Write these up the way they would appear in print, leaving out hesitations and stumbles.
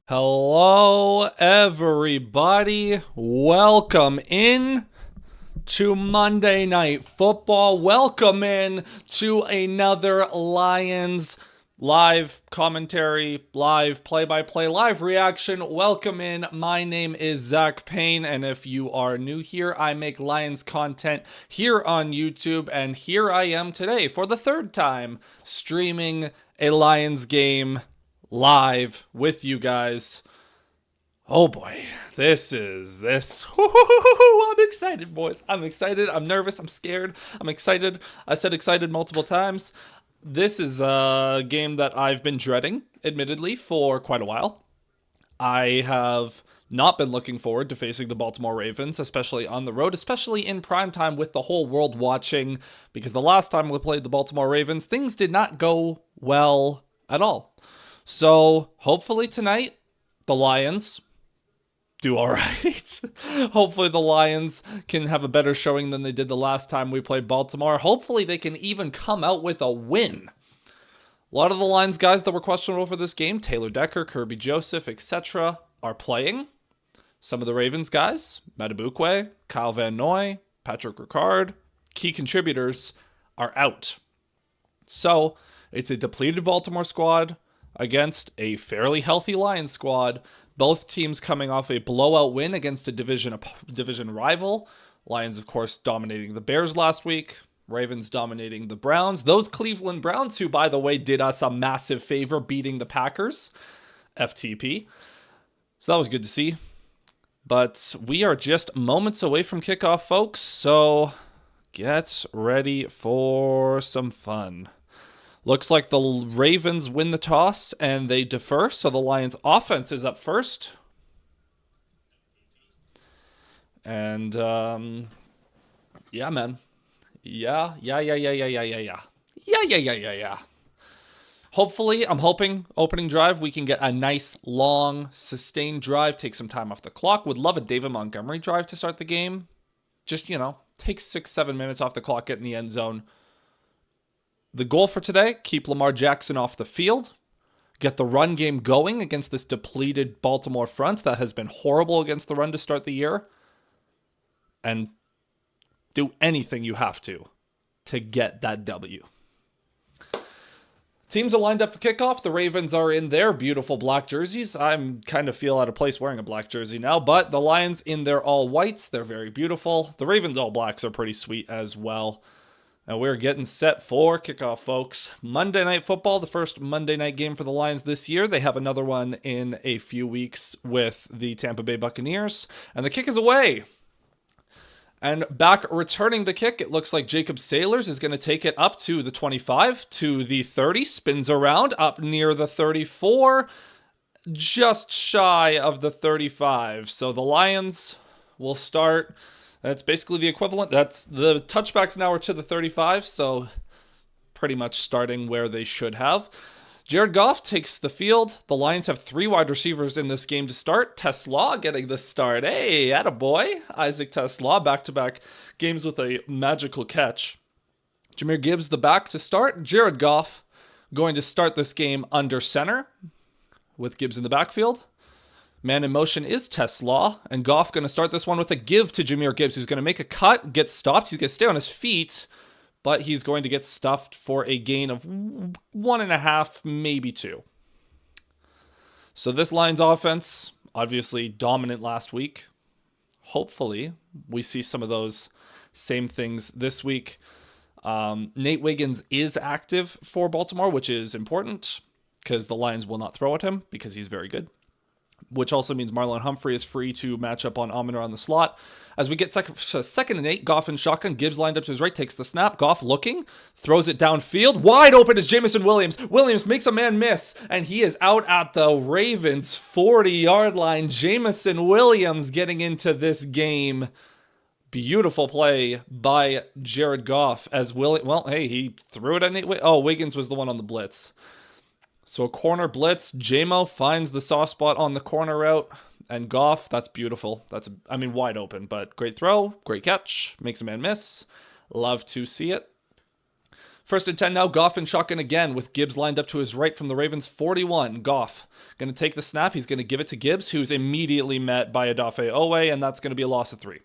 Hello, everybody. Welcome in to Monday Night Football. Welcome in to another Lions live commentary, live play-by-play, live reaction. Welcome in. My name is Zach Payne, and if you are new here, I make Lions content here on YouTube, and here I am today for the third time streaming a Lions game live with you guys. Oh boy, this. I'm excited, boys. I'm excited. I'm nervous. I'm scared. I'm excited. I said excited multiple times. This is a game that I've been dreading, admittedly, for quite a while. I have not been looking forward to facing the Baltimore Ravens, especially on the road, especially in primetime with the whole world watching, because the last time we played the Baltimore Ravens, things did not go well at all. So hopefully tonight, the Lions do all right. Hopefully the Lions can have a better showing than they did the last time we played Baltimore. Hopefully they can even come out with a win. A lot of the Lions guys that were questionable for this game, Taylor Decker, Kirby Joseph, etc., are playing. Some of the Ravens guys, Madubuike, Kyle Van Noy, Patrick Ricard, key contributors, are out. So it's a depleted Baltimore squad against a fairly healthy Lions squad. Both teams coming off a blowout win against a division rival. Lions, of course, dominating the Bears last week. Ravens dominating the Browns. Those Cleveland Browns, who, by the way, did us a massive favor beating the Packers. FTP. So that was good to see. But we are just moments away from kickoff, folks. So get ready for some fun. Looks like the Ravens win the toss and they defer, so the Lions offense is up first. And, yeah, man. Yeah. Hopefully, I'm hoping, opening drive, we can get a nice, long, sustained drive, take some time off the clock. Would love a David Montgomery drive to start the game. Just, take 6-7 minutes off the clock, get in the end zone. The goal for today, keep Lamar Jackson off the field, get the run game going against this depleted Baltimore front that has been horrible against the run to start the year, and do anything you have to get that W. Teams are lined up for kickoff. The Ravens are in their beautiful black jerseys. I'm kind of feel out of place wearing a black jersey now, but the Lions in their all whites, they're very beautiful. The Ravens all blacks are pretty sweet as well. And we're getting set for kickoff, folks. Monday Night Football, the first Monday night game for the Lions this year. They have another one in a few weeks with the Tampa Bay Buccaneers. And the kick is away. And back returning the kick, it looks like Jacob Sailors is going to take it up to the 25, to the 30, spins around up near the 34, just shy of the 35. So the Lions will start. That's basically the equivalent. That's the touchbacks now are to the 35, so pretty much starting where they should have. Jared Goff takes the field. The Lions have 3 wide receivers in this game to start. TeSlaa getting the start. Hey, attaboy. Isaac TeSlaa, back-to-back games with a magical catch. Jahmyr Gibbs the back to start. Jared Goff going to start this game under center with Gibbs in the backfield. Man in motion is TeSlaa, and Goff going to start this one with a give to Jahmyr Gibbs, who's going to make a cut, get stopped. He's going to stay on his feet, but he's going to get stuffed for a gain of 1.5, maybe 2. So this Lions offense, obviously dominant last week. Hopefully, we see some of those same things this week. Nate Wiggins is active for Baltimore, which is important because the Lions will not throw at him because he's very good. Which also means Marlon Humphrey is free to match up on Amon on the slot. As we get second and 8, Goff in shotgun. Gibbs lined up to his right, takes the snap. Goff looking, throws it downfield. Wide open is Jameson Williams. Williams makes a man miss, and he is out at the Ravens' 40-yard line. Jameson Williams getting into this game. Beautiful play by Jared Goff as he threw it at Nate Wiggins. Oh, Wiggins was the one on the blitz. So a corner blitz, JMO finds the soft spot on the corner route, and Goff, that's beautiful. That's, wide open, but great throw, great catch, makes a man miss. Love to see it. First and 10 now, Goff in shotgun again with Gibbs lined up to his right from the Ravens 41. Goff going to take the snap. He's going to give it to Gibbs, who's immediately met by Odafe Owe, and that's going to be a loss of 3.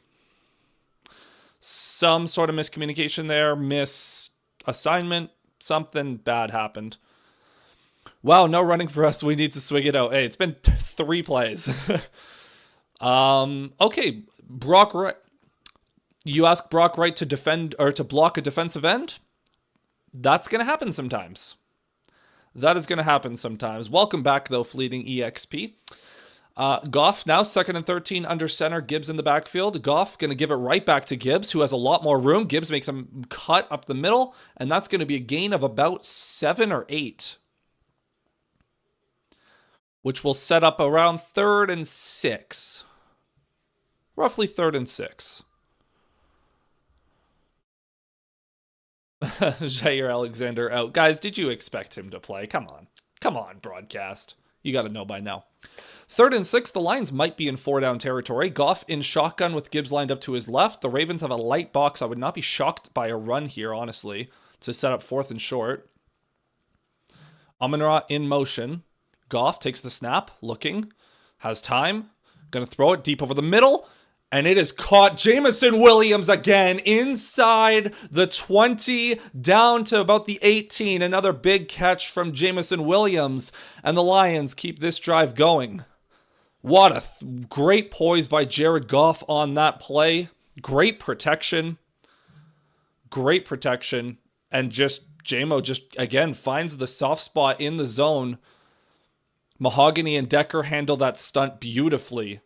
Some sort of miscommunication there, misassignment, something bad happened. Wow, no running for us. We need to swing it out. Hey, it's been 3 plays. Okay, Brock Wright. You ask Brock Wright to defend or to block a defensive end? That's going to happen sometimes. That is going to happen sometimes. Welcome back, though, Fleeting EXP. Goff now, 2nd and 13 under center. Gibbs in the backfield. Goff going to give it right back to Gibbs, who has a lot more room. Gibbs makes him cut up the middle, and that's going to be a gain of about 7 or 8. Which will set up around 3rd and 6. Roughly 3rd and 6. Jair Alexander out. Guys, did you expect him to play? Come on. Come on, broadcast. You got to know by now. 3rd and 6, the Lions might be in 4-down territory. Goff in shotgun with Gibbs lined up to his left. The Ravens have a light box. I would not be shocked by a run here, honestly, to set up 4th and short. Amon-Ra in motion. Goff takes the snap, looking, has time, going to throw it deep over the middle. And it is caught. Jameson Williams again inside the 20, down to about the 18. Another big catch from Jameson Williams. And the Lions keep this drive going. What a great poise by Jared Goff on that play. Great protection. Great protection. And just Jamo just, again, finds the soft spot in the zone. Mahogany and Decker handle that stunt beautifully.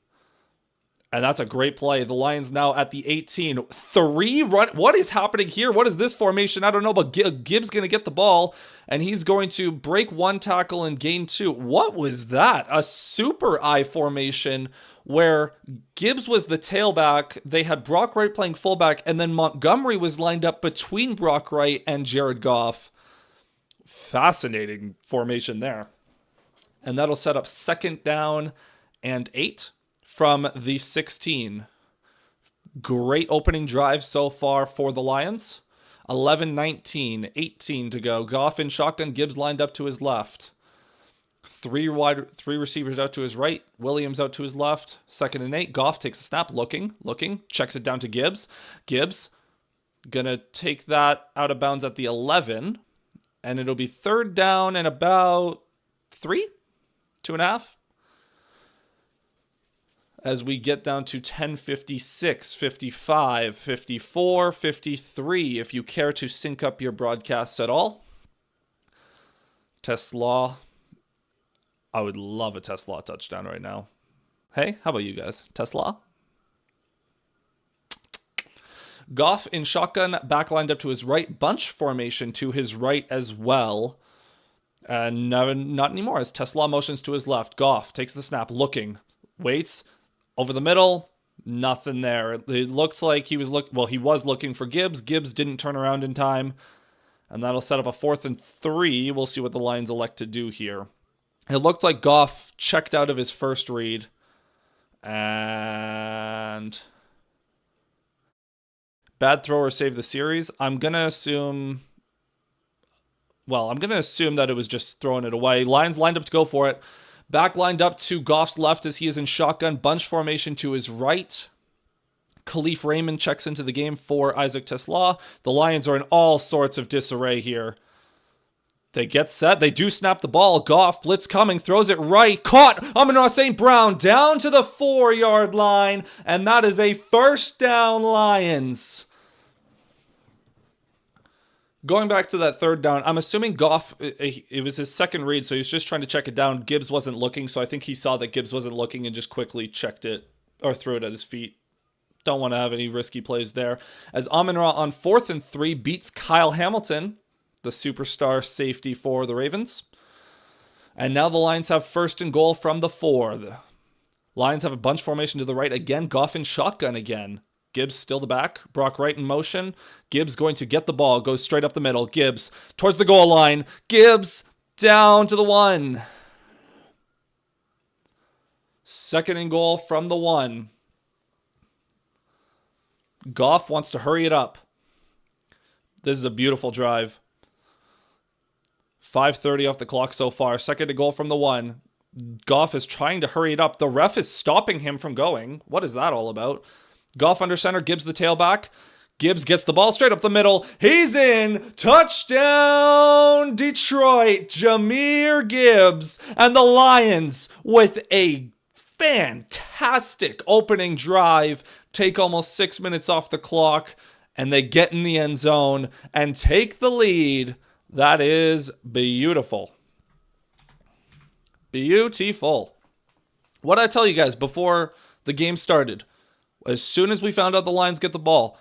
And that's a great play. The Lions now at the 18. 3 run. What is happening here? What is this formation? I don't know, but Gibbs going to get the ball, and he's going to break 1 tackle and gain 2. What was that? A super I formation where Gibbs was the tailback. They had Brock Wright playing fullback, and then Montgomery was lined up between Brock Wright and Jared Goff. Fascinating formation there. And that'll set up 2nd down and 8. From the 16. Great opening drive so far for the Lions. 11-19, 18 to go. Goff in shotgun, Gibbs lined up to his left. 3 receivers out to his right. Williams out to his left. 2nd and 8. Goff takes a snap, looking, checks it down to Gibbs. Gibbs gonna take that out of bounds at the 11. And it'll be 3rd down and about 3? 2.5? As we get down to 10:56, 55, 54, 53, if you care to sync up your broadcasts at all. Tesla. I would love a Tesla touchdown right now. Hey, how about you guys? Tesla? Goff in shotgun, back lined up to his right. Bunch formation to his right as well. And not anymore, as Tesla motions to his left. Goff takes the snap, looking, waits. Over the middle, nothing there. It looked like he was looking for Gibbs. Gibbs didn't turn around in time. And that'll set up a 4th and 3. We'll see what the Lions elect to do here. It looked like Goff checked out of his first read. And bad thrower saved the series. I'm going to assume that it was just throwing it away. Lions lined up to go for it. Back lined up to Goff's left as he is in shotgun. Bunch formation to his right. Khalif Raymond checks into the game for Isaac Tesla. The Lions are in all sorts of disarray here. They get set. They do snap the ball. Goff, blitz coming, throws it right. Caught! Amon-Ra St. Brown down to the 4-yard line. And that is a 1st down Lions. Going back to that 3rd down, I'm assuming Goff, it was his 2nd read, so he was just trying to check it down. Gibbs wasn't looking, so I think he saw that Gibbs wasn't looking and just quickly checked it or threw it at his feet. Don't want to have any risky plays there. As Amon-Ra on 4th and 3 beats Kyle Hamilton, the superstar safety for the Ravens. And now the Lions have 1st and goal from the 4. The Lions have a bunch formation to the right again. Goff in shotgun again. Gibbs still the back. Brock Wright in motion. Gibbs going to get the ball. Goes straight up the middle. Gibbs towards the goal line. Gibbs down to the 1. 2nd and goal from the 1. Goff wants to hurry it up. This is a beautiful drive. 5:30 off the clock so far. Second to goal from the 1. Goff is trying to hurry it up. The ref is stopping him from going. What is that all about? Goff under center, Gibbs the tailback. Gibbs gets the ball straight up the middle. He's in. Touchdown, Detroit. Jahmyr Gibbs and the Lions with a fantastic opening drive. Take almost 6 minutes off the clock, and they get in the end zone and take the lead. That is beautiful. Beautiful. What did I tell you guys before the game started? As soon as we found out the Lions get the ball,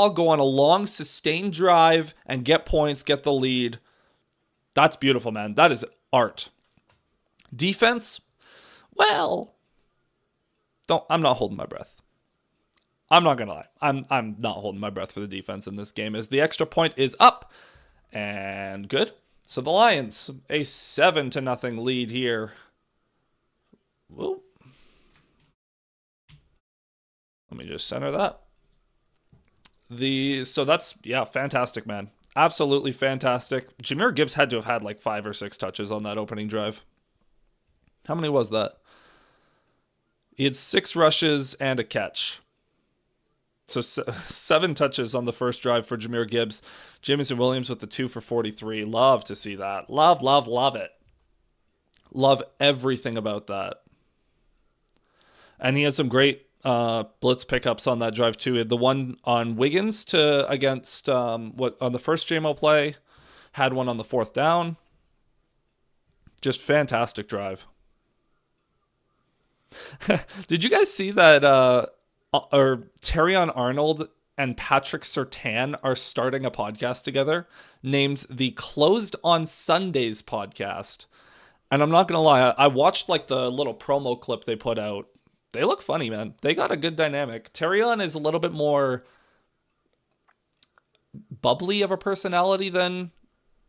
go on a long, sustained drive, and get points, get the lead. That's beautiful, man. That is art. Defense? Well, I'm not holding my breath. I'm not going to lie. I'm not holding my breath for the defense in this game, as the extra point is up. And good. So the Lions, a 7-0 lead here. Whoa. Let me just center that. So that's, yeah, fantastic, man. Absolutely fantastic. Jahmyr Gibbs had to have had like 5 or 6 touches on that opening drive. How many was that? He had 6 rushes and a catch. So 7 touches on the first drive for Jahmyr Gibbs. Jameson Williams with the 2 for 43. Love to see that. Love, love, love it. Love everything about that. And he had some great blitz pickups on that drive too. He had the one on Wiggins against on the first JMO play. Had one on the 4th down. Just fantastic drive. Did you guys see that Terrion Arnold and Patrick Surtain are starting a podcast together named the Closed on Sundays podcast? And I'm not going to lie, I watched like the little promo clip they put out. They look funny, man. They got a good dynamic. Terrion is a little bit more bubbly of a personality than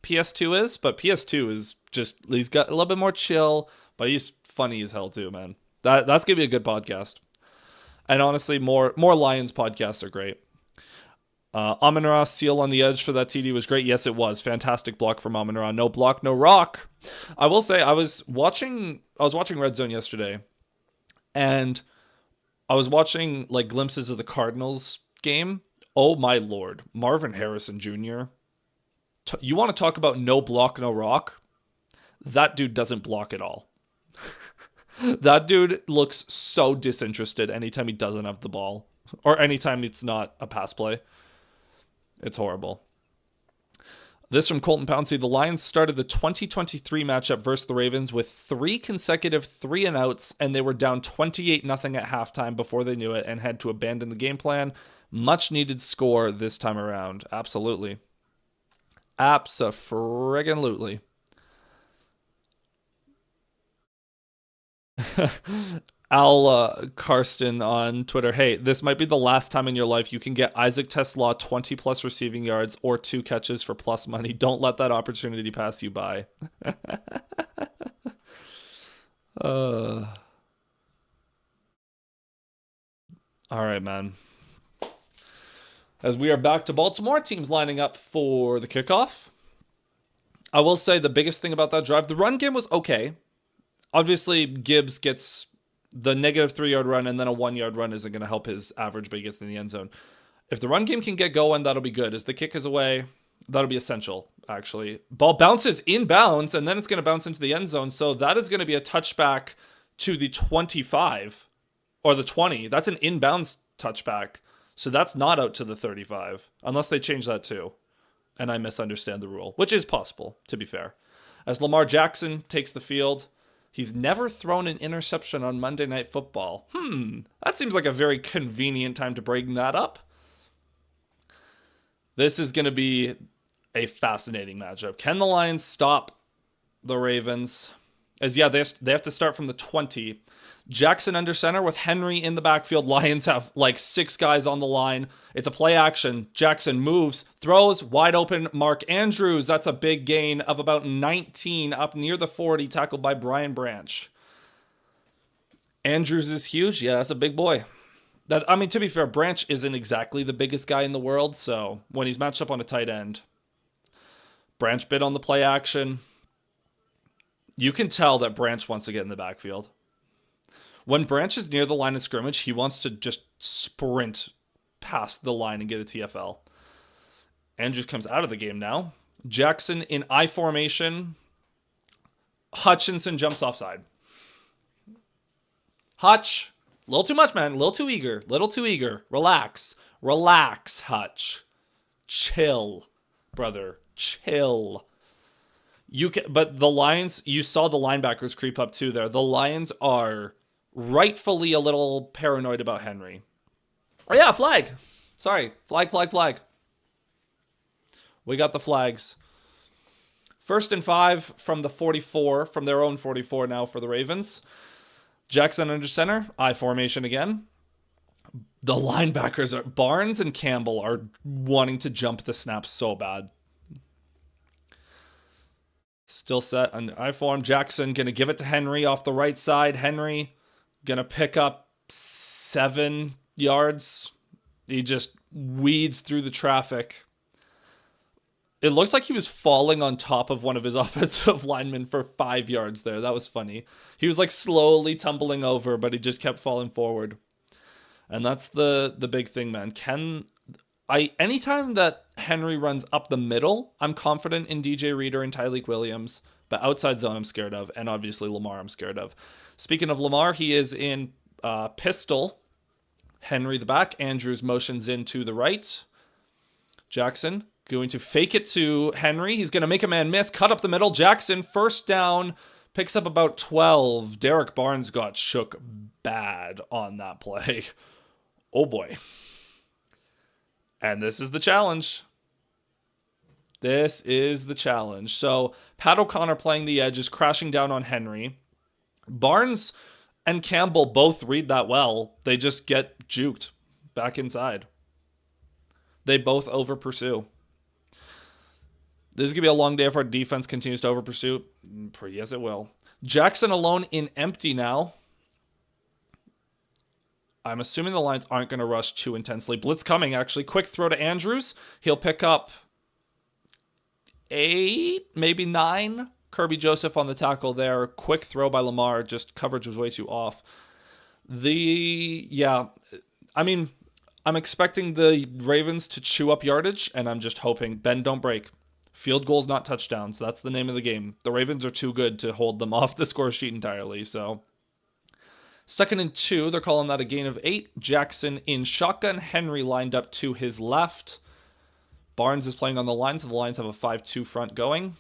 PS2 is, but PS2 is just, he's got a little bit more chill, but he's funny as hell too, man. That's going to be a good podcast. And honestly, more Lions podcasts are great. Amon-Ra seal on the edge for that TD was great. Yes, it was. Fantastic block from Amon-Ra. No block, no rock. I will say I was watching Red Zone yesterday, and I was watching like glimpses of the Cardinals game. Oh my Lord. Marvin Harrison Jr. You want to talk about no block, no rock? That dude doesn't block at all. That dude looks so disinterested anytime he doesn't have the ball, or anytime it's not a pass play. It's horrible. This from Colton Pouncey. The Lions started the 2023 matchup versus the Ravens with 3 consecutive 3-and-outs, and they were down 28-0 at halftime before they knew it and had to abandon the game plan. Much needed score this time around. Absolutely. Abso-friggin-lutely. Al Karsten on Twitter. Hey, this might be the last time in your life you can get Isaac Tesla 20 plus receiving yards or 2 catches for plus money. Don't let that opportunity pass you by. All right, man. As we are back to Baltimore, teams lining up for the kickoff. I will say the biggest thing about that drive, the run game was okay. Obviously, Gibbs gets the negative 3-yard run, and then a 1-yard run isn't going to help his average, but he gets in the end zone. If the run game can get going, that'll be good. As the kick is away, that'll be essential, actually. Ball bounces inbounds, and then it's going to bounce into the end zone, so that is going to be a touchback to the 25, or the 20. That's an inbounds touchback, so that's not out to the 35, unless they change that too, and I misunderstand the rule, which is possible, to be fair. As Lamar Jackson takes the field, he's never thrown an interception on Monday Night Football. That seems like a very convenient time to bring that up. This is going to be a fascinating matchup. Can the Lions stop the Ravens? As yeah, they have to start from the 20. Jackson under center with Henry in the backfield. Lions have like 6 guys on the line. It's a play action. Jackson moves, throws, wide open. Mark Andrews. That's a big gain of about 19 up near the 40, tackled by Brian Branch. Andrews is huge. Yeah, that's a big boy. I mean, to be fair, Branch isn't exactly the biggest guy in the world, so when he's matched up on a tight end. Branch bid on the play action. You can tell that Branch wants to get in the backfield. When Branch is near the line of scrimmage, he wants to just sprint past the line and get a TFL. Andrews comes out of the game now. Jackson in I formation. Hutchinson jumps offside. Hutch. A little too much, man. A little too eager. Little too eager. Relax. Relax, Hutch. Chill, brother. Chill. But the Lions, you saw the linebackers creep up too there. The Lions are rightfully a little paranoid about Henry. Oh yeah, flag. Sorry. Flag. We got the flags. 1st and 5 from the 44, from their own 44 now for the Ravens. Jackson under center, I formation again. The linebackers, Barnes and Campbell, are wanting to jump the snap so bad. Still set on I form. Jackson going to give it to Henry off the right side. Henry going to pick up 7 yards. He just weeds through the traffic. It looks like he was falling on top of one of his offensive linemen for 5 yards there. That was funny. He was like slowly tumbling over, but he just kept falling forward. And that's the big thing, man. Anytime that Henry runs up the middle, I'm confident in DJ Reader and Tyreek Williams. But outside zone, I'm scared of. And obviously Lamar, I'm scared of. Speaking of Lamar, he is in pistol. Henry the back. Andrews motions in to the right. Jackson going to fake it to Henry. He's going to make a man miss. Cut up the middle. Jackson, first down, picks up about 12. Derek Barnes got shook bad on that play. Oh boy. And this is the challenge. This is the challenge. So Pat O'Connor playing the edge is crashing down on Henry. Barnes and Campbell both read that well. They just get juked back inside. They both over pursue. This is going to be a long day if our defense continues to over pursue. Yes, it will. Jackson alone in empty now. I'm assuming the Lions aren't going to rush too intensely. Blitz coming, actually. Quick throw to Andrews. He'll pick up 8, maybe 9. Kirby Joseph on the tackle there. Quick throw by Lamar. Just coverage was way too off. I'm expecting the Ravens to chew up yardage, and I'm just hoping bend, don't break. Field goals, not touchdowns. That's the name of the game. The Ravens are too good to hold them off the score sheet entirely. So 2nd and 2, they're calling that a gain of 8. Jackson in shotgun. Henry lined up to his left. Barnes is playing on the line, so the Lions have a 5-2 front going.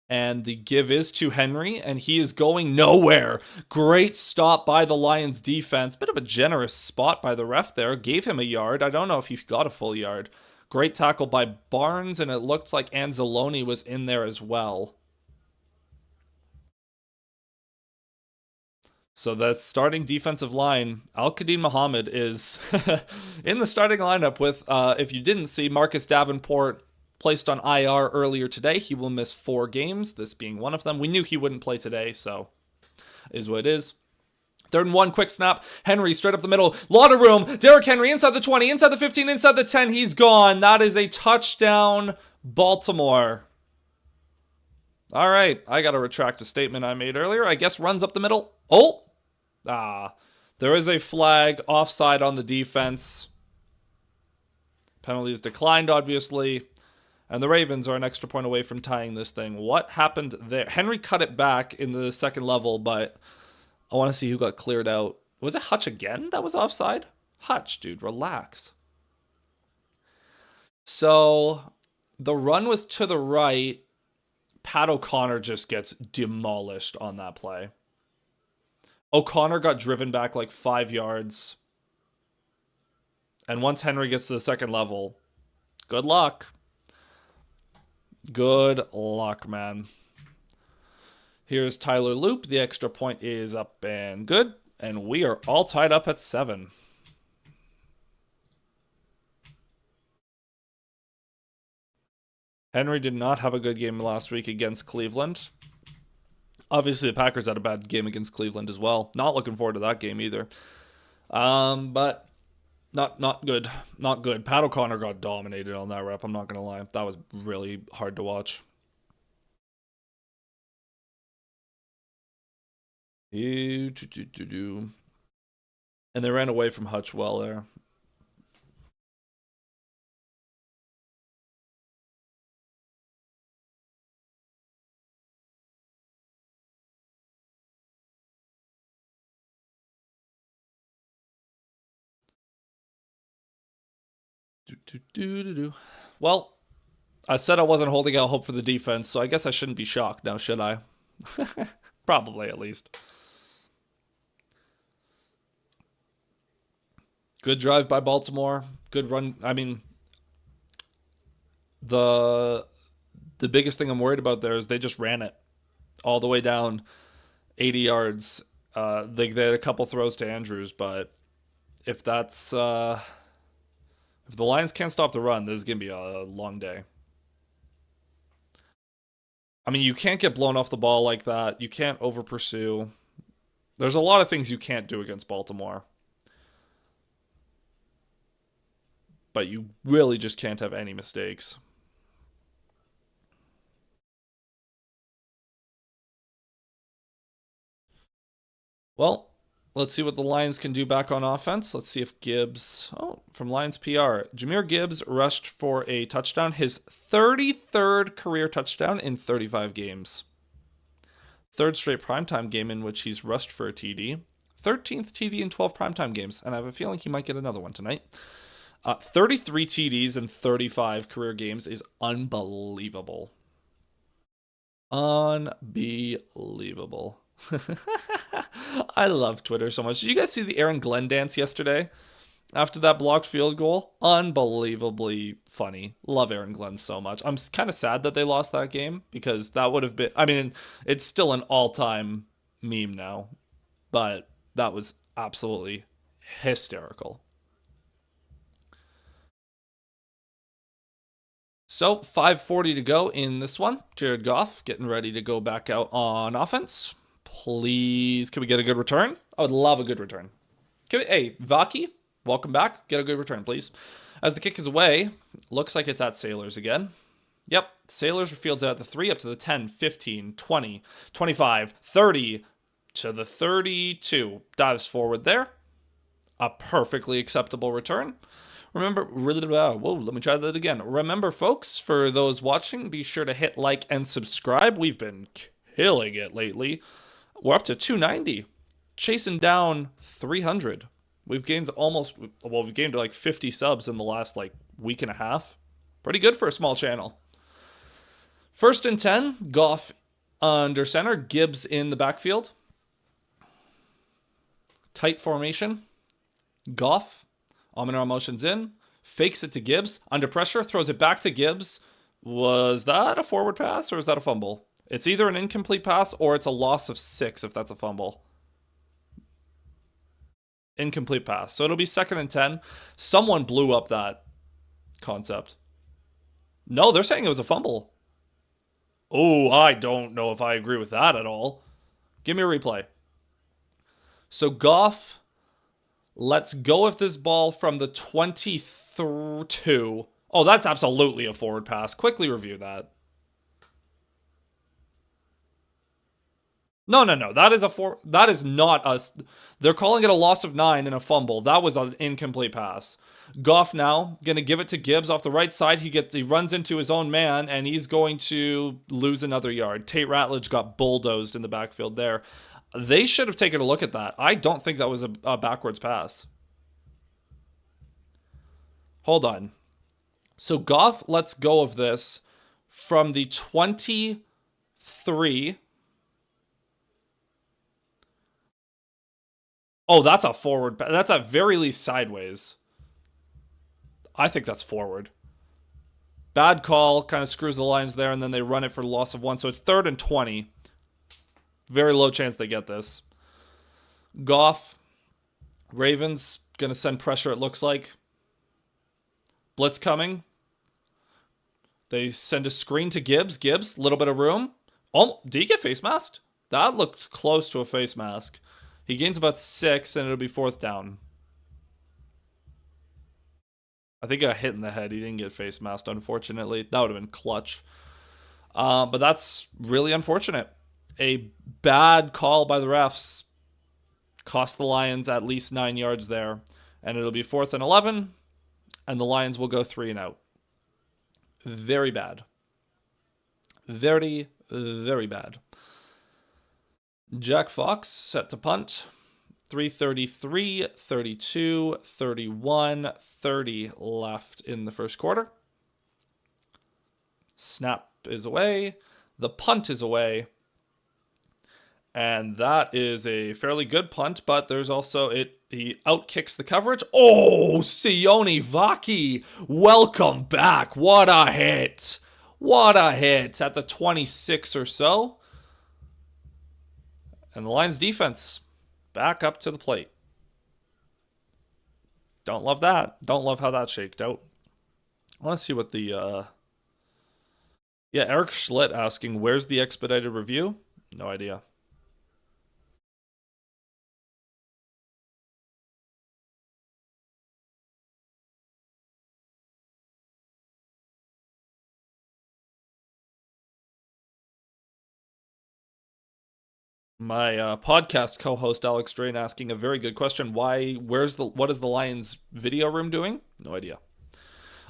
And the give is to Henry, and he is going nowhere. Great stop by the Lions defense. Bit of a generous spot by the ref there. Gave him a yard. I don't know if he got a full yard. Great tackle by Barnes, and it looked like Anzalone was in there as well. So the starting defensive line, Al-Qadim Muhammad is in the starting lineup with, if you didn't see, Marcus Davenport placed on IR earlier today. He will miss 4 games, this being one of them. We knew he wouldn't play today, so is what it is. 3rd and 1, quick snap. Henry straight up the middle. Lot of room. Derrick Henry inside the 20, inside the 15, inside the 10. He's gone. That is a touchdown, Baltimore. All right, I got to retract a statement I made earlier. I guess runs up the middle. Oh! There is a flag offside on the defense. Penalty is declined, obviously. And the Ravens are an extra point away from tying this thing. What happened there? Henry cut it back in the second level, but I want to see who got cleared out. Was it Hutch again that was offside? Hutch, dude, relax. So the run was to the right. Pat O'Connor just gets demolished on that play. O'Connor got driven back like 5 yards. And once Henry gets to the second level, good luck. Good luck, man. Here's Tyler Loop. The extra point is up and good. And we are all tied up at 7. Henry did not have a good game last week against Cleveland. Obviously, the Packers had a bad game against Cleveland as well. Not looking forward to that game either. But Not good. Not good. Pat O'Connor got dominated on that rep, I'm not gonna lie. That was really hard to watch. And they ran away from Hutch well there. Well, I said I wasn't holding out hope for the defense, so I guess I shouldn't be shocked now, should I? Probably, at least. Good drive by Baltimore. Good run. I mean, the biggest thing I'm worried about there is they just ran it all the way down 80 yards. They had a couple throws to Andrews, but if that's if the Lions can't stop the run, this is gonna be a long day. I mean, you can't get blown off the ball like that. You can't over pursue. There's a lot of things you can't do against Baltimore. But you really just can't have any mistakes. Well, let's see what the Lions can do back on offense. Let's see if Gibbs, from Lions PR, Jahmyr Gibbs rushed for a touchdown, his 33rd career touchdown in 35 games. Third straight primetime game in which he's rushed for a TD. 13th TD in 12 primetime games, and I have a feeling he might get another one tonight. 33 TDs in 35 career games is unbelievable. Unbelievable. I love Twitter so much. Did you guys see the Aaron Glenn dance yesterday after that blocked field goal? Unbelievably funny. Love Aaron Glenn so much. I'm kind of sad that they lost that game because that would have been, I mean, it's still an all-time meme now, but that was absolutely hysterical. So 5:40 to go in this one. Jared Goff getting ready to go back out on offense. Please, can we get a good return? I would love a good return. Hey, Vaki, welcome back. Get a good return, please. As the kick is away, looks like it's at Sailors again. Yep, Sailors fields it at the 3, up to the 10, 15, 20, 25, 30, to the 32. Dives forward there. A perfectly acceptable return. Remember, let me try that again. Remember, folks, for those watching, be sure to hit like and subscribe. We've been killing it lately. We're up to 290, chasing down 300. We've gained we've gained like 50 subs in the last like week and a half. Pretty good for a small channel. 1st and 10, Goff under center, Gibbs in the backfield. Tight formation. Goff, Amon-Ra motions in, fakes it to Gibbs, under pressure, throws it back to Gibbs. Was that a forward pass or is that a fumble? It's either an incomplete pass or it's a loss of 6 if that's a fumble. Incomplete pass. So it'll be 2nd and 10. Someone blew up that concept. No, they're saying it was a fumble. Oh, I don't know if I agree with that at all. Give me a replay. So Goff lets go of this ball from the 22. Oh, that's absolutely a forward pass. Quickly review that. No. That is not us. They're calling it a loss of 9 and a fumble. That was an incomplete pass. Goff now going to give it to Gibbs off the right side. He runs into his own man and he's going to lose another yard. Tate Ratledge got bulldozed in the backfield there. They should have taken a look at that. I don't think that was a backwards pass. Hold on. So Goff lets go of this from the 23. Oh, that's a forward. That's at very least sideways. I think that's forward. Bad call, kind of screws the lines there, and then they run it for loss of 1. So it's 3rd and 20. Very low chance they get this. Goff, Ravens, going to send pressure, it looks like. Blitz coming. They send a screen to Gibbs. Gibbs, little bit of room. Oh, did he get face masked? That looked close to a face mask. He gains about 6, and it'll be 4th down. I think he got hit in the head. He didn't get face masked, unfortunately. That would have been clutch. But that's really unfortunate. A bad call by the refs cost the Lions at least 9 yards there. And it'll be 4th and 11. And the Lions will go 3 and out. Very bad. Very, very bad. Jack Fox set to punt. 3:33, 32, 31, 30 left in the first quarter. Snap is away. The punt is away. And that is a fairly good punt, but there's also he outkicks the coverage. Oh, Sione Vaki, welcome back. What a hit. What a hit at the 26 or so. And the Lions defense back up to the plate. Don't love that. Don't love how that shaked out. I want to see what the Eric Schlitt asking, where's the expedited review? No idea. My podcast co-host Alex Drain asking a very good question. What is the Lions video room doing? No idea.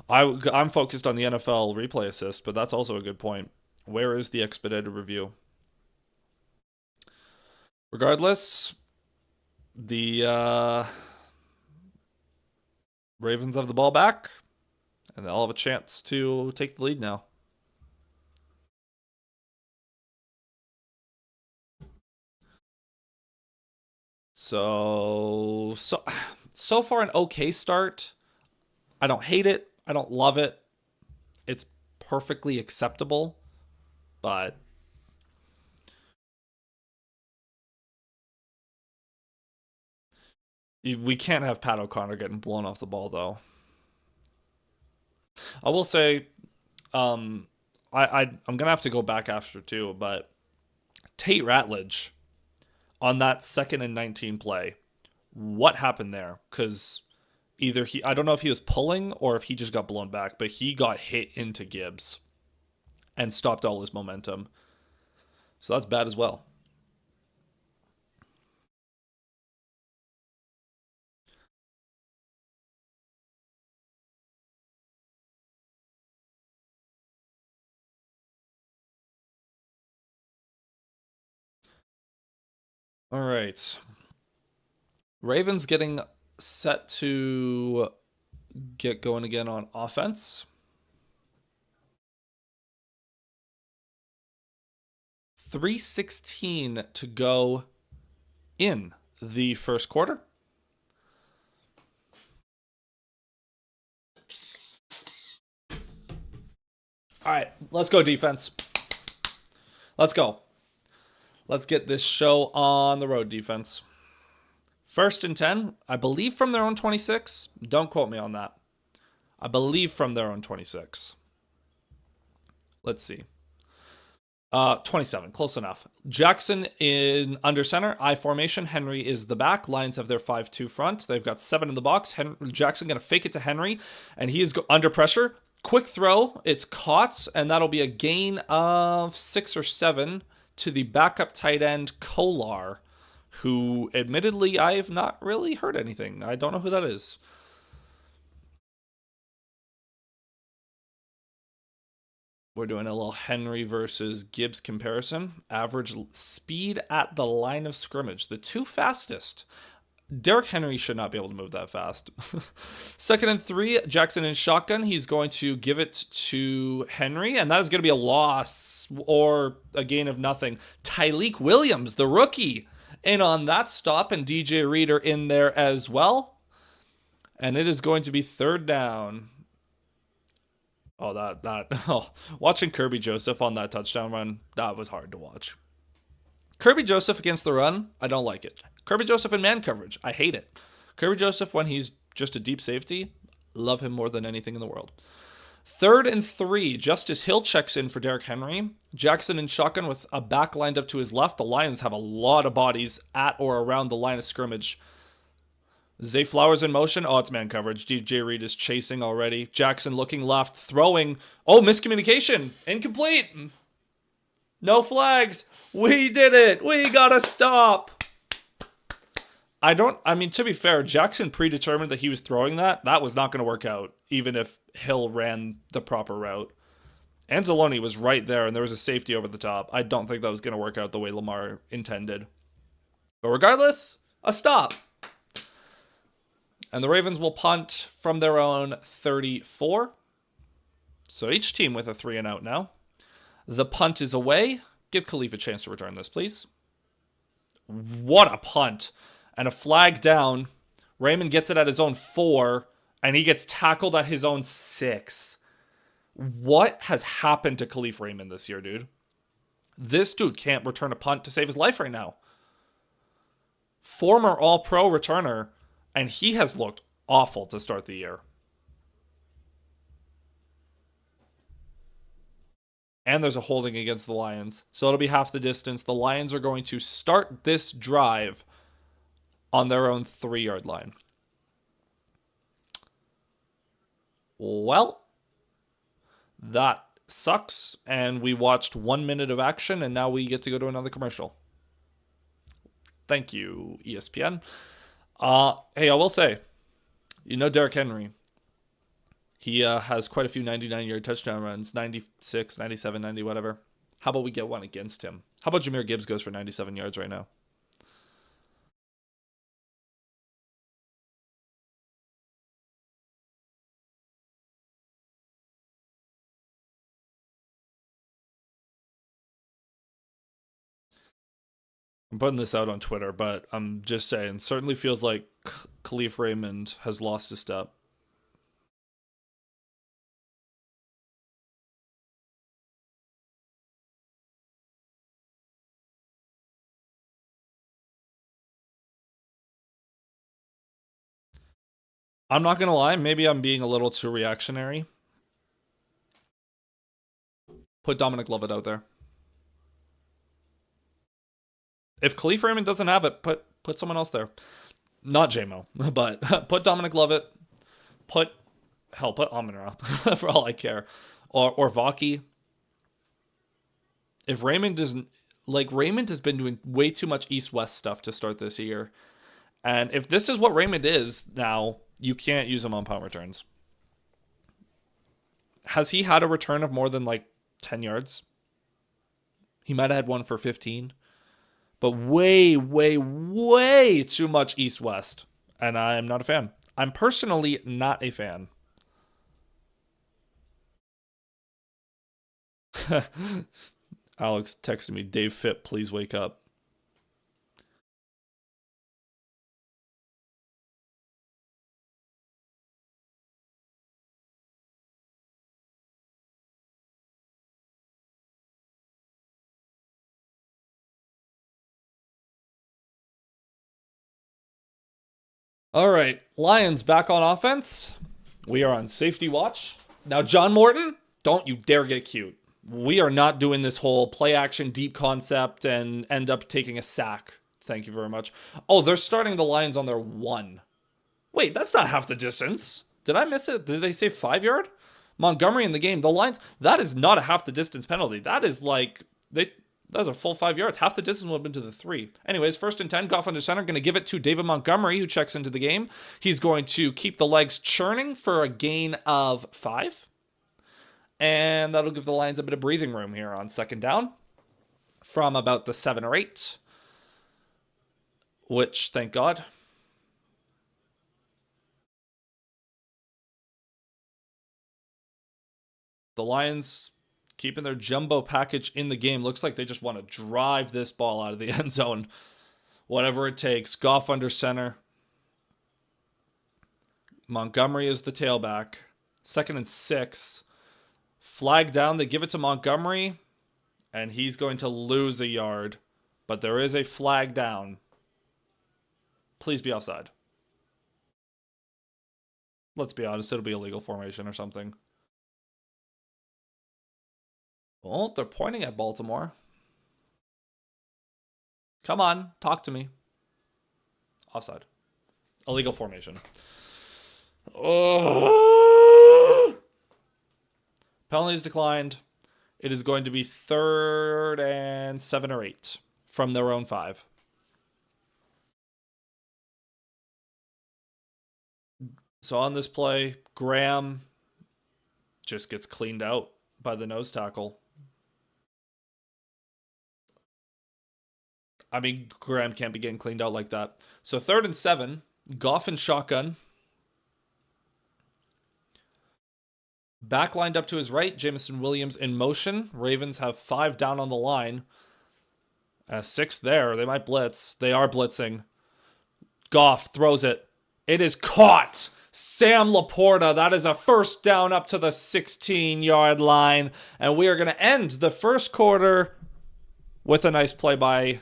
I'm focused on the NFL replay assist, but that's also a good point. Where is the expedited review? Regardless, the Ravens have the ball back, and they'll have a chance to take the lead now. So far an okay start. I don't hate it. I don't love it. It's perfectly acceptable, but we can't have Pat O'Connor getting blown off the ball, though. I will say, I'm gonna have to go back after too, but Tate Ratledge on that 2nd and 19 play, what happened there? Because either I don't know if he was pulling or if he just got blown back, but he got hit into Gibbs and stopped all his momentum. So that's bad as well. All right. Ravens getting set to get going again on offense. 3:16 to go in the first quarter. All right, let's go defense. Let's go. Let's get this show on the road, defense. 1st and 10, I believe from their own 26. Don't quote me on that. I believe from their own 26. Let's see. 27, close enough. Jackson in under center, I formation. Henry is the back. Lions have their 5-2 front. They've got 7 in the box. Jackson going to fake it to Henry, and he is under pressure. Quick throw. It's caught, and that'll be a gain of 6 or 7 to the backup tight end, Kolar, who admittedly I have not really heard anything. I don't know who that is. We're doing a little Henry versus Gibbs comparison. Average speed at the line of scrimmage. The two fastest. Derrick Henry should not be able to move that fast. 2nd and 3, Jackson in shotgun. He's going to give it to Henry, and that is going to be a loss or a gain of nothing. Tyleik Williams, the rookie, in on that stop, and DJ Reader in there as well. And it is going to be 3rd down. Watching Kirby Joseph on that touchdown run, that was hard to watch. Kirby Joseph against the run, I don't like it. Kirby Joseph in man coverage, I hate it. Kirby Joseph when he's just a deep safety, love him more than anything in the world. 3rd and 3, Justice Hill checks in for Derrick Henry. Jackson in shotgun with a back lined up to his left. The Lions have a lot of bodies at or around the line of scrimmage. Zay Flowers in motion. Oh, it's man coverage. DJ Reed is chasing already. Jackson looking left, throwing. Oh, miscommunication. Incomplete. No flags. We did it. We gotta stop. I mean, to be fair, Jackson predetermined that he was throwing that. That was not going to work out, even if Hill ran the proper route. Anzalone was right there, and there was a safety over the top. I don't think that was going to work out the way Lamar intended. But regardless, a stop. And the Ravens will punt from their own 34. So each team with a 3 and out now. The punt is away. Give Khalif a chance to return this, please. What a punt. And a flag down. Raymond gets it at his own 4, and he gets tackled at his own 6. What has happened to Khalif Raymond this year, dude? This dude can't return a punt to save his life right now. Former All-Pro returner, and he has looked awful to start the year. And there's a holding against the Lions. So it'll be half the distance. The Lions are going to start this drive on their own 3-yard line. Well, that sucks. And we watched 1 minute of action, and now we get to go to another commercial. Thank you, ESPN. Hey, I will say, you know Derrick Henry. He has quite a few 99-yard touchdown runs, 96, 97, 90, whatever. How about we get one against him? How about Jahmyr Gibbs goes for 97 yards right now? I'm putting this out on Twitter, but I'm just saying, certainly feels like Khalif Raymond has lost a step. I'm not going to lie, maybe I'm being a little too reactionary. Put Dominic Lovett out there. If Khalif Raymond doesn't have it, put someone else there. Not JMO, but put Dominic Lovett. Put Amon-Ra for all I care. Or Vaki. If Raymond doesn't... Like, Raymond has been doing way too much east-west stuff to start this year. And if this is what Raymond is now, you can't use him on punt returns. Has he had a return of more than, 10 yards? He might have had one for 15. But way, way, way too much east-west. And I'm not a fan. I'm personally not a fan. Alex texted me, Dave Phipp, please wake up. All right, Lions back on offense. We are on safety watch. Now, John Morton, don't you dare get cute. We are not doing this whole play action deep concept and end up taking a sack. Thank you very much. Oh, they're starting the Lions on their 1. Wait, that's not half the distance. Did I miss it? Did they say 5-yard? Montgomery in the game. The Lions, that is not a half the distance penalty. That is that's a full 5 yards. Half the distance would have been to the 3. Anyways, 1st and 10, Goff under center. Going to give it to David Montgomery, who checks into the game. He's going to keep the legs churning for a gain of 5. And that'll give the Lions a bit of breathing room here on 2nd down from about the 7 or 8. Which, thank God. The Lions keeping their jumbo package in the game. Looks like they just want to drive this ball out of the end zone. Whatever it takes. Goff under center. Montgomery is the tailback. 2nd and 6. Flag down. They give it to Montgomery. And he's going to lose a yard. But there is a flag down. Please be offside. Let's be honest. It'll be a legal formation or something. Well, they're pointing at Baltimore. Come on, talk to me. Offside. Illegal formation. Oh. Penalties declined. It is going to be 3rd and 7 or 8 from their own 5. So on this play, Graham just gets cleaned out by the nose tackle. I mean, Graham can't be getting cleaned out like that. So 3rd and 7, Goff and shotgun. Back lined up to his right, Jameson Williams in motion. Ravens have 5 down on the line. 6 there. They might blitz. They are blitzing. Goff throws it. It is caught. Sam Laporta. That is a first down up to the 16-yard line. And we are going to end the first quarter with a nice play by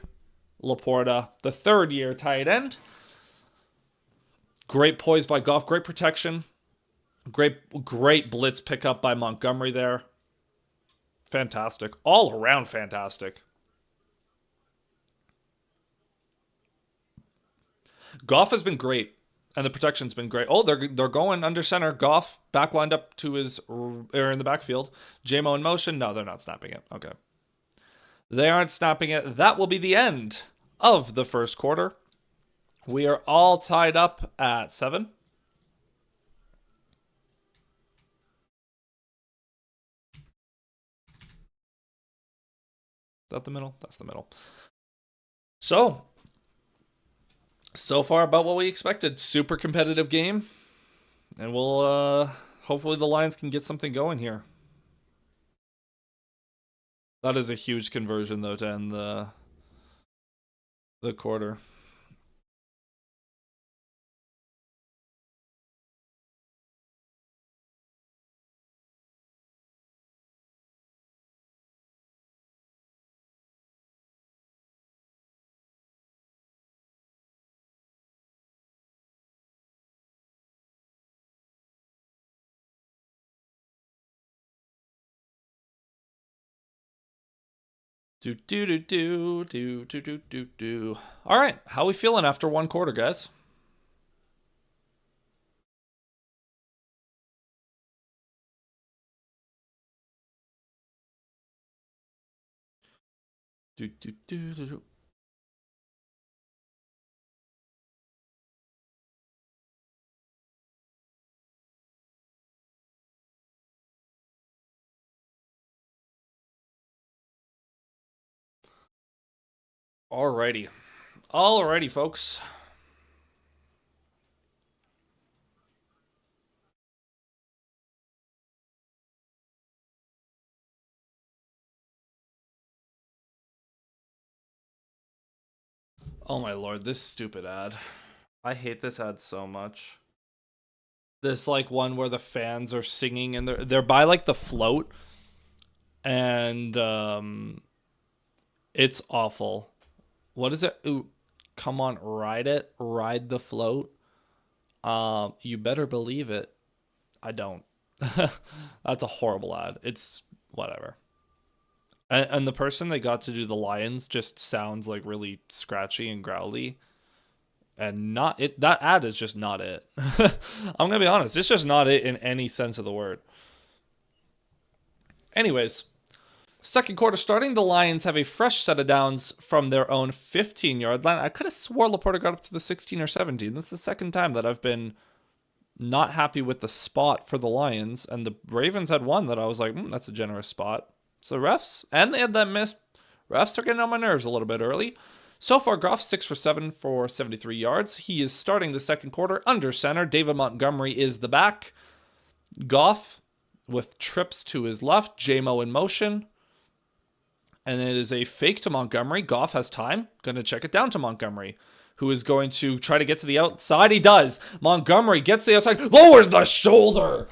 Laporta, the 3rd-year tight end. Great poise by Goff. Great protection. Great blitz pickup by Montgomery there. Fantastic. All around fantastic. Goff has been great, and the protection's been great. Oh, they're going under center. Goff back lined up to his in the backfield. JMO in motion. No, they're not snapping it. Okay. They aren't snapping it. That will be the end of the first quarter. We are all tied up at 7. Is that the middle? That's the middle. So far about what we expected. Super competitive game. And we'll hopefully the Lions can get something going here. That is a huge conversion though to end the quarter. Do. All right, how we feeling after one quarter, guys? Do. Alrighty, folks. Oh my lord, this stupid ad. I hate this ad so much. This like one where the fans are singing and they're by like the float, and it's awful. What is it? Ooh, come on, ride it. Ride the float. You better believe it. I don't. That's a horrible ad. It's whatever. And the person they got to do the Lions just sounds like really scratchy and growly. And not it. That ad is just not it. I'm gonna be honest. It's just not it in any sense of the word. Anyways, second quarter starting. The Lions have a fresh set of downs from their own 15-yard line. I could have swore Laporta got up to the 16 or 17. That's the second time that I've been not happy with the spot for the Lions. And the Ravens had one that I was like, that's a generous spot. So refs, and they had that miss. Refs are getting on my nerves a little bit early. So far, Goff 6 for 7 for 73 yards. He is starting the second quarter under center. David Montgomery is the back. Goff with trips to his left. JMO in motion. And it is a fake to Montgomery. Goff has time. Going to check it down to Montgomery, who is going to try to get to the outside. He does. Montgomery gets to the outside. Lowers the shoulder.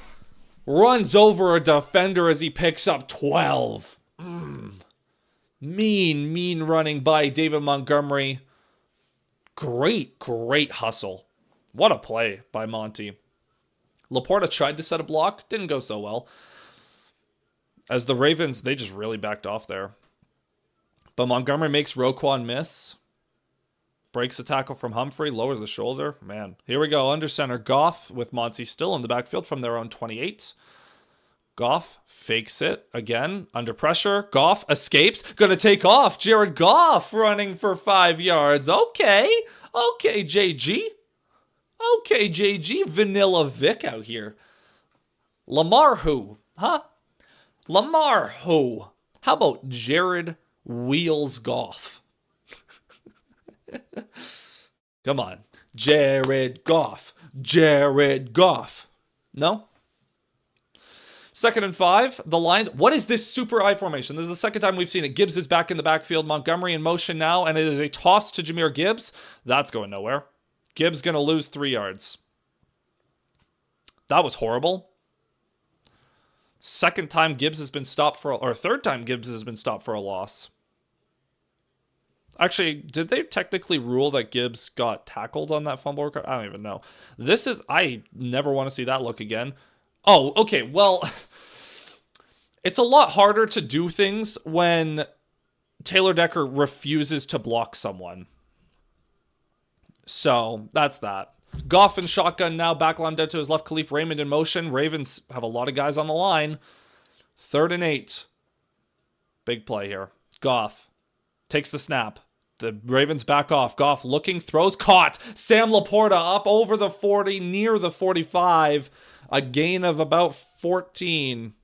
Runs over a defender as he picks up 12. Mean running by David Montgomery. Great hustle. What a play by Monty. Laporta tried to set a block. Didn't go so well. As the Ravens, they just really backed off there. But Montgomery makes Roquan miss. Breaks the tackle from Humphrey, lowers the shoulder. Man, here we go. Under center, Goff with Monty still in the backfield from their own 28. Goff fakes it again, under pressure. Goff escapes, gonna take off. Jared Goff running for 5 yards. Okay, JG. Okay, JG. Vanilla Vic out here. Lamar who? Huh? Lamar who? How about Jared Wheels Goff? Come on. Jared Goff. Jared Goff. No? 2nd and 5. The Lions. What is this super I formation? This is the second time we've seen it. Gibbs is back in the backfield. Montgomery in motion now, and it is a toss to Jahmyr Gibbs. That's going nowhere. Gibbs going to lose 3 yards. That was horrible. Second time Gibbs has been stopped for, or third time Gibbs has been stopped for a loss. Actually, did they technically rule that Gibbs got tackled on that fumble recovery? I don't even know. I never want to see that look again. Oh, okay, well, it's a lot harder to do things when Taylor Decker refuses to block someone. So, that's that. Goff in shotgun now, back lined out to his left. Khalif Raymond in motion. Ravens have a lot of guys on the line. 3rd and 8. Big play here. Goff takes the snap. The Ravens back off. Goff looking, throws, caught. Sam Laporta up over the 40, near the 45. A gain of about 14.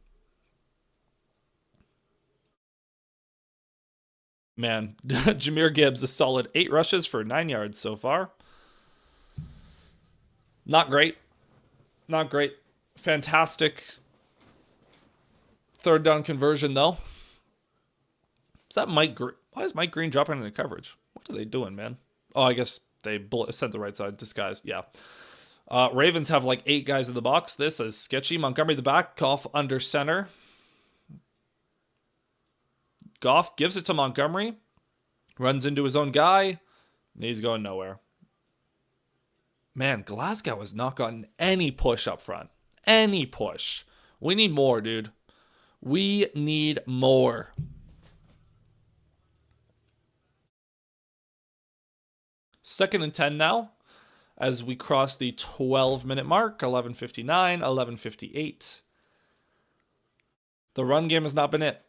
Man, Jahmyr Gibbs, a solid 8 rushes for 9 yards so far. Not great. Not great. Fantastic 3rd down conversion, though. Is that Mike Green? Why is Mike Green dropping into coverage? What are they doing, man? Oh, I guess they sent the right side. Disguise. Yeah. Ravens have like 8 guys in the box. This is sketchy. Montgomery the back. Goff under center. Goff gives it to Montgomery. Runs into his own guy. And he's going nowhere. Man, Glasgow has not gotten any push up front. Any push. We need more, dude. We need more. Second and 10 now, as we cross the 12-minute mark. 11:59, 11:58. The run game has not been it.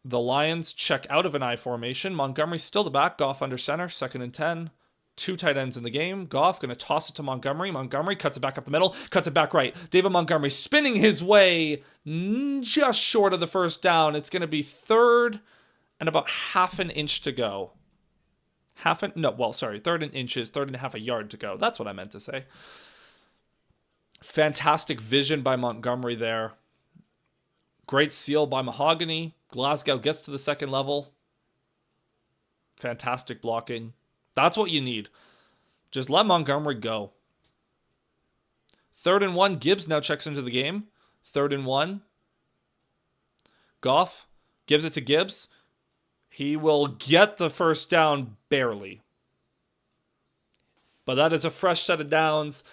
The Lions check out of an I formation. Montgomery still the back. Goff under center. 2nd and 10. 2 tight ends in the game. Goff going to toss it to Montgomery. Montgomery cuts it back up the middle. Cuts it back right. David Montgomery spinning his way just short of the 1st down. It's going to be 3rd and about half an inch to go. 3rd and inches. 3rd and a half a yard to go. That's what I meant to say. Fantastic vision by Montgomery there. Great seal by Mahogany. Glasgow gets to the 2nd level. Fantastic blocking. That's what you need. Just let Montgomery go. 3rd and 1. Gibbs now checks into the game. 3rd and 1. Goff gives it to Gibbs. He will get the 1st down barely. But that is a fresh set of downs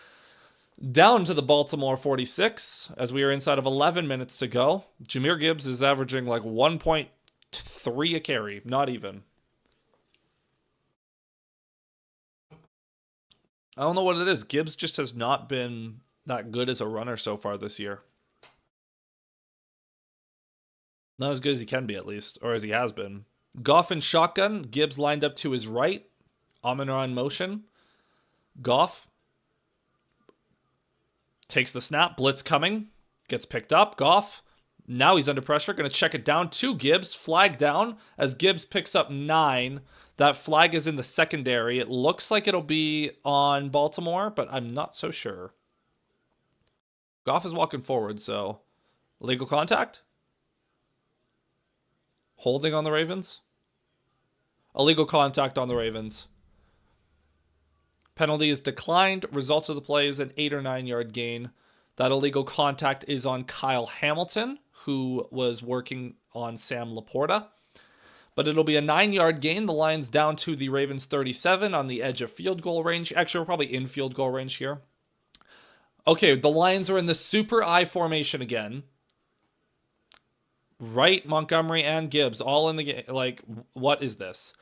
down to the Baltimore 46 as we are inside of 11 minutes to go. Jahmyr Gibbs is averaging like 1.3 a carry. Not even. I don't know what it is. Gibbs just has not been that good as a runner so far this year. Not as good as he can be, at least. Or as he has been. Goff in shotgun. Gibbs lined up to his right. Amon-Ra in motion. Goff takes the snap. Blitz coming. Gets picked up. Goff. Now he's under pressure. Going to check it down to Gibbs. Flag down as Gibbs picks up 9. That flag is in the secondary. It looks like it'll be on Baltimore, but I'm not so sure. Goff is walking forward, so illegal contact? Holding on the Ravens? Illegal contact on the Ravens. Penalty is declined. Result of the play is an 8 or 9 yard gain. That illegal contact is on Kyle Hamilton, who was working on Sam Laporta. But it'll be a 9 yard gain. The Lions down to the Ravens 37 on the edge of field goal range. Actually, we're probably in field goal range here. Okay, the Lions are in the super I formation again. Wright, Montgomery, and Gibbs all in the game. Like, what is this?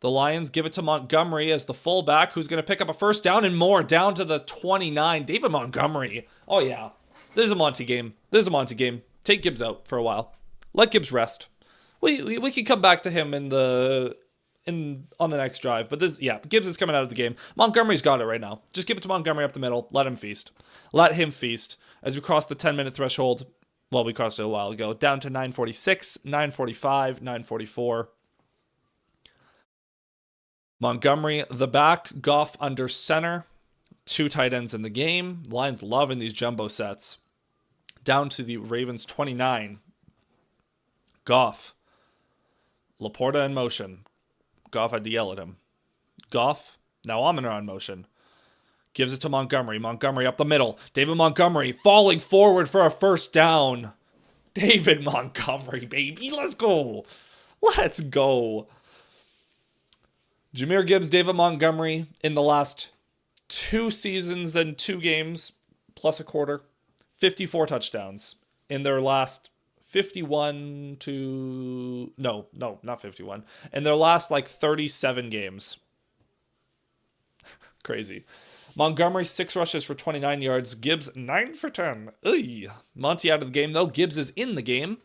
The Lions give it to Montgomery as the fullback, who's going to pick up a first down and more, down to the 29. David Montgomery. Oh, yeah. This is a Monty game. Take Gibbs out for a while. Let Gibbs rest. We can come back to him on the next drive. But Gibbs is coming out of the game. Montgomery's got it right now. Just give it to Montgomery up the middle. Let him feast. As we cross the 10-minute threshold. Well, we crossed it a while ago. Down to 9:46, 9:45, 9:44. Montgomery, the back. Goff under center. 2 tight ends in the game. Lions loving these jumbo sets. Down to the Ravens 29. Goff. Laporta in motion. Goff had to yell at him. Goff. Now Amon-Ra in motion. Gives it to Montgomery. Montgomery up the middle. David Montgomery falling forward for a first down. David Montgomery, baby. Let's go. Let's go. Jahmyr Gibbs, David Montgomery in the last 2 seasons and 2 games, plus a quarter, 54 touchdowns. In their last 51 to... No, not 51. In their last, 37 games. Crazy. Montgomery, 6 rushes for 29 yards. Gibbs, 9 for 10. Ugh. Monty out of the game, though. Gibbs is in the game.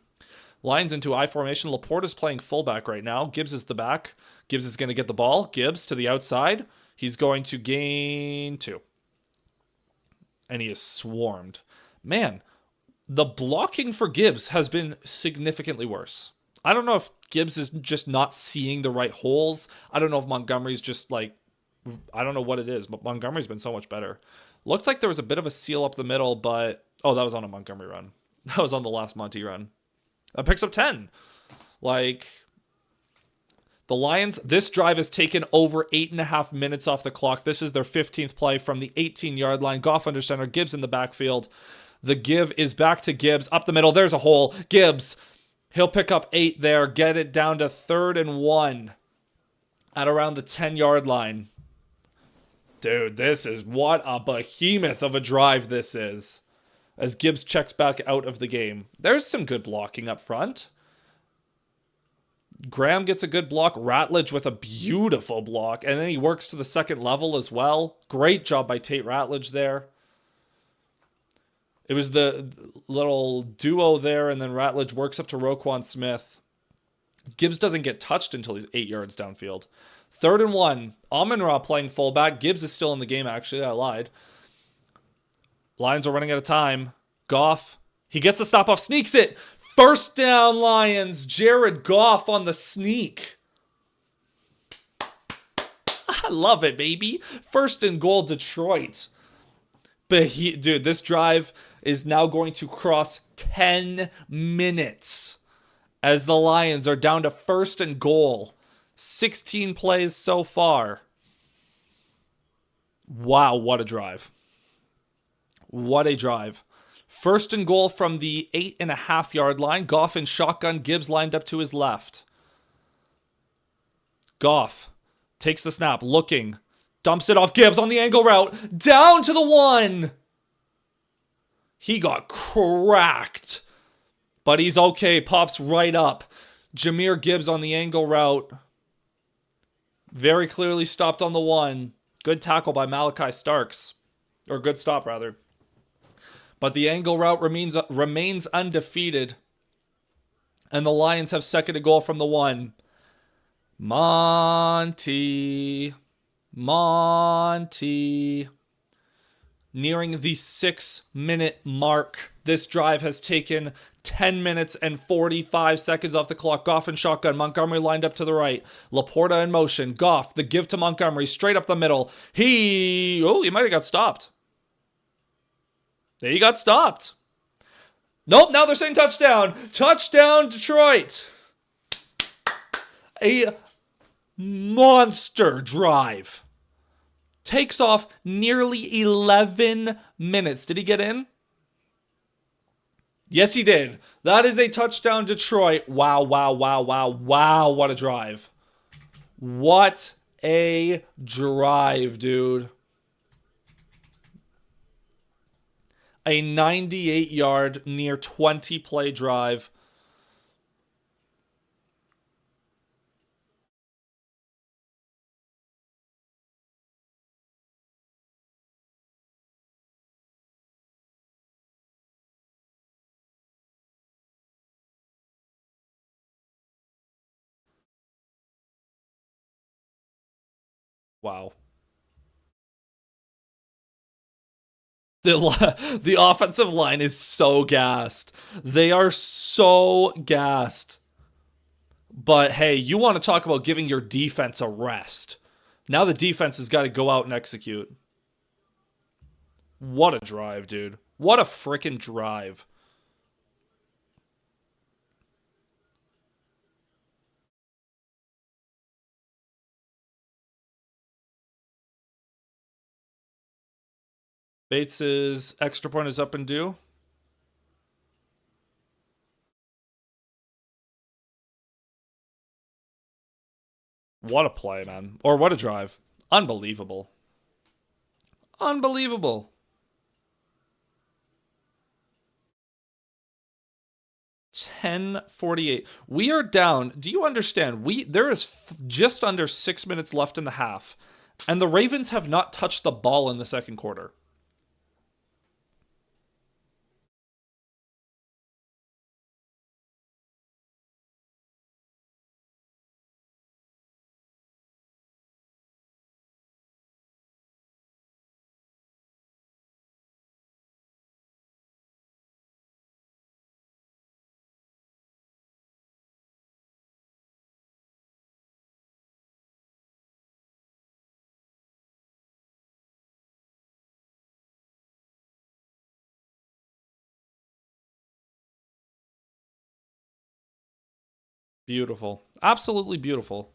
Lions into I formation. Laporta's playing fullback right now. Gibbs is the back. Gibbs is going to get the ball. Gibbs to the outside. He's going to gain 2. And he is swarmed. Man, the blocking for Gibbs has been significantly worse. I don't know if Gibbs is just not seeing the right holes. I don't know if Montgomery's just I don't know what it is, but Montgomery's been so much better. Looked like there was a bit of a seal up the middle, but... Oh, that was on a Montgomery run. That was on the last Monty run. That picks up 10. The Lions, this drive has taken over 8.5 minutes off the clock. This is their 15th play from the 18-yard line. Goff under center, Gibbs in the backfield. The give is back to Gibbs. Up the middle, there's a hole. Gibbs, he'll pick up 8 there. Get it down to 3rd and 1 at around the 10-yard line. Dude, this is what a behemoth of a drive this is. As Gibbs checks back out of the game. There's some good blocking up front. Graham gets a good block. Ratledge with a beautiful block. And then he works to the second level as well. Great job by Tate Ratledge there. It was the little duo there, and then Ratledge works up to Roquan Smith. Gibbs doesn't get touched until he's 8 yards downfield. 3rd and 1. Amon-Ra playing fullback. Gibbs is still in the game, actually. I lied. Lions are running out of time. Goff. He gets the stop off. Sneaks it. First down, Lions. Jared Goff on the sneak. I love it, baby. 1st and goal, Detroit. But dude, this drive is now going to cross 10 minutes as the Lions are down to 1st and goal. 16 plays so far. Wow, what a drive. What a drive. 1st and goal from the 8.5-yard line. Goff in shotgun. Gibbs lined up to his left. Goff takes the snap, looking. Dumps it off. Gibbs on the angle route. Down to the 1. He got cracked. But he's okay. Pops right up. Jahmyr Gibbs on the angle route. Very clearly stopped on the 1. Good tackle by Malachi Starks. Or good stop, rather. But the angle route remains undefeated. And the Lions have 2nd and goal from the 1. Monty. Nearing the 6-minute mark. This drive has taken 10 minutes and 45 seconds off the clock. Goff and shotgun. Montgomery lined up to the right. Laporta in motion. Goff, the give to Montgomery. Straight up the middle. He might have got stopped. He got stopped. Nope, now they're saying touchdown. Touchdown, Detroit. A monster drive. Takes off nearly 11 minutes. Did he get in? Yes, he did. That is a touchdown, Detroit. Wow. What a drive. What a drive, dude. A 98-yard, near 20-play drive. Wow. The offensive line is so gassed. They are so gassed. But hey, you want to talk about giving your defense a rest. Now the defense has got to go out and execute. What a drive, dude. What a freaking drive. Bates's extra point is up and due. What a play, man. Or what a drive. Unbelievable. Unbelievable. 10:48. We are down. Do you understand? There is just under 6 minutes left in the half, and the Ravens have not touched the ball in the second quarter. Beautiful. Absolutely beautiful.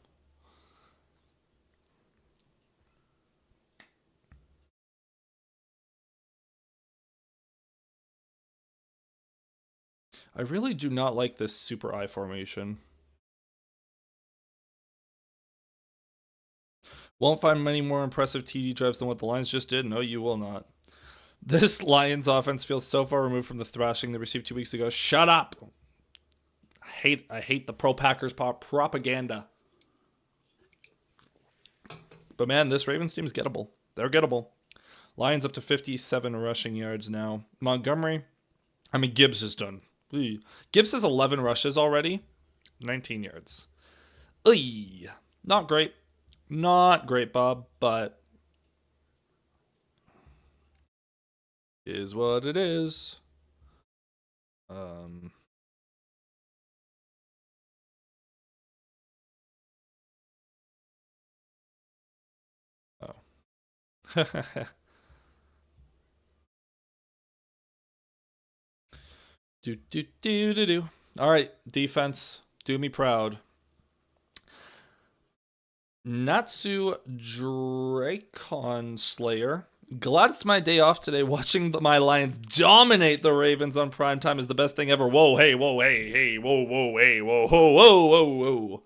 I really do not like this super I formation. Won't find many more impressive TD drives than what the Lions just did. No, you will not. This Lions offense feels so far removed from the thrashing they received 2 weeks ago. Shut up. I hate the pro Packers propaganda. But man, this Ravens team is gettable. They're gettable. Lions up to 57 rushing yards now. Montgomery, I mean, Gibbs is done. Gibbs has 11 rushes already. 19 yards. Not great. Not great, Bob, but is what it is. Oh. do. All right, defense, do me proud. Natsu Dracon Slayer. Glad it's my day off today. Watching my Lions dominate the Ravens on primetime is the best thing ever. Whoa, hey, whoa, hey, whoa, whoa, hey, whoa, whoa.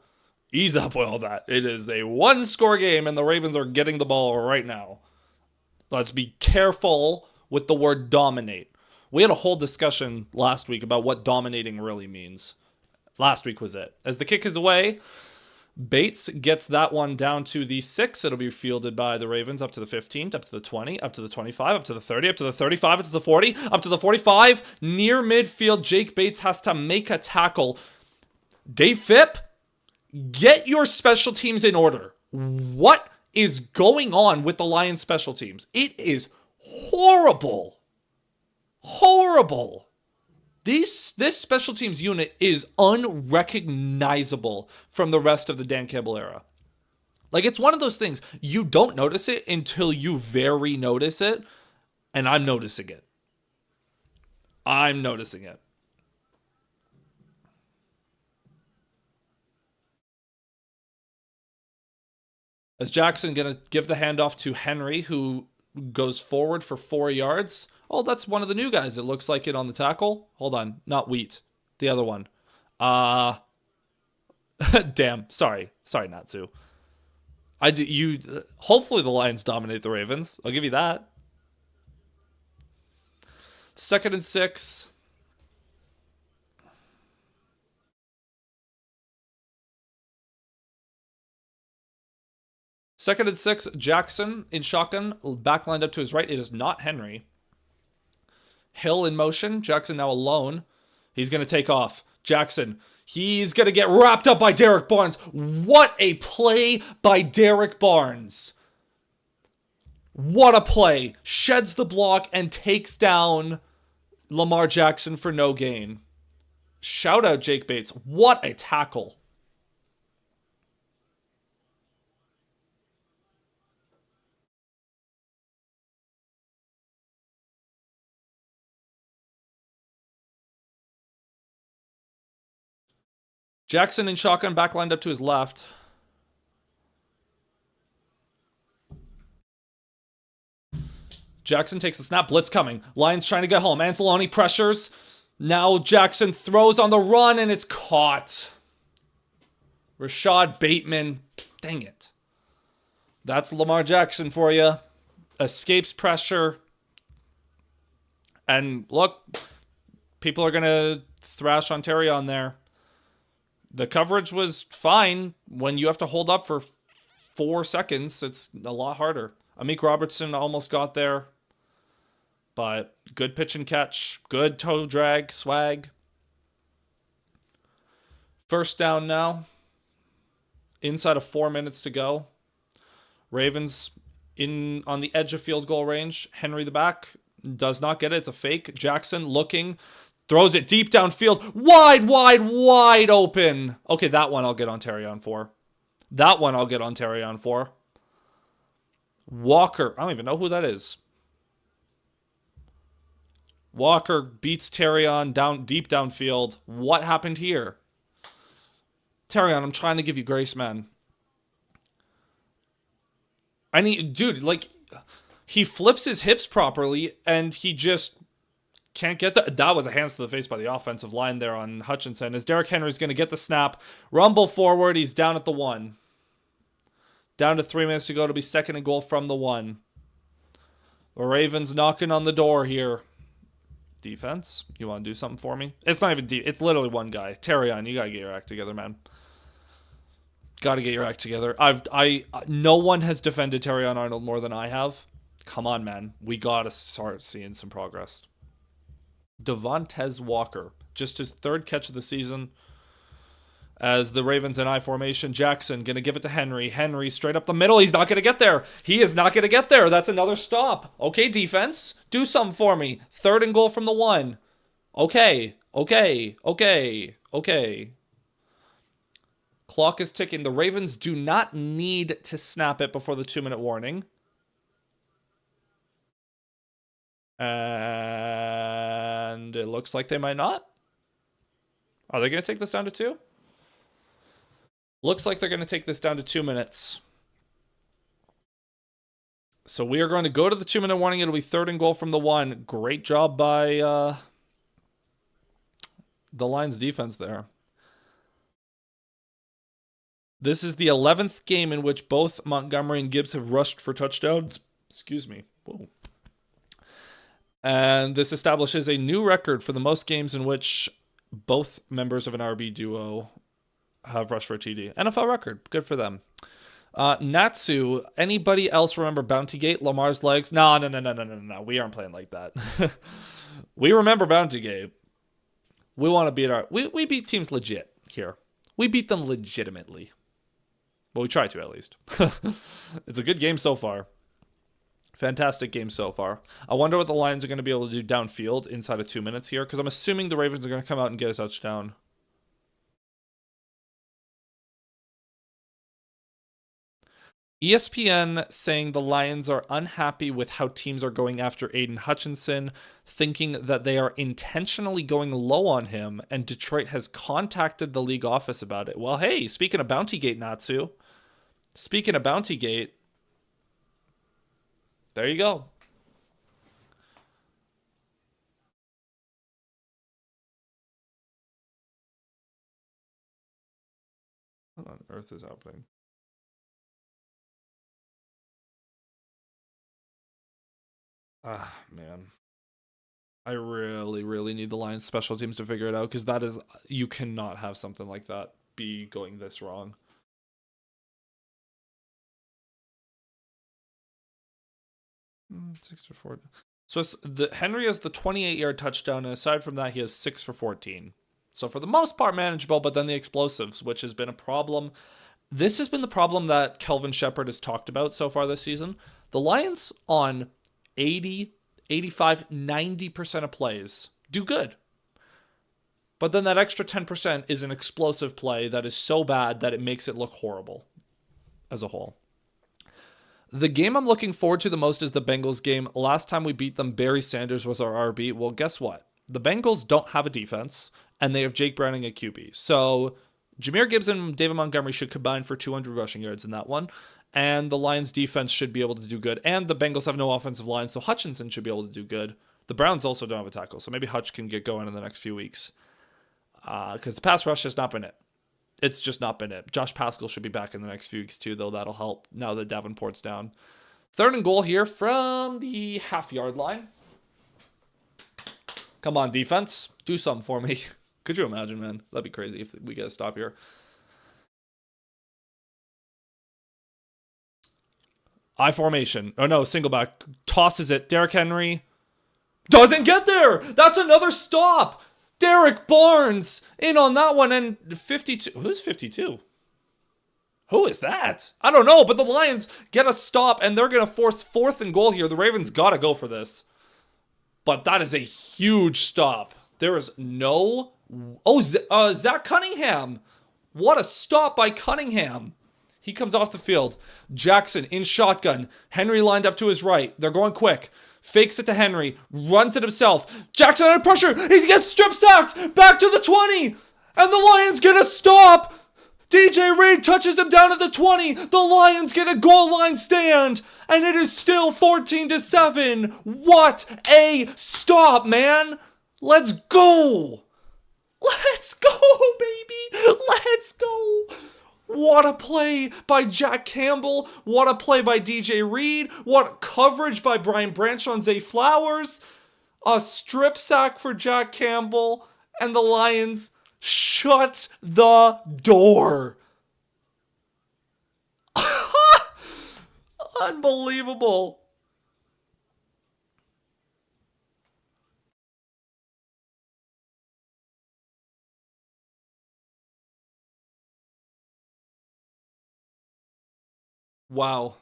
Ease up with all that. It is a one-score game, and the Ravens are getting the ball right now. Let's be careful with the word dominate. We had a whole discussion last week about what dominating really means. Last week was it. As the kick is away, Bates gets that one down to the 6. It'll be fielded by the Ravens up to the 15, up to the 20, up to the 25, up to the 30, up to the 35, up to the 40, up to the 45. Near midfield, Jake Bates has to make a tackle. Dave Phipp, get your special teams in order. What is going on with the Lions special teams? It is horrible. Horrible. This special teams unit is unrecognizable from the rest of the Dan Campbell era. Like, it's one of those things, you don't notice it until you very notice it, and I'm noticing it. I'm noticing it. Is Jackson going to give the handoff to Henry, who goes forward for 4 yards? Oh, that's one of the new guys. It looks like it on the tackle. Hold on. Not Wheat. The other one. Damn. Sorry, Natsu. Hopefully the Lions dominate the Ravens. I'll give you that. 2nd and 6. Second and 6. Jackson in shotgun. Back lined up to his right. It is not Henry. Hill in motion. Jackson now alone. He's going to take off. Jackson. He's going to get wrapped up by Derek Barnes. What a play by Derek Barnes. What a play. Sheds the block and takes down Lamar Jackson for no gain. Shout out Jake Bates. What a tackle. Jackson in shotgun, back lined up to his left. Jackson takes the snap. Blitz coming. Lions trying to get home. Anzalone pressures. Now Jackson throws on the run, and it's caught. Rashad Bateman. Dang it. That's Lamar Jackson for you. Escapes pressure. And look, people are going to thrash Ontario on there. The coverage was fine. When you have to hold up for 4 seconds, it's a lot harder. Amik Robertson almost got there. But good pitch and catch. Good toe drag, swag. First down now. Inside of 4 minutes to go. Ravens in on the edge of field goal range. Henry the back does not get it. It's a fake. Jackson looking. Throws it deep downfield. Wide open. Okay, that one I'll get Ontario on for. That one I'll get Ontario on for. Walker. I don't even know who that is. Walker beats Terrion down deep downfield. What happened here? Terrion, I'm trying to give you grace, man. Dude, like, he flips his hips properly, and he just can't get that was a hands to the face by the offensive line there on Hutchinson. As Derrick Henry's going to get the snap, rumble forward, he's down at the 1. Down to 3 minutes to go to be second and goal from the 1. The Ravens knocking on the door here. Defense, you want to do something for me? It's not even it's literally one guy. Terrion, you got to get your act together, man. Got to get your act together. No one has defended Terrion Arnold more than I have. Come on, man. We got to start seeing some progress. Devontae Walker, just his 3rd catch of the season. As the Ravens in I formation, Jackson going to give it to Henry. Henry straight up the middle. He's not going to get there. He is not going to get there. That's another stop. Okay, defense. Do something for me. 3rd and goal from the 1. Okay. Clock is ticking. The Ravens do not need to snap it before the 2-minute warning. And it looks like they might not. Are they going to take this down to 2? Looks like they're going to take this down to 2 minutes. So we are going to go to the 2-minute warning. It'll be 3rd and goal from the 1. Great job by the Lions defense there. This is the 11th game in which both Montgomery and Gibbs have rushed for touchdowns. Excuse me. Whoa. And this establishes a new record for the most games in which both members of an RB duo have rushed for a TD. NFL record. Good for them. Natsu, anybody else remember Bountygate? Lamar's legs? No. We aren't playing like that. We remember Bountygate. We want to beat we beat teams legit here. We beat them legitimately. Well, we try to, at least. It's a good game so far. Fantastic game so far. I wonder what the Lions are going to be able to do downfield inside of 2 minutes here, because I'm assuming the Ravens are going to come out and get a touchdown. ESPN saying the Lions are unhappy with how teams are going after Aiden Hutchinson, thinking that they are intentionally going low on him, and Detroit has contacted the league office about it. Well, hey, speaking of Bountygate, Natsu. Speaking of Bountygate, there you go. What on earth is happening? Ah, man. I really, really need the Lions special teams to figure it out, because that is, you cannot have something like that be going this wrong. 6 for 4. So Henry has the 28-yard touchdown, and aside from that, he has 6 for 14. So for the most part, manageable, but then the explosives, which has been a problem. This has been the problem that Kelvin Shepard has talked about so far this season. The Lions on 80, 85, 90% of plays do good. But then that extra 10% is an explosive play that is so bad that it makes it look horrible as a whole. The game I'm looking forward to the most is the Bengals game. Last time we beat them, Barry Sanders was our RB. Well, guess what? The Bengals don't have a defense, and they have Jake Browning at QB. So Jahmyr Gibbs and David Montgomery should combine for 200 rushing yards in that one. And the Lions defense should be able to do good. And the Bengals have no offensive line, so Hutchinson should be able to do good. The Browns also don't have a tackle, so maybe Hutch can get going in the next few weeks. Because the pass rush has not been it. It's just not been it. Josh Pascal should be back in the next few weeks too, though. That'll help now that Davenport's down. 3rd and goal here from the half-yard line. Come on, defense. Do something for me. Could you imagine, man? That'd be crazy if we get a stop here. I formation. Oh, no, single back. Tosses it. Derrick Henry doesn't get there. That's another stop. Derek Barnes in on that one, and 52. Who's 52? Who is that? I don't know, but the Lions get a stop, and they're going to force 4th and goal here. The Ravens got to go for this. But that is a huge stop. There is no... Oh, Zach Cunningham. What a stop by Cunningham. He comes off the field. Jackson in shotgun. Henry lined up to his right. They're going quick. Fakes it to Henry. Runs it himself. Jackson under pressure. He gets strip sacked. Back to the 20. And the Lions get a stop. DJ Reed touches him down at the 20. The Lions get a goal line stand. And it is still 14-7. What a stop, man. Let's go. Let's go, baby. Let's go. What a play by Jack Campbell. What a play by DJ Reed. What coverage by Brian Branch on Zay Flowers. A strip sack for Jack Campbell. And the Lions shut the door. Unbelievable. Wow.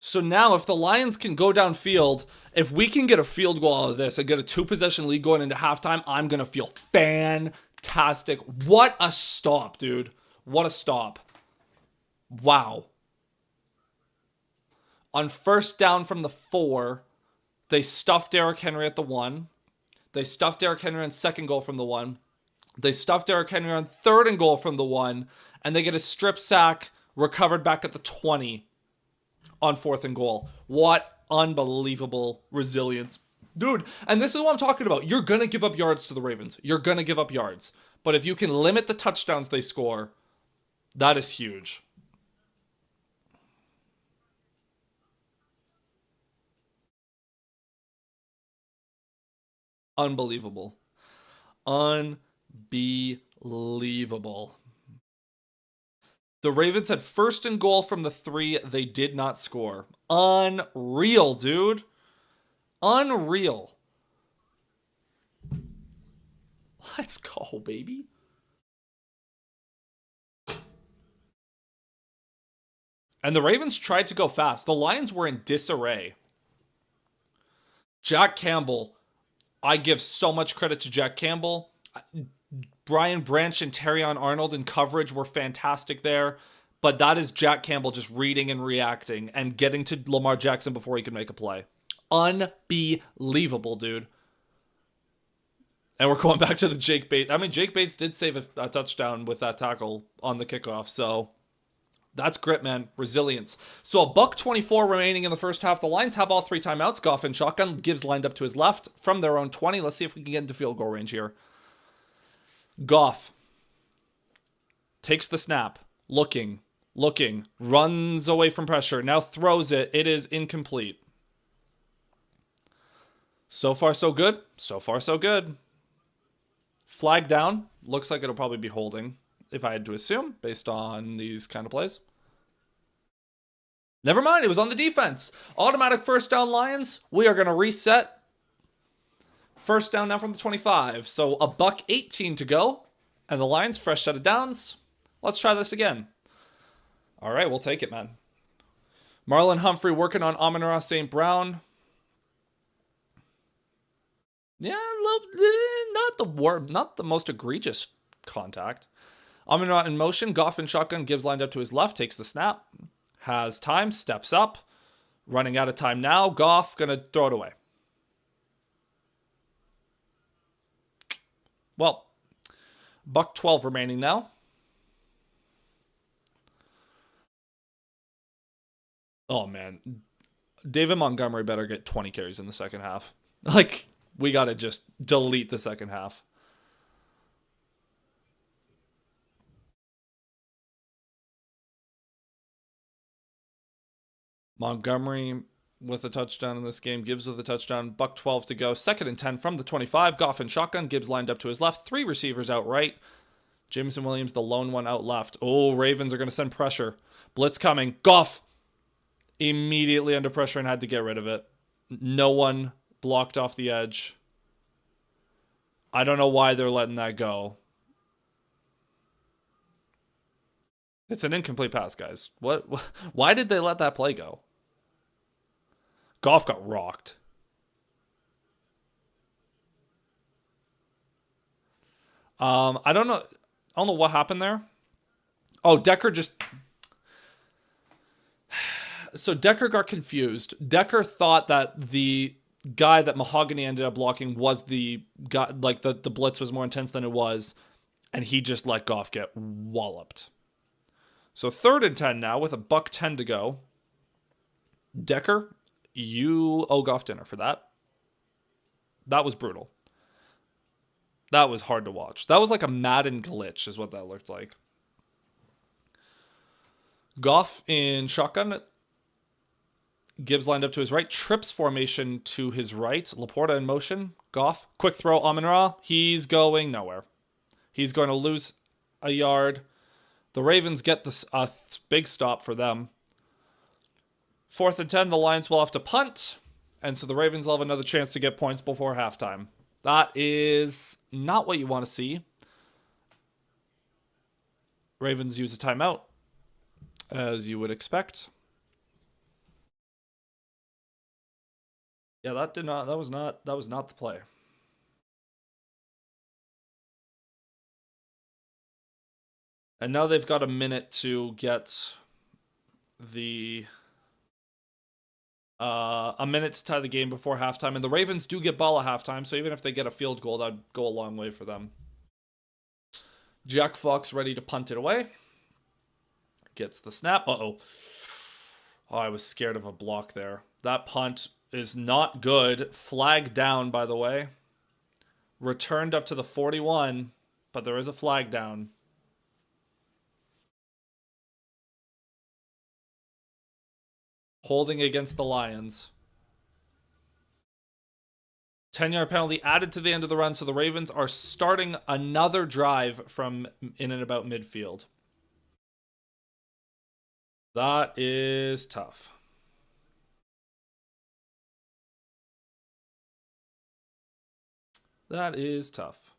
So now if the Lions can go downfield, if we can get a field goal out of this and get a 2-possession lead going into halftime, I'm going to feel fantastic. What a stop, dude. What a stop. Wow. On 1st down from the 4, they stuffed Derrick Henry at the 1. They stuffed Derrick Henry on 2nd goal from the 1. They stuffed Derrick Henry on 3rd and goal from the 1. And they get a strip sack recovered back at the 20 on 4th and goal. What unbelievable resilience. Dude, and this is what I'm talking about. You're going to give up yards to the Ravens. You're going to give up yards. But if you can limit the touchdowns they score, that is huge. Unbelievable. Unbelievable. The Ravens had 1st and goal from the 3. They did not score. Unreal, dude. Unreal. Let's go, baby. And the Ravens tried to go fast. The Lions were in disarray. Jack Campbell. I give so much credit to Jack Campbell. Brian Branch and Terrion Arnold in coverage were fantastic there. But that is Jack Campbell just reading and reacting and getting to Lamar Jackson before he could make a play. Unbelievable, dude. And we're going back to the Jake Bates. I mean, Jake Bates did save a touchdown with that tackle on the kickoff. So that's grit, man. Resilience. So $1:24 remaining in the first half. The Lions have all 3 timeouts. Goff in shotgun. Gibbs lined up to his left from their own 20. Let's see if we can get into field goal range here. Goff takes the snap. Looking. Runs away from pressure. Now throws it. It is incomplete. So far, so good. So far, so good. Flag down. Looks like it'll probably be holding. if I had to assume, based on these kind of plays. Never mind, it was on the defense. Automatic first down, Lions. We are going to reset. First down now from the 25. So a $1:18 to go. And the Lions, fresh set of downs. Let's try this again. All right, we'll take it, man. Marlon Humphrey working on Amon-Ra St. Brown. Yeah, not the most egregious contact. Amon-Ra in motion. Goff in shotgun. Gibbs lined up to his left. Takes the snap. Has time. Steps up. Running out of time now. Goff going to throw it away. Well, $1:12 remaining now. Oh, man. David Montgomery better get 20 carries in the second half. Like, we got to just delete the second half. Montgomery with a touchdown in this game. Gibbs with a touchdown. $1:12 to go. 2nd and 10 from the 25. Goff in shotgun. Gibbs lined up to his left. 3 receivers out right. Jameson Williams, the lone one out left. Oh, Ravens are going to send pressure. Blitz coming. Goff immediately under pressure and had to get rid of it. No one blocked off the edge. I don't know why they're letting that go. It's an incomplete pass, guys. What? Why did they let that play go? Goff got rocked. I don't know. I don't know what happened there. Oh, Decker just... So Decker got confused. Decker thought that the guy that Mahogany ended up blocking was the guy, like the blitz was more intense than it was, and he just let Goff get walloped. So 3rd and 10 now with a $1:10 to go. Decker, you owe Goff dinner for that. That was brutal. That was hard to watch. That was like a Madden glitch is what that looked like. Goff in shotgun. Gibbs lined up to his right. Trips formation to his right. Laporta in motion. Goff. Quick throw. Amon-Ra. He's going nowhere. He's going to lose a yard. The Ravens get this big stop for them. 4th and 10. The Lions will have to punt. And so the Ravens will have another chance to get points before halftime. That is not what you want to see. Ravens use a timeout, as you would expect. Yeah, that was not the play. And now they've got a minute to get a minute to tie the game before halftime. And the Ravens do get ball at halftime, so even if they get a field goal, that'd go a long way for them. Jack Fox ready to punt it away. Gets the snap. Uh-oh. Oh, I was scared of a block there. That punt is not good. Flag down, by the way. Returned up to the 41, but there is a flag down. Holding against the Lions. 10-yard penalty added to the end of the run, so the Ravens are starting another drive from in and about midfield. That is tough. That is tough.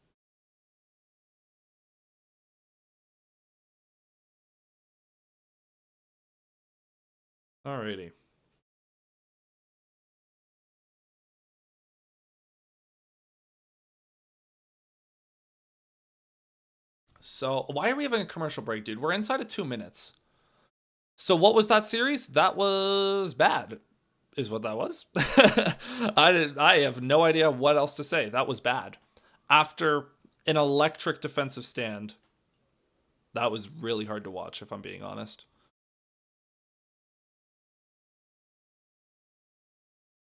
Alrighty. So, why are we having a commercial break, dude? We're inside of 2 minutes. So, what was that series? That was bad, is what that was. I have no idea what else to say. That was bad. After an electric defensive stand, that was really hard to watch, if I'm being honest.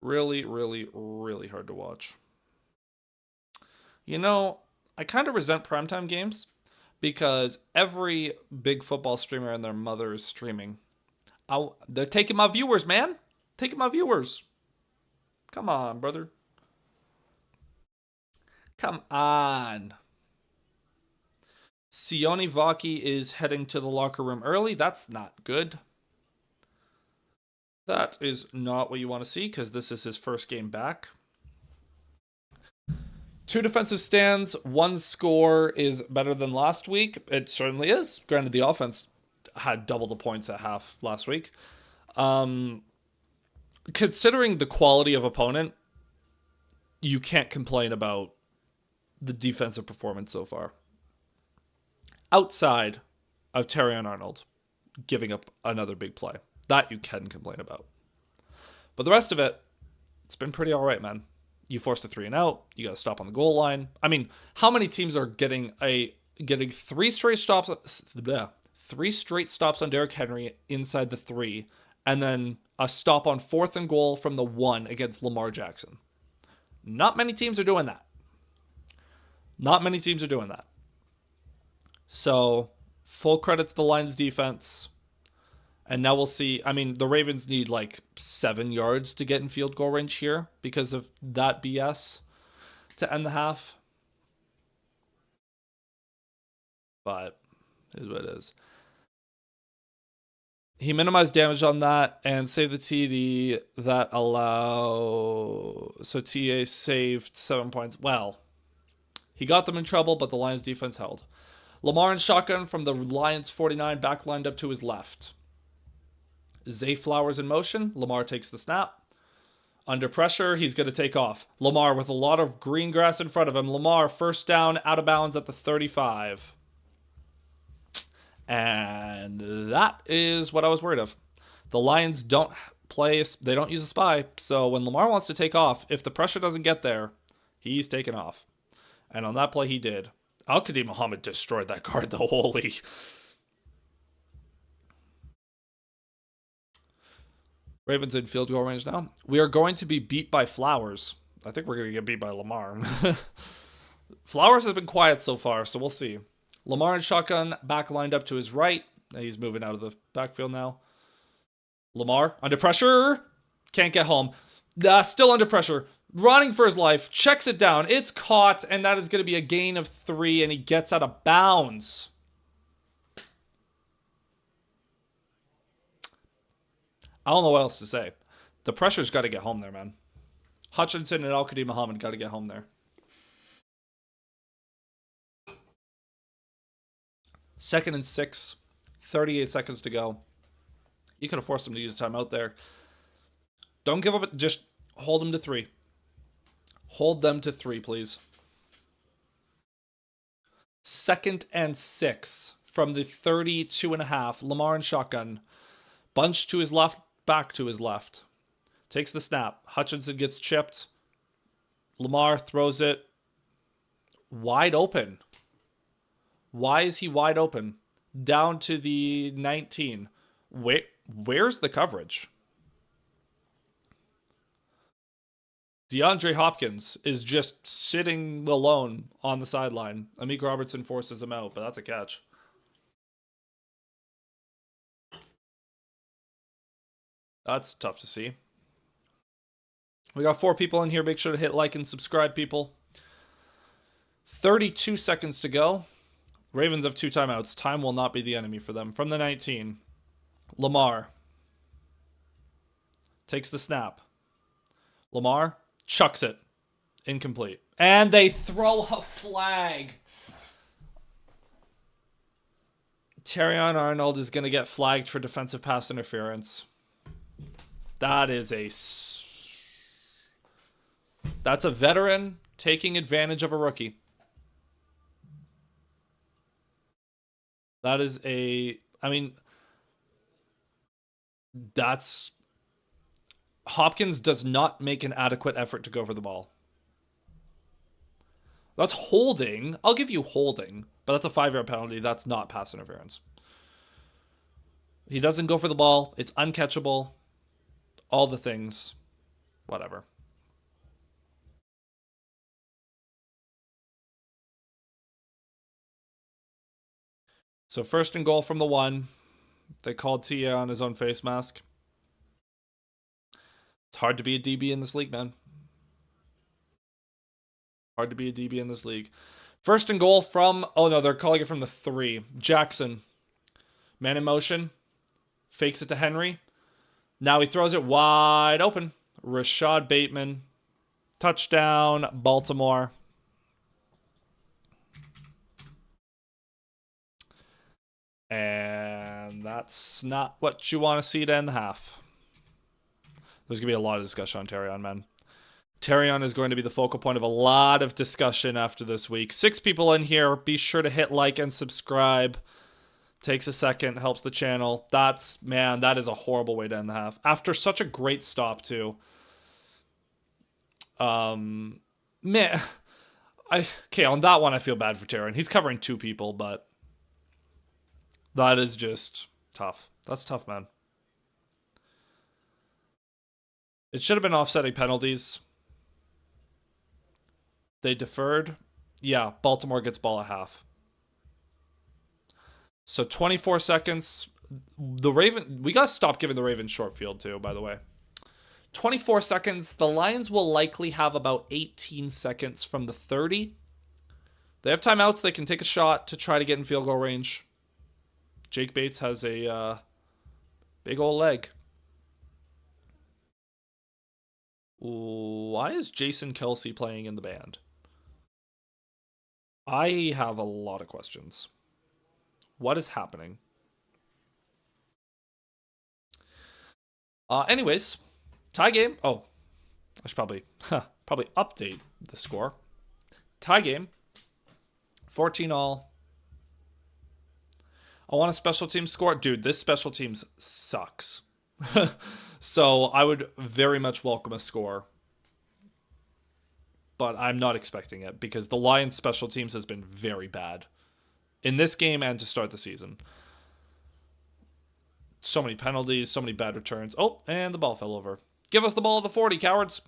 Really, really, really hard to watch. You know, I kind of resent primetime games because every big football streamer and their mother is streaming. They're taking my viewers, man. Taking my viewers. Come on, brother. Come on. Sione Vaki is heading to the locker room early. That's not good. That is not what you want to see because this is his first game back. 2 defensive stands, 1 score is better than last week. It certainly is. Granted, the offense had double the points at half last week. Considering the quality of opponent, you can't complain about the defensive performance so far. Outside of Terrion Arnold giving up another big play. That you can complain about. But the rest of it, it's been pretty all right, man. You forced a 3 and out. You got to stop on the goal line. I mean, how many teams are getting 3 straight stops? 3 straight stops on Derrick Henry inside the 3, and then a stop on 4th and goal from the 1 against Lamar Jackson. Not many teams are doing that. Not many teams are doing that. So, full credit to the Lions defense. And now we'll see. I mean, the Ravens need like 7 yards to get in field goal range here because of that BS to end the half. But it is what it is. He minimized damage on that and saved the TD that so TA saved 7 points. Well, he got them in trouble, but the Lions defense held. Lamar in shotgun from the Lions 49 back lined up to his left. Zay Flowers in motion. Lamar takes the snap. Under pressure, he's going to take off. Lamar with a lot of green grass in front of him. Lamar first down, out of bounds at the 35. And that is what I was worried of. The Lions don't use a spy. So when Lamar wants to take off, if the pressure doesn't get there, he's taking off. And on that play, he did. Al-Qadim Muhammad destroyed that guard, though. Holy. Ravens in field goal range now. We are going to be beat by Flowers. I think we're going to get beat by Lamar. Flowers has been quiet so far, so we'll see. Lamar in shotgun, back lined up to his right. He's moving out of the backfield now. Lamar under pressure. Can't get home. Still under pressure. Running for his life. Checks it down. It's caught, and that is going to be a gain of 3, and he gets out of bounds. I don't know what else to say. The pressure's got to get home there, man. Hutchinson and Al-Qadim Muhammad got to get home there. 2nd and 6. 38 seconds to go. You could have forced him to use a timeout there. Don't give up. Just hold him to 3. Hold them to 3, please. 2nd and 6 from the 32.5. Lamar in shotgun. Bunch to his left. Back to his left. Takes the snap. Hutchinson gets chipped. Lamar throws it. Wide open. Why is he wide open? Down to the 19. Where's the coverage? DeAndre Hopkins is just sitting alone on the sideline. Amik Robertson forces him out, but that's a catch. That's tough to see. We got 4 people in here. Make sure to hit like and subscribe, people. 32 seconds to go. Ravens have 2 timeouts. Time will not be the enemy for them. From the 19. Lamar. Takes the snap. Lamar chucks it. Incomplete. And they throw a flag. Terrion Arnold is going to get flagged for defensive pass interference. That's a veteran taking advantage of a rookie. That is Hopkins does not make an adequate effort to go for the ball. That's holding. I'll give you holding, but that's a 5-yard penalty. That's not pass interference. He doesn't go for the ball. It's uncatchable. All the things. Whatever. So 1st and goal from the 1. They called Tia on his own face mask. It's hard to be a DB in this league, man. Hard to be a DB in this league. First and goal from, oh no, they're calling it from the 3. Jackson. Man in motion. Fakes it to Henry. Now he throws it wide open. Rashad Bateman. Touchdown, Baltimore. And that's not what you want to see to end the half. There's going to be a lot of discussion on Terrion, man. Terrion is going to be the focal point of a lot of discussion after this week. 6 people in here. Be sure to hit like and subscribe. Takes a second, helps the channel. That is a horrible way to end the half. After such a great stop, too. Man. Okay, on that one, I feel bad for Terrion. He's covering 2 people, but that is just tough. That's tough, man. It should have been offsetting penalties. They deferred. Yeah, Baltimore gets ball at half. So 24 seconds. We got to stop giving the Ravens short field too, by the way. 24 seconds. The Lions will likely have about 18 seconds from the 30. They have timeouts. They can take a shot to try to get in field goal range. Jake Bates has a big old leg. Why is Jason Kelsey playing in the band? I have a lot of questions. What is happening? Anyways, tie game. Oh, I should probably update the score. Tie game. 14 all. I want a special team score. Dude, this special teams sucks. So I would very much welcome a score. But I'm not expecting it because the Lions special teams has been very bad. In this game and to start the season. So many penalties, so many bad returns. Oh, and the ball fell over. Give us the ball at the 40, cowards.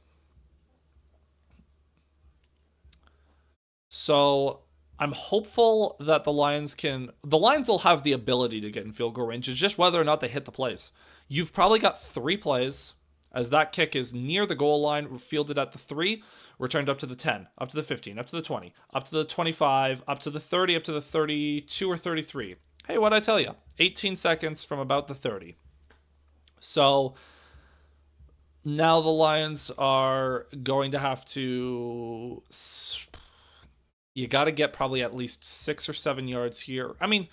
So I'm hopeful that the Lions will have the ability to get in field goal range. It's just whether or not they hit the plays. You've probably got 3 plays as that kick is near the goal line, fielded at the 3, returned up to the 10, up to the 15, up to the 20, up to the 25, up to the 30, up to the 32 or 33. Hey, what'd I tell you? 18 seconds from about the 30. So now the Lions are going to have to... You got to get probably at least 6 or 7 yards here. I mean,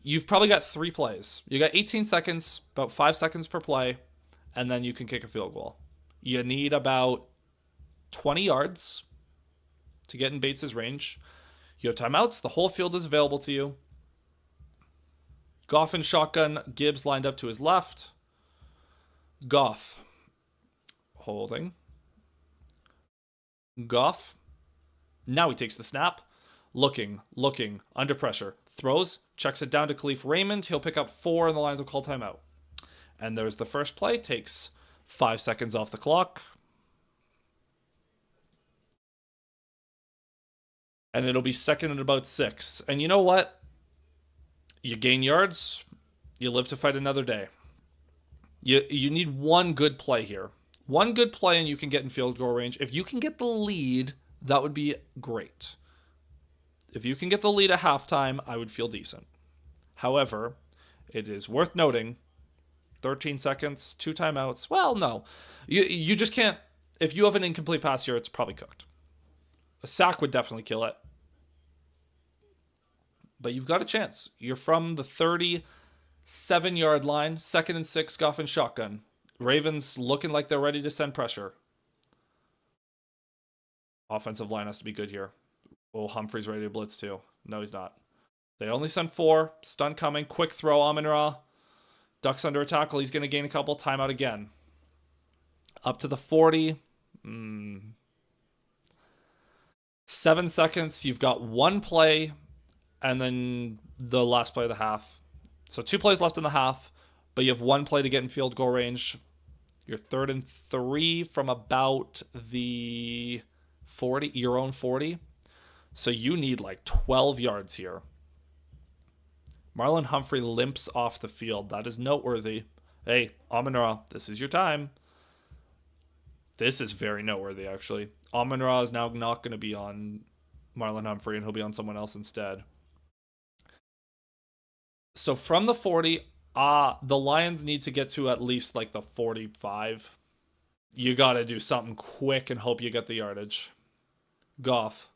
you've probably got 3 plays. You got 18 seconds, about 5 seconds per play, and then you can kick a field goal. You need about 20 yards to get in Bates' range. You have timeouts. The whole field is available to you. Goff in shotgun. Gibbs lined up to his left. Goff. Holding. Goff. Now he takes the snap. Looking, under pressure. Throws, checks it down to Khalif Raymond. He'll pick up 4 and the Lions will call timeout. And there's the first play. Takes 5 seconds off the clock. And it'll be second and about 6. And you know what? You gain yards. You live to fight another day. You need one good play here. One good play and you can get in field goal range. If you can get the lead, that would be great. If you can get the lead at halftime, I would feel decent. However, it is worth noting, 13 seconds, 2 timeouts. Well, no. You just can't. If you have an incomplete pass here, it's probably cooked. A sack would definitely kill it. But you've got a chance. You're from the 37-yard line, 2nd and 6, Goff and shotgun. Ravens looking like they're ready to send pressure. Offensive line has to be good here. Oh, Humphrey's ready to blitz too. No, he's not. They only send 4. Stun coming. Quick throw. Amon-Ra. Ducks under a tackle. He's going to gain a couple. Timeout again. Up to the 40. 7 seconds. You've got 1 play. And then the last play of the half. So 2 plays left in the half. But you have 1 play to get in field goal range. You're 3rd and 3 from about the 40, your own 40. So you need like 12 yards here. Marlon Humphrey limps off the field. That is noteworthy. Hey, Amon-Ra, this is your time. This is very noteworthy, actually. Amon-Ra is now not going to be on Marlon Humphrey, and he'll be on someone else instead. So from the 40, the Lions need to get to at least like the 45. You got to do something quick and hope you get the yardage. Goff.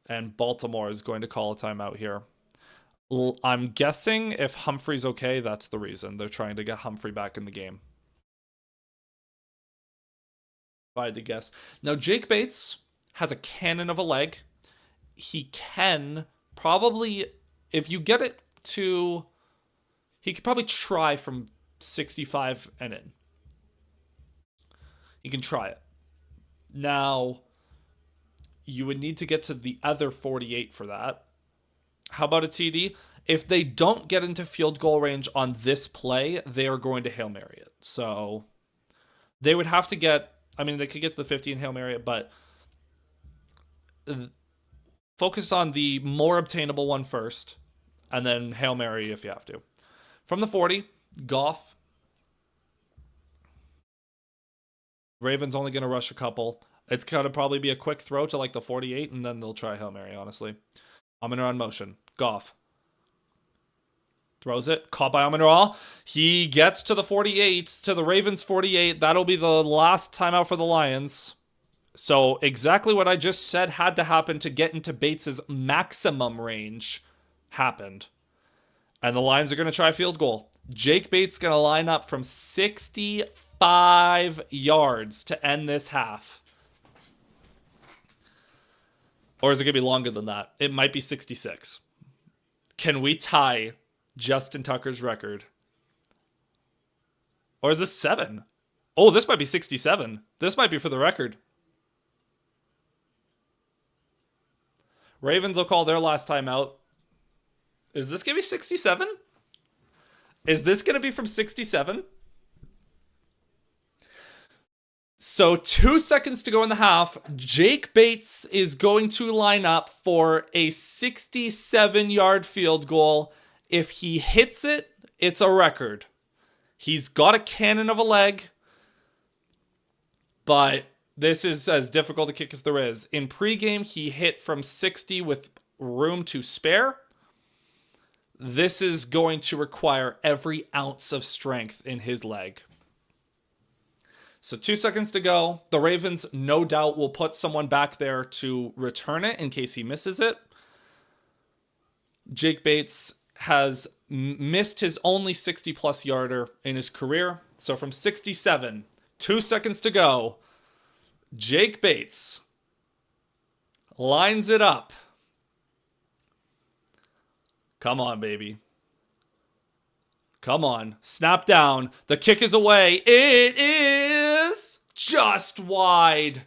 And Baltimore is going to call a timeout here. I'm guessing if Humphrey's okay, that's the reason. They're trying to get Humphrey back in the game. If I had to guess. Now, Jake Bates has a cannon of a leg. He can probably, if you get it to, he could probably try from 65 and in. He can try it. Now, you would need to get to the other 48 for that. How about a TD? If they don't get into field goal range on this play, they are going to Hail Mary it. So they would have to get, I mean, they could get to the 50 and Hail Mary it, but focus on the more obtainable one first, and then Hail Mary if you have to. From the 40, Goff. Ravens only going to rush a couple. It's going to probably be a quick throw to like the 48, and then they'll try Hail Mary, honestly. Amon-Ra motion. Goff. Throws it. Caught by Amon-Ra. He gets to the 48, to the Ravens 48. That'll be the last timeout for the Lions. So exactly what I just said had to happen to get into Bates's maximum range happened. And the Lions are going to try field goal. Jake Bates going to line up from 65 yards to end this half. Or is it going to be longer than that? It might be 66. Can we tie Justin Tucker's record? Or is this 7? Oh, this might be 67. This might be for the record. Ravens will call their last time out. Is this going to be 67? Is this going to be from 67? So 2 seconds to go in the half. Jake Bates is going to line up for a 67-yard field goal. If he hits it, it's a record. He's got a cannon of a leg, but this is as difficult a kick as there is. In pregame, he hit from 60 with room to spare. This is going to require every ounce of strength in his leg. So 2 seconds to go. The Ravens, no doubt, will put someone back there to return it in case he misses it. Jake Bates has missed his only 60-plus yarder in his career. So from 67, 2 seconds to go, Jake Bates lines it up. Come on, baby. Come on. Snap down. The kick is away. It is just wide.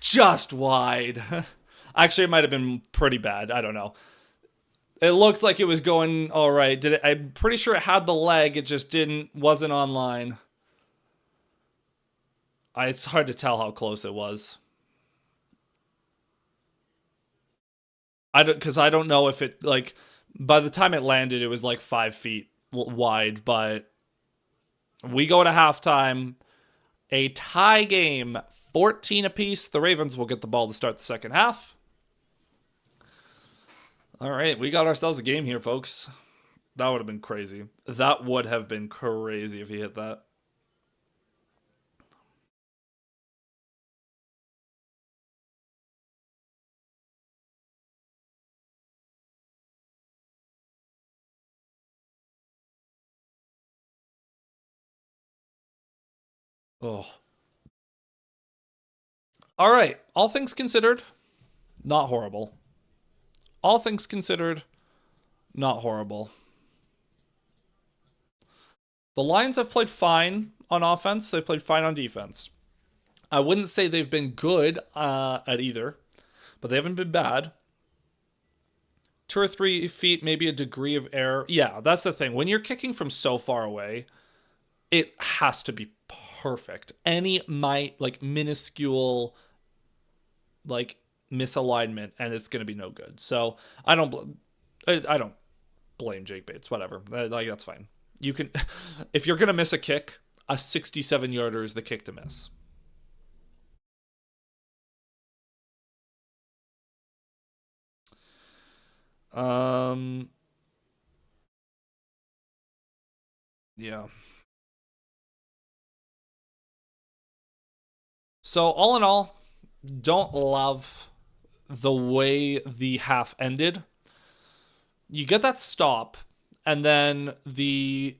Just wide. Actually, it might have been pretty bad. I don't know. It looked like it was going all right. I'm pretty sure it had the leg. It just wasn't online. It's hard to tell how close it was. Because I don't know if it, like, by the time it landed, it was like 5 feet wide, but we go to halftime. A tie game, 14 apiece. The Ravens will get the ball to start the second half. All right, we got ourselves a game here, folks. That would have been crazy. That would have been crazy if he hit that. Oh. All right. All things considered, not horrible. All things considered, not horrible. The Lions have played fine on offense. They've played fine on defense. I wouldn't say they've been good at either, but they haven't been bad. 2 or 3 feet, maybe a degree of error. Yeah, that's the thing. When you're kicking from so far away, it has to be perfect. Any minuscule misalignment, and it's going to be no good. So I don't blame Jake Bates. Whatever, that's fine. You can, if you're going to miss a kick, a 67-yarder is the kick to miss. Um, yeah. So all in all, don't love the way the half ended. You get that stop, and then the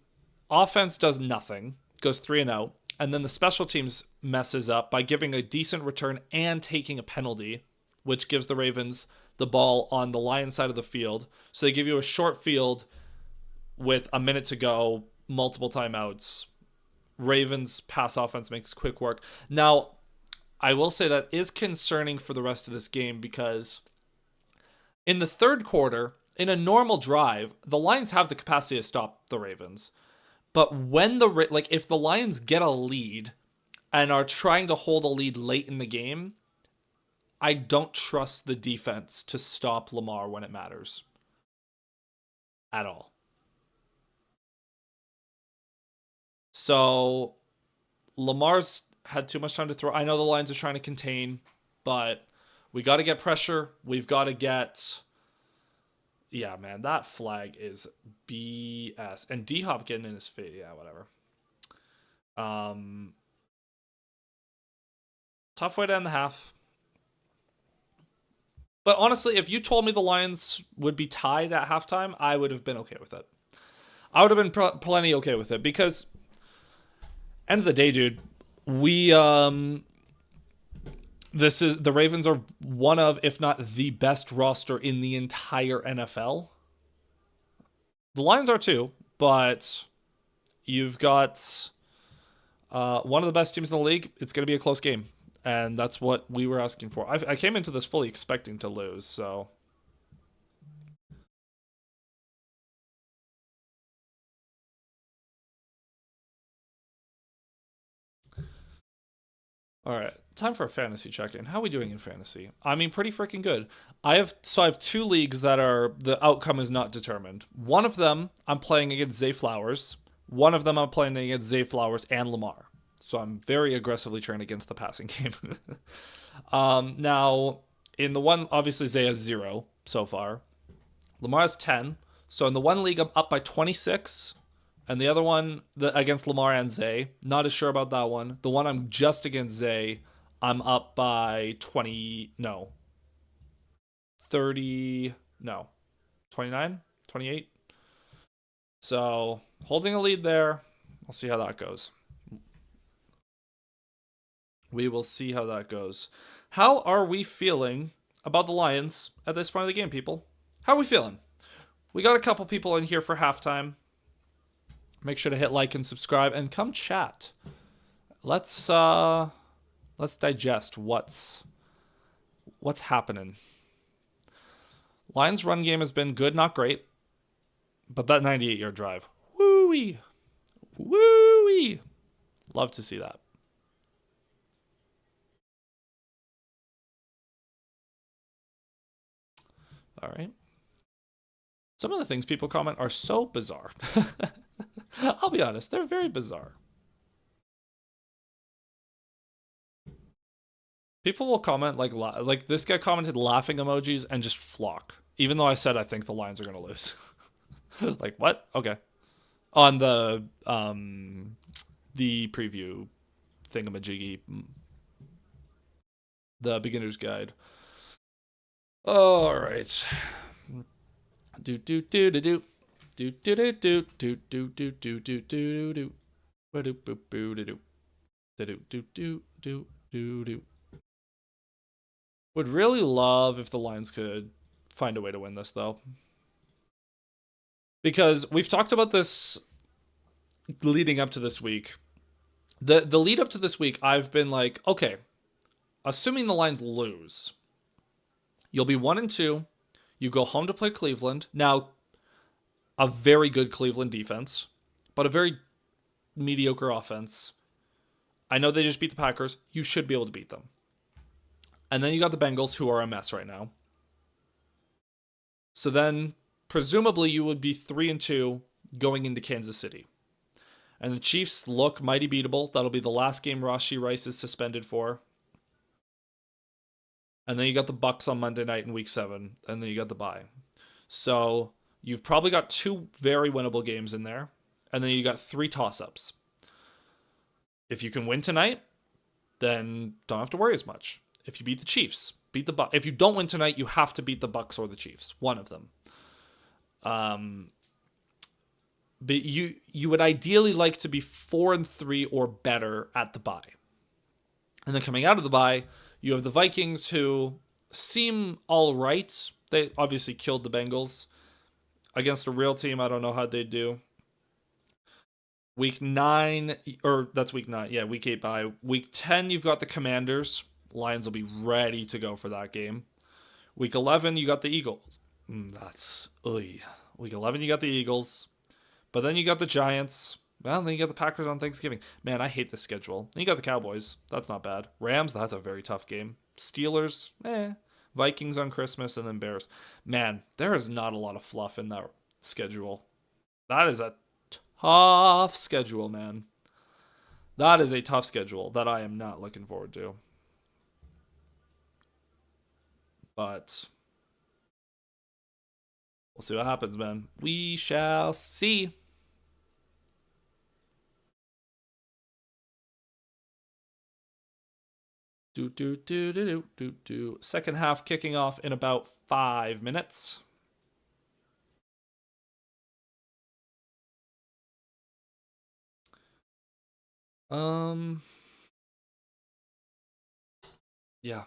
offense does nothing, goes 3 and out, and then the special teams messes up by giving a decent return and taking a penalty, which gives the Ravens the ball on the Lions side of the field. So they give you a short field with a minute to go, multiple timeouts. Ravens pass offense makes quick work. Now, I will say that is concerning for the rest of this game because in the third quarter, in a normal drive, the Lions have the capacity to stop the Ravens. But when if the Lions get a lead and are trying to hold a lead late in the game, I don't trust the defense to stop Lamar when it matters at all. So Lamar's had too much time to throw. I know the Lions are trying to contain, but we got to get pressure. We've got to get. Yeah, man, that flag is BS. And D Hop getting in his face. Yeah, whatever. Um, Tough way to end the half. But honestly, if you told me the Lions would be tied at halftime, I would have been okay with it. I would have been plenty okay with it because end of the day, dude, we this is the Ravens are one of, if not the best roster in the entire NFL. The Lions are too, but you've got one of the best teams in the league. It's going to be a close game, and that's what we were asking for. I came into this fully expecting to lose, so. All right, time for a fantasy check-in. How are we doing in fantasy? I mean, pretty freaking good. I have 2 leagues that are the outcome is not determined. One of them I'm playing against Zay Flowers. One of them I'm playing against Zay Flowers and Lamar. So I'm very aggressively trying against the passing game. Now, in the one, obviously Zay has 0 so far. Lamar has 10. So in the one league, I'm up by 26. And the other one against Lamar and Zay, not as sure about that one. The one I'm just against Zay, I'm up by 20, no, 30, no, 29, 28. So holding a lead there. We'll see how that goes. We will see how that goes. How are we feeling about the Lions at this point of the game, people? How are we feeling? We got a couple people in here for halftime. Make sure to hit like and subscribe and come chat. Let's digest what's happening. Lions run game has been good, not great. But that 98-yard drive. Woo-wee. Woo-wee. Love to see that. All right. Some of the things people comment are so bizarre. I'll be honest, they're very bizarre. People will comment like this guy commented laughing emojis and just flock, even though I said I think the Lions are gonna lose. Like what? Okay. On the preview thingamajiggy, the beginner's guide. All right. Do do do do do. Do do do do do do do do do do do. Do do do do do do do do do. Would really love if the Lions could find a way to win this though. Because we've talked about this leading up to this week. The lead up to this week, I've been like, okay, assuming the Lions lose, you'll be 1-2. You go home to play Cleveland. Now, a very good Cleveland defense, but a very mediocre offense. I know they just beat the Packers. You should be able to beat them. And then you got the Bengals, who are a mess right now. So then, presumably, you would be 3-2 going into Kansas City. And the Chiefs look mighty beatable. That'll be the last game Rashee Rice is suspended for. And then you got the Bucks on Monday night in Week 7. And then you got the bye. So you've probably got two very winnable games in there, and then you got three toss-ups. If you can win tonight, then don't have to worry as much. If you beat the Chiefs, beat the Bucks. If you don't win tonight, you have to beat the Bucks or the Chiefs, one of them. But you would ideally like to be 4-3 or better at the bye. And then coming out of the bye, you have the Vikings, who seem all right. They obviously killed the Bengals. Against a real team, I don't know how they'd do. Week 9, or that's week 9. Yeah, week 8 bye. Week 10, you've got the Commanders. Lions will be ready to go for that game. Week 11, you got the Eagles. Week 11, you got the Eagles. But then you got the Giants. Well, then you got the Packers on Thanksgiving. Man, I hate this schedule. Then you got the Cowboys. That's not bad. Rams, that's a very tough game. Steelers, Vikings on Christmas, and then Bears. Man, there is not a lot of fluff in that schedule. That is a tough schedule, man. That is a tough schedule that I am not looking forward to. But we'll see what happens, man. We shall see. Second half kicking off in about 5 minutes. Yeah.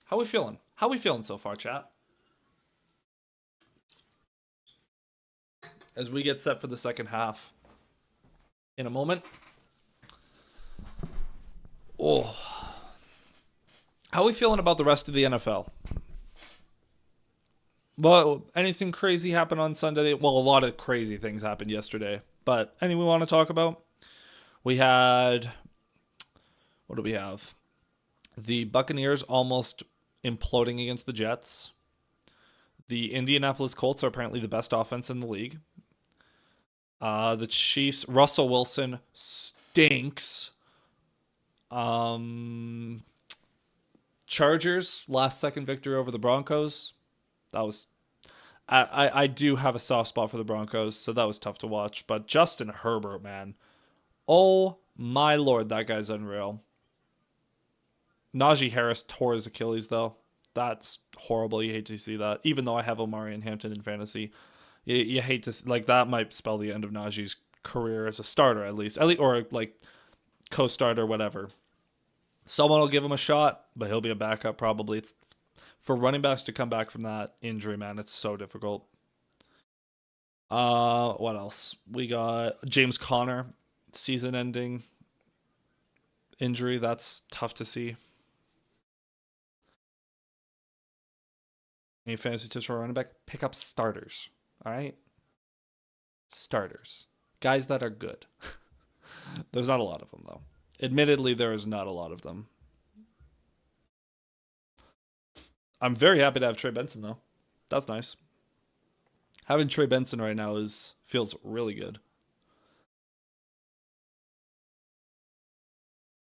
How we feeling? How we feeling so far, chat? As we get set for the second half in a moment. Oh. How are we feeling about the rest of the NFL? Well, anything crazy happened on Sunday? Well, a lot of crazy things happened yesterday. But anything we want to talk about? We had... What do we have? The Buccaneers almost imploding against the Jets. The Indianapolis Colts are apparently the best offense in the league. The Chiefs, Russell Wilson stinks. Chargers, last second victory over the Broncos. That was... I do have a soft spot for the Broncos, so that was tough to watch. But Justin Herbert, man. Oh my lord, that guy's unreal. Najee Harris tore his Achilles, though. That's horrible. You hate to see that. Even though I have Omari and Hampton in fantasy, you hate to... Like, that might spell the end of Najee's career as a starter, at least. Or, like, co-starter, whatever. Someone will give him a shot, but he'll be a backup probably. It's for running backs to come back from that injury, man. It's so difficult. What else? We got James Conner, season-ending injury. That's tough to see. Any fantasy tips for a running back? Pick up starters. All right, starters, guys that are good. There's not a lot of them, though. Admittedly, there is not a lot of them. I'm very happy to have Trey Benson, though. That's nice. Having Trey Benson right now feels really good.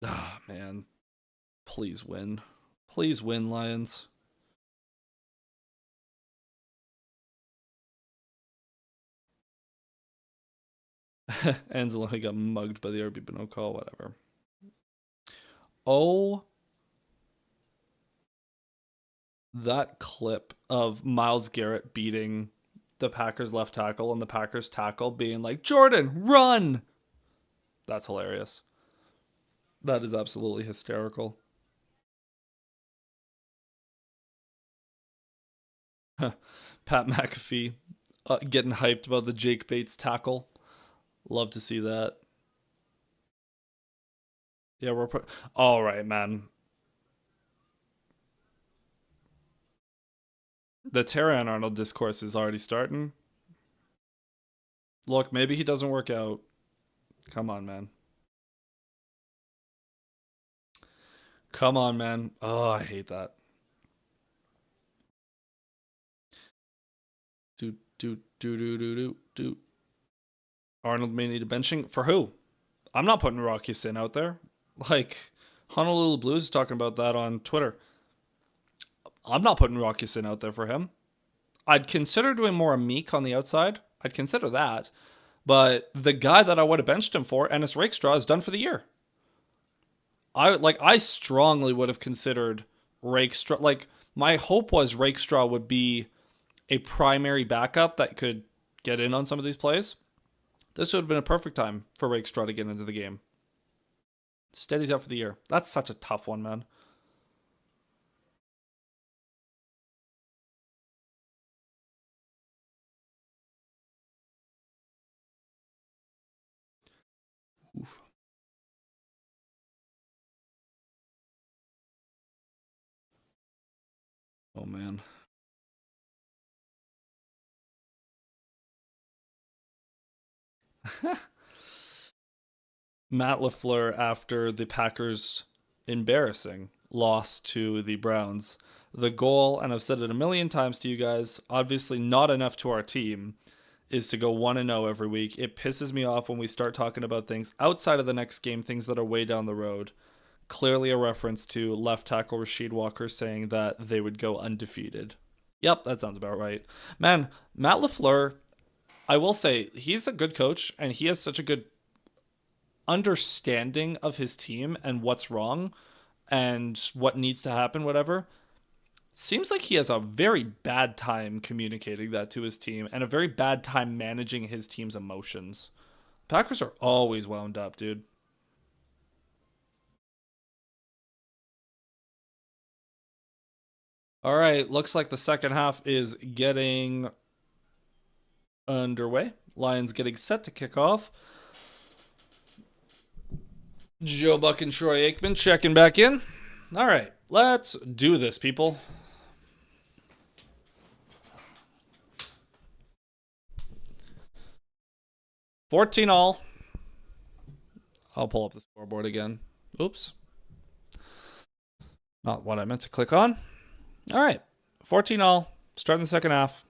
Ah, man. Please win. Please win, Lions. Anzalone got mugged by the RB, but no call, whatever. Oh, that clip of Myles Garrett beating the Packers left tackle and the Packers tackle being like, Jordan, run! That's hilarious. That is absolutely hysterical. Pat McAfee getting hyped about the Jake Bates tackle. Love to see that. Yeah, all right, man. The Terrion Arnold discourse is already starting. Look, maybe he doesn't work out. Come on, man. Come on, man. Oh, I hate that. Do. Arnold may need a benching. For who? I'm not putting Rocky Sin out there. Like, Honolulu Blues is talking about that on Twitter. I'm not putting Rocky Sin out there for him. I'd consider doing more Meek on the outside. I'd consider that. But the guy that I would have benched him for, Ennis Rakestraw, is done for the year. I strongly would have considered Rakestraw. Like, my hope was Rakestraw would be a primary backup that could get in on some of these plays. This would have been a perfect time for Rakestraw to get into the game. Steady's out for the year. That's such a tough one, man. Oof. Oh, man. Matt LaFleur, after the Packers' embarrassing loss to the Browns, the goal, and I've said it a million times to you guys, obviously not enough to our team, is to go 1-0 every week. It pisses me off when we start talking about things outside of the next game, things that are way down the road. Clearly a reference to left tackle Rasheed Walker saying that they would go undefeated. Yep, that sounds about right. Man, Matt LaFleur, I will say, he's a good coach, and he has such a good understanding of his team and what's wrong and what needs to happen, whatever. Seems like he has a very bad time communicating that to his team and a very bad time managing his team's emotions. Packers are always wound up, dude. All right, looks like the second half is getting underway. Lions getting set to kick off. Joe Buck and Troy Aikman checking back in. All right, let's do this, people. $14 all. I'll pull up the scoreboard again. Oops. Not what I meant to click on. All right, 14 all. Starting the second half.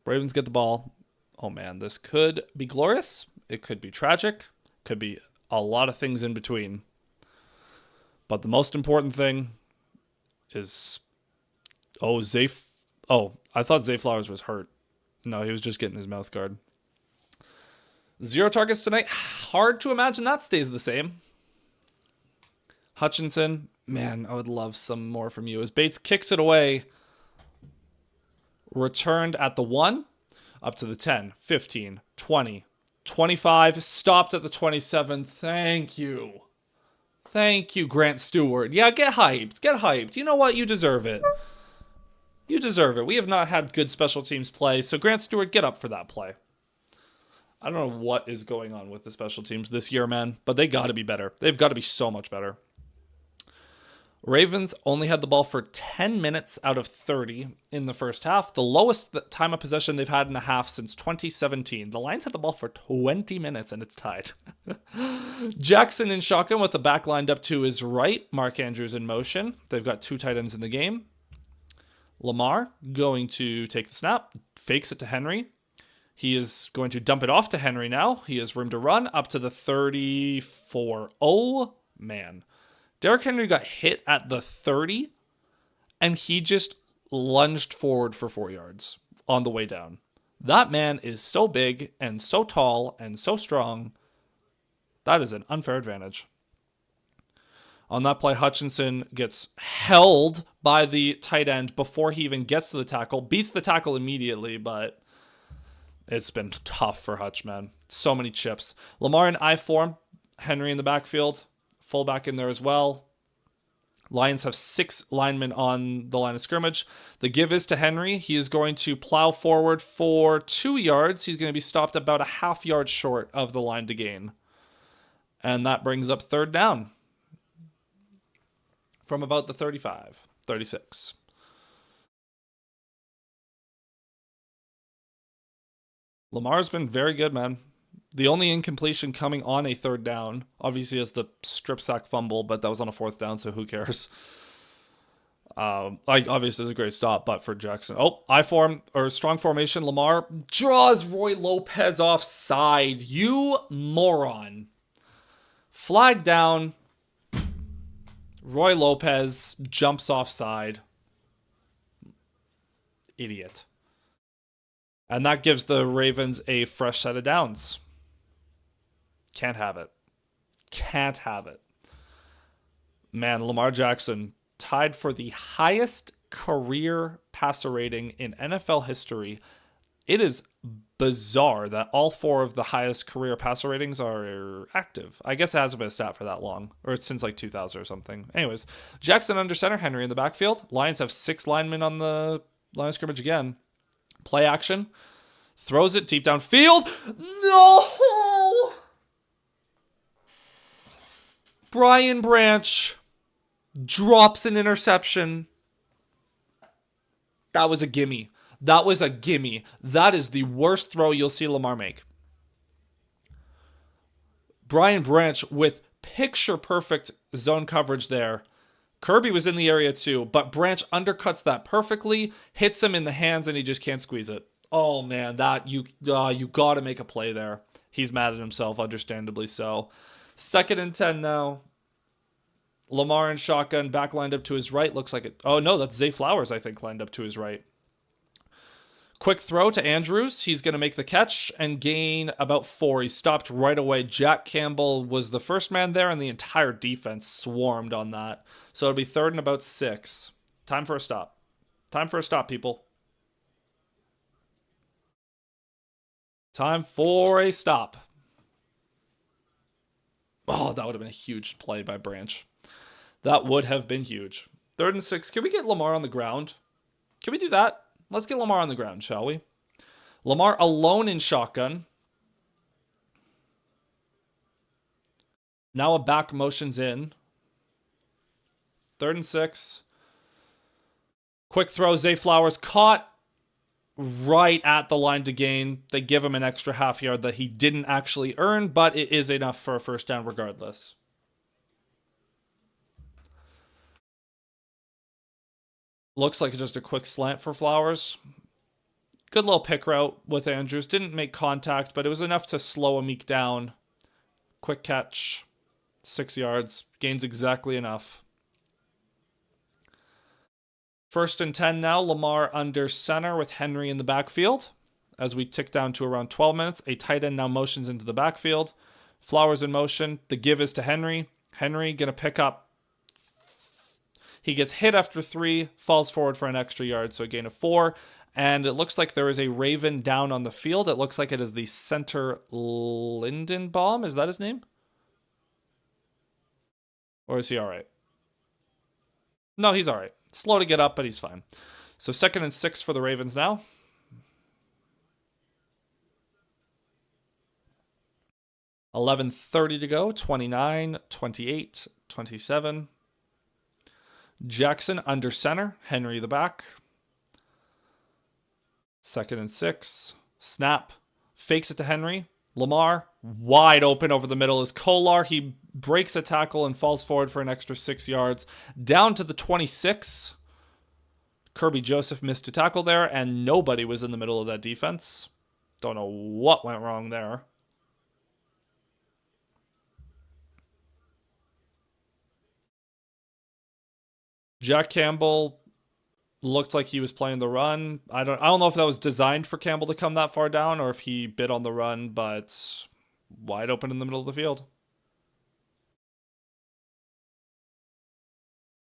Ravens get the ball. Oh man, this could be glorious. It could be tragic. Could be a lot of things in between. But the most important thing is, I thought Zay Flowers was hurt. No, he was just getting his mouth guard. 0 targets tonight. Hard to imagine that stays the same. Hutchinson, man, I would love some more from you. As Bates kicks it away, returned at the 1, up to the 10, 15, 20, 25, stopped at the 27. Thank you. Thank you, Grant Stewart. Yeah, get hyped. Get hyped. You know what? You deserve it. You deserve it. We have not had good special teams play, so Grant Stewart, get up for that play. I don't know what is going on with the special teams this year, man, but they got to be better. They've got to be so much better. Ravens only had the ball for 10 minutes out of 30 in the first half, the lowest time of possession they've had in a half since 2017. The Lions had the ball for 20 minutes, and it's tied. Jackson in shotgun with the back lined up to his right. Mark Andrews in motion. They've got 2 tight ends in the game. Lamar going to take the snap, fakes it to Henry. He is going to dump it off to Henry now. He has room to run up to the 34. Oh, man. Derrick Henry got hit at the 30, and he just lunged forward for 4 yards on the way down. That man is so big and so tall and so strong. That is an unfair advantage. On that play, Hutchinson gets held by the tight end before he even gets to the tackle. Beats the tackle immediately, but it's been tough for Hutch, man. So many chips. Lamar in I form. Henry in the backfield. Fullback in there as well. Lions have 6 linemen on the line of scrimmage. The give is to Henry. He is going to plow forward for 2 yards. He's going to be stopped about a half yard short of the line to gain. And that brings up third down from about the 35, 36. Lamar's been very good, man. The only incompletion coming on a third down, obviously, is the strip sack fumble, but that was on a 4th down, so who cares? Obviously, it's a great stop, but for Jackson. Oh, strong formation. Lamar draws Roy Lopez offside. You moron. Flag down. Roy Lopez jumps offside. Idiot. And that gives the Ravens a fresh set of downs. Can't have it. Can't have it. Man, Lamar Jackson tied for the highest career passer rating in NFL history. It is bizarre that all four of the highest career passer ratings are active. I guess it hasn't been a stat for that long, or it's since like 2000 or something. Anyways, Jackson under center, Henry in the backfield. Lions have 6 linemen on the line of scrimmage again. Play action. Throws it deep downfield. No! Brian Branch drops an interception. That was a gimme. That was a gimme. That is the worst throw you'll see Lamar make. Brian Branch with picture-perfect zone coverage there. Kirby was in the area too, but Branch undercuts that perfectly, hits him in the hands, and he just can't squeeze it. Oh, man, that you got to make a play there. He's mad at himself, understandably so. 2nd and 10 now. Lamar in shotgun, back lined up to his right. Looks like it. Oh, no, that's Zay Flowers, I think, lined up to his right. Quick throw to Andrews. He's going to make the catch and gain about 4. He stopped right away. Jack Campbell was the first man there, and the entire defense swarmed on that. So it'll be 3rd and about 6. Time for a stop. Time for a stop, people. Time for a stop. Oh, that would have been a huge play by Branch. That would have been huge. 3rd and 6. Can we get Lamar on the ground? Can we do that? Let's get Lamar on the ground, shall we? Lamar alone in shotgun. Now a back motions in. 3rd and 6. Quick throw. Zay Flowers caught right at the line to gain. They give him an extra half yard that he didn't actually earn, but it is enough for a first down regardless. Looks like just a quick slant for Flowers. Good little pick route with Andrews. Didn't make contact, but it was enough to slow Amik down. Quick catch. 6 yards. Gains exactly enough. 1st and 10 now. Lamar under center with Henry in the backfield. As we tick down to around 12 minutes. A tight end now motions into the backfield. Flowers in motion. The give is to Henry. Henry going to pick up. He gets hit after 3, falls forward for an extra yard, so a gain of 4. And it looks like there is a Raven down on the field. It looks like it is the center Lindenbaum. Is that his name? Or is he all right? No, he's all right. Slow to get up, but he's fine. So 2nd and 6 for the Ravens now. $11:30 to go. 29, 28, 27. Jackson under center. Henry the back. 2nd and 6. Snap. Fakes it to Henry. Lamar wide open over the middle is Kolar. He breaks a tackle and falls forward for an extra 6 yards. Down to the 26. Kirby Joseph missed a tackle there, and nobody was in the middle of that defense. Don't know what went wrong there. Jack Campbell looked like he was playing the run. I don't know if that was designed for Campbell to come that far down or if he bid on the run, but wide open in the middle of the field.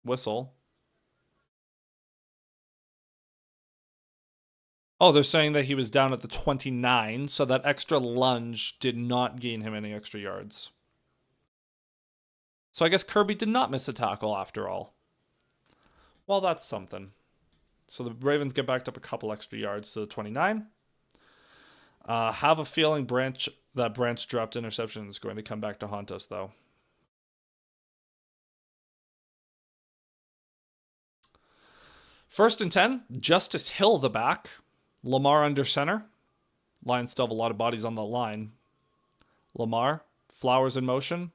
Whistle. Oh, they're saying that he was down at the 29, so that extra lunge did not gain him any extra yards. So I guess Kirby did not miss a tackle after all. Well, that's something. So the Ravens get backed up a couple extra yards to the 29. Have a feeling Branch dropped interception is going to come back to haunt us, though. First and 10, Justice Hill the back. Lamar under center. Lions still have a lot of bodies on the line. Lamar, Flowers in motion.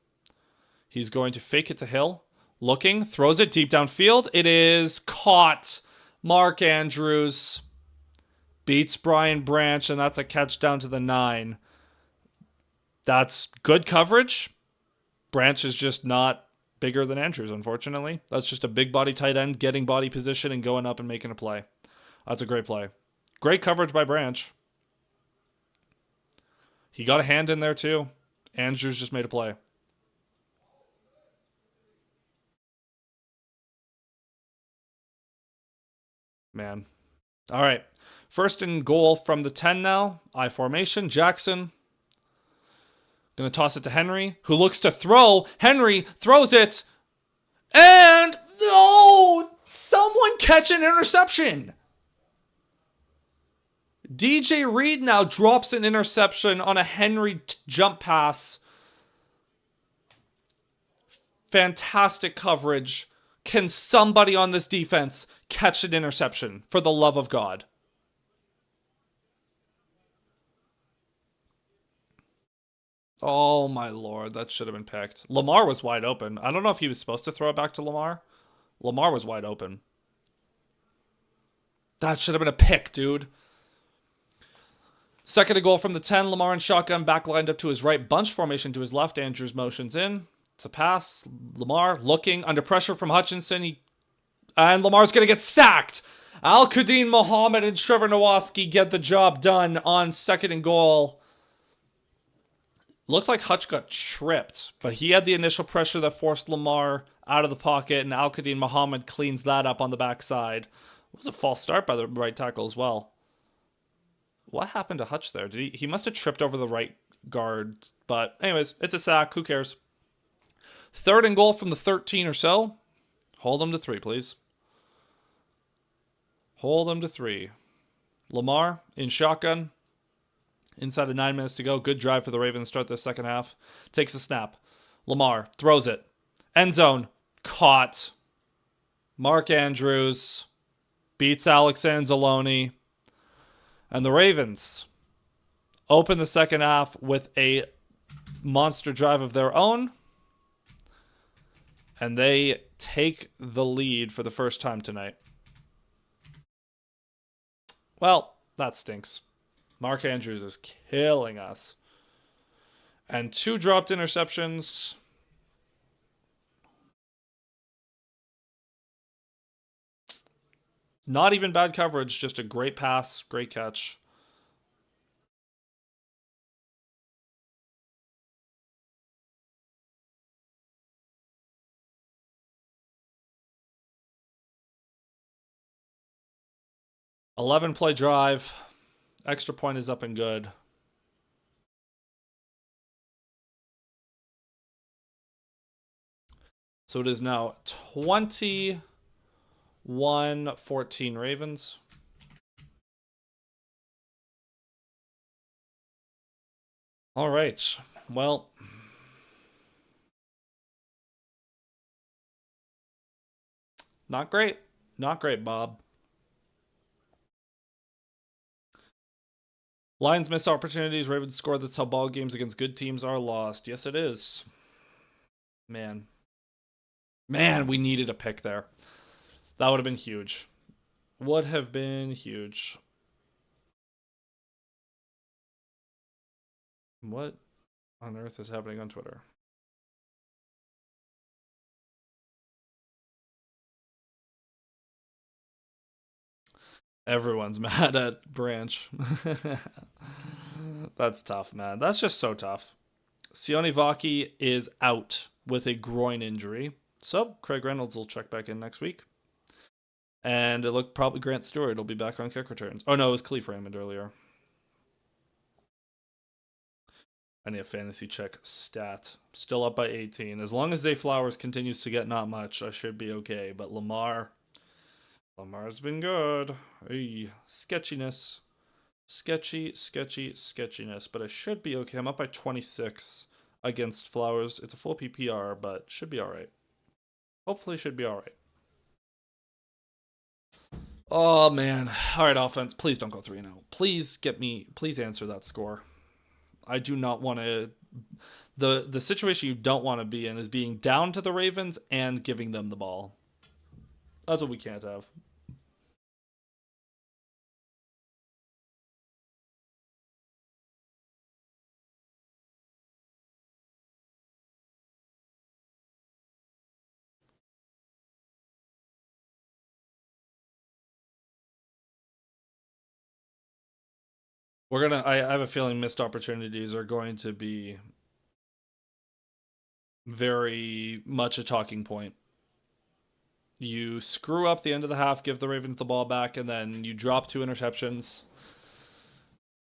He's going to fake it to Hill. Looking, throws it deep downfield. It is caught. Mark Andrews beats Brian Branch, and that's a catch down to the 9. That's good coverage. Branch is just not bigger than Andrews, unfortunately. That's just a big body tight end getting body position and going up and making a play. That's a great play. Great coverage by Branch. He got a hand in there too. Andrews just made a play. Man. All right. First and goal from the 10 now. I formation. Jackson. Gonna toss it to Henry, who looks to throw. Henry throws it. And no! Someone catch an interception. DJ Reed now drops an interception on a Henry jump pass. Fantastic coverage. Can somebody on this defense catch an interception, for the love of God? Oh my lord, that should have been picked. Lamar was wide open. I don't know if he was supposed to throw it back to Lamar. Lamar was wide open. That should have been a pick, dude. Second goal from the 10. Lamar and shotgun back lined up to his right. Bunch formation to his left. Andrews motions in. It's a pass. Lamar looking under pressure from Hutchinson. And Lamar's going to get sacked. Al-Qadim Muhammad and Trevor Nowaski get the job done on second and goal. Looks like Hutch got tripped, but he had the initial pressure that forced Lamar out of the pocket, and Al-Qadim Muhammad cleans that up on the backside. It was a false start by the right tackle as well. What happened to Hutch there? He must have tripped over the right guard, but anyways, it's a sack. Who cares? Third and goal from the 13 or so. Hold them to 3, please. Hold them to 3. Lamar in shotgun. Inside of 9 minutes to go. Good drive for the Ravens. Start the second half. Takes the snap. Lamar throws it. End zone. Caught. Mark Andrews beats Alex Anzalone. And the Ravens open the second half with a monster drive of their own. And they take the lead for the first time tonight. Well, that stinks. Mark Andrews is killing us. And 2 dropped interceptions. Not even bad coverage, just a great pass, great catch. Play drive. Extra point is up and good. So it is now 21-14 Ravens. All right. Well, not great. Not great, Bob. Lions miss opportunities. Ravens score. That's how ball games against good teams are lost. Yes, it is. Man. Man, we needed a pick there. That would have been huge. Would have been huge. What on earth is happening on Twitter? Everyone's mad at Branch. That's tough, man. That's just so tough. Sione Vaki is out with a groin injury. So Craig Reynolds will check back in next week. And it looked probably Grant Stewart will be back on kick returns. Oh no, it was Khalif Raymond earlier. I need a fantasy check stat. Still up by 18. As long as Zay Flowers continues to get not much, I should be okay. But Lamar's been good. Hey, sketchiness. Sketchiness. But I should be okay. I'm up by 26 against Flowers. It's a full PPR, but should be alright. Hopefully should be alright. Oh, man. Alright, offense. Please don't go 3-0. Please answer that score. I do not want to... The situation you don't want to be in is being down to the Ravens and giving them the ball. That's what we can't have. I have a feeling missed opportunities are going to be very much a talking point. You screw up the end of the half, give the Ravens the ball back, and then you drop 2 interceptions.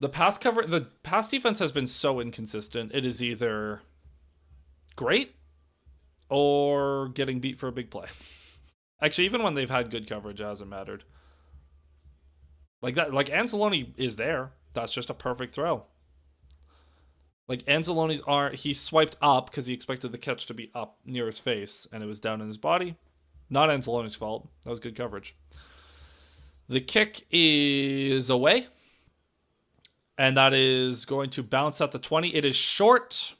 The pass defense has been so inconsistent. It is either great or getting beat for a big play. Actually, even when they've had good coverage, it hasn't mattered. Like that, like Anzalone is there. That's just a perfect throw. Like Anzalone's arm, he swiped up because he expected the catch to be up near his face, and it was down in his body. Not Anzalone's fault. That was good coverage. The kick is away, and that is going to bounce at the 20. It is short.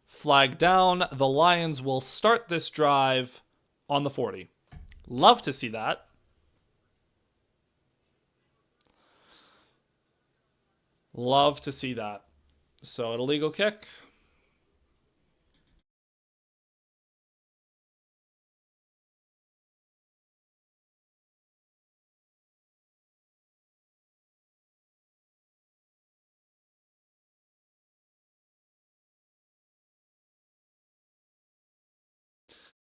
Flag down. The Lions will start this drive on the 40. Love to see that. Love to see that. So an illegal kick.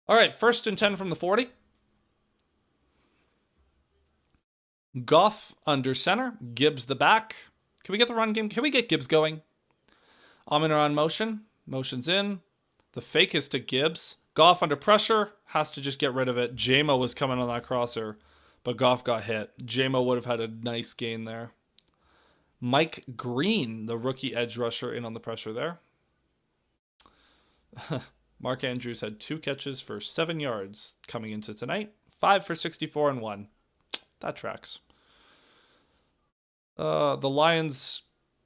All right, 1st and 10 from the 40. Goff under center. Gibbs the back. Can we get the run game? Can we get Gibbs going? Aminer on motion. Motion's in. The fake is to Gibbs. Goff under pressure. Has to just get rid of it. JMO was coming on that crosser, but Goff got hit. JMO would have had a nice gain there. Mike Green, the rookie edge rusher, in on the pressure there. Mark Andrews had 2 catches for 7 yards coming into tonight. 5 for 64 and 1. That tracks. The Lions,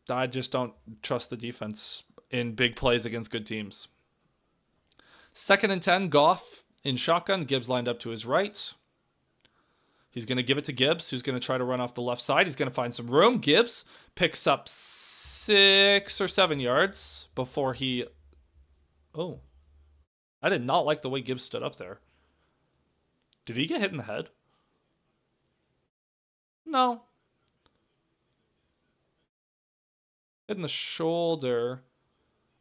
I just don't trust the defense in big plays against good teams. 2nd and 10, Goff in shotgun. Gibbs lined up to his right. He's going to give it to Gibbs, who's going to try to run off the left side. He's going to find some room. Gibbs picks up 6 or 7 yards before he... Oh. I did not like the way Gibbs stood up there. Did he get hit in the head? No. Hit in the shoulder.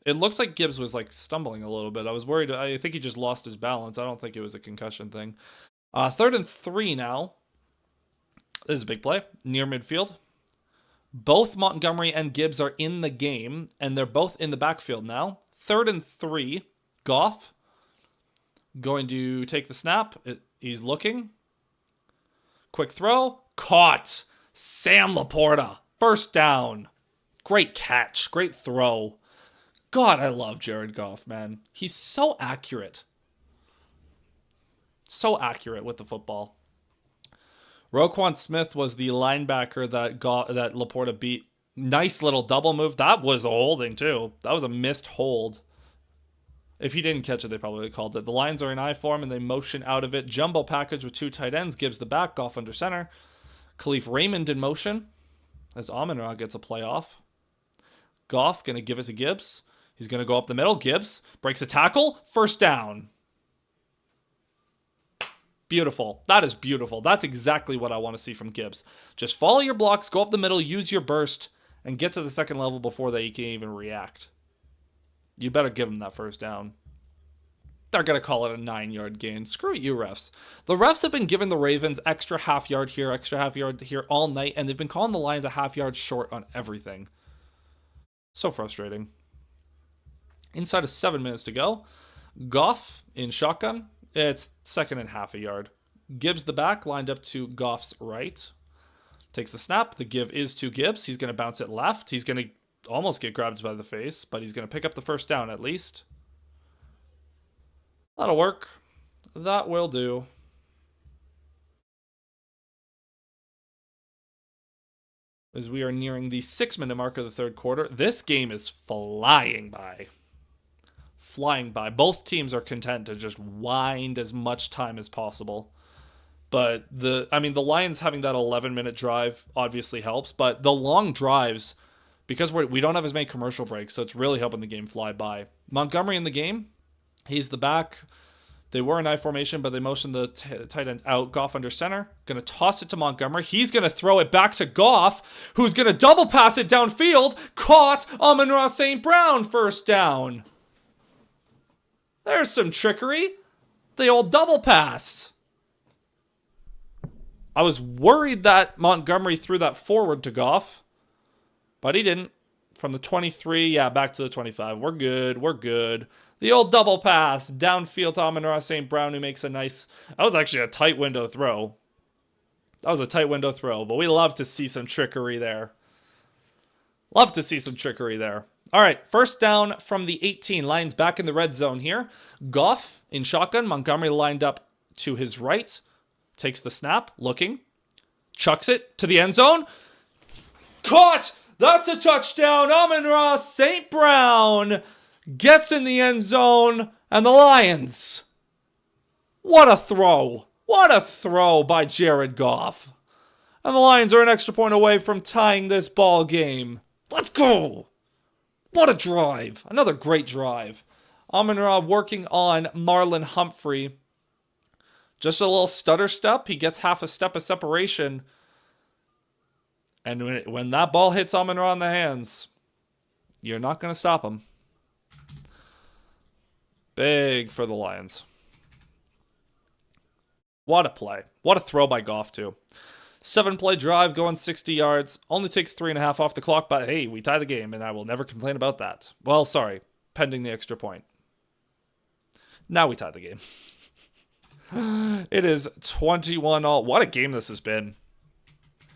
It looked like Gibbs was like stumbling a little bit. I was worried. I think he just lost his balance. I don't think it was a concussion thing. 3rd and 3 now. This is a big play. Near midfield. Both Montgomery and Gibbs are in the game, and they're both in the backfield now. 3rd and 3. Goff going to take the snap. He's looking. Quick throw. Caught. Sam Laporta. 1st down. Great catch. Great throw. God, I love Jared Goff, man. He's so accurate. So accurate with the football. Roquan Smith was the linebacker that Laporta beat. Nice little double move. That was a holding, too. That was a missed hold. If he didn't catch it, they probably would have called it. The Lions are in I form, and they motion out of it. Jumbo package with 2 tight ends. Gives the back. Goff under center. Khalif Raymond in motion as Amon-Ra gets a play off. Goff going to give it to Gibbs. He's going to go up the middle. Gibbs breaks a tackle. 1st down. Beautiful. That is beautiful. That's exactly what I want to see from Gibbs. Just follow your blocks, go up the middle, use your burst, and get to the 2nd level before they can even react. You better give them that 1st down. They're going to call it a 9-yard gain. Screw you, refs. The refs have been giving the Ravens extra half yard here all night, and they've been calling the Lions a half yard short on everything. So frustrating. Inside of 7 minutes to go. Goff in shotgun. It's 2nd and half a yard. Gibbs the back, lined up to Goff's right. Takes the snap. The give is to Gibbs. He's going to bounce it left. He's going to almost get grabbed by the face, but he's going to pick up the 1st down at least. That'll work. That will do. As we are nearing the 6-minute mark of the 3rd quarter, this game is flying by. Flying by. Both teams are content to just wind as much time as possible. But the Lions having that 11-minute drive obviously helps, but the long drives, because we don't have as many commercial breaks, so it's really helping the game fly by. Montgomery in the game. He's the back. They were in I formation, but they motioned the tight end out. Goff under center. Going to toss it to Montgomery. He's going to throw it back to Goff, who's going to double pass it downfield. Caught. Amon-Ra St. Brown, first down. There's some trickery. The old double pass. I was worried that Montgomery threw that forward to Goff, but he didn't. From the 23, yeah, back to the 25. We're good. We're good. The old double pass downfield to Amon-Ra St. Brown, who makes a nice... That was actually a tight window throw. That was a tight window throw, but we love to see some trickery there. Love to see some trickery there. All right, first down from the 18. Lions back in the red zone here. Goff in shotgun. Montgomery lined up to his right. Takes the snap, looking. Chucks it to the end zone. Caught! That's a touchdown. Amon-Ra St. Brown gets in the end zone, and the Lions. What a throw. What a throw by Jared Goff. And the Lions are an extra point away from tying this ball game. Let's go. What a drive. Another great drive. Amon-Ra working on Marlon Humphrey. Just a little stutter step. He gets half a step of separation. And when that ball hits Amon-Ra in the hands, you're not going to stop him. Big for the Lions. What a play. What a throw by Goff, too. 7-play drive going 60 yards. Only takes 3.5 off the clock, but hey, we tie the game, and I will never complain about that. Well, sorry. Pending the extra point. Now we tie the game. It is 21-all. What a game this has been.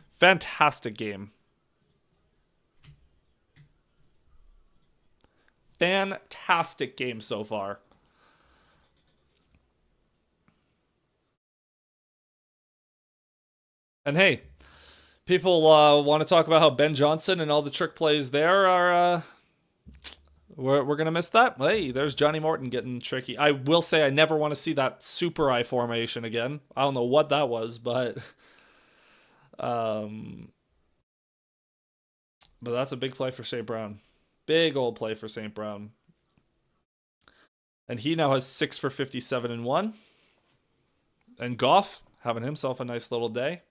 Fantastic game. Fantastic game so far. And hey, people want to talk about how Ben Johnson and all the trick plays there are... We're going to miss that. Hey, there's Johnny Morton getting tricky. I will say I never want to see that super I formation again. I don't know what that was, but that's a big play for St. Brown. Big old play for St. Brown. And he now has 6 for 57 and 1. And Goff having himself a nice little day.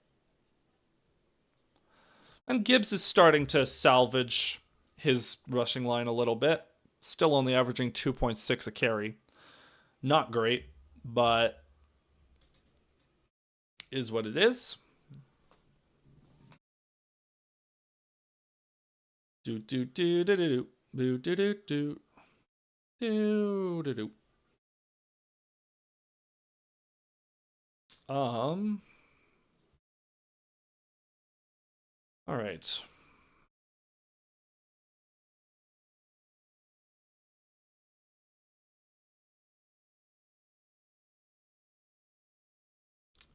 And Gibbs is starting to salvage his rushing line a little bit. Still only averaging 2.6 a carry. Not great, but is what it is. Do do do do do do do do do do do do. All right.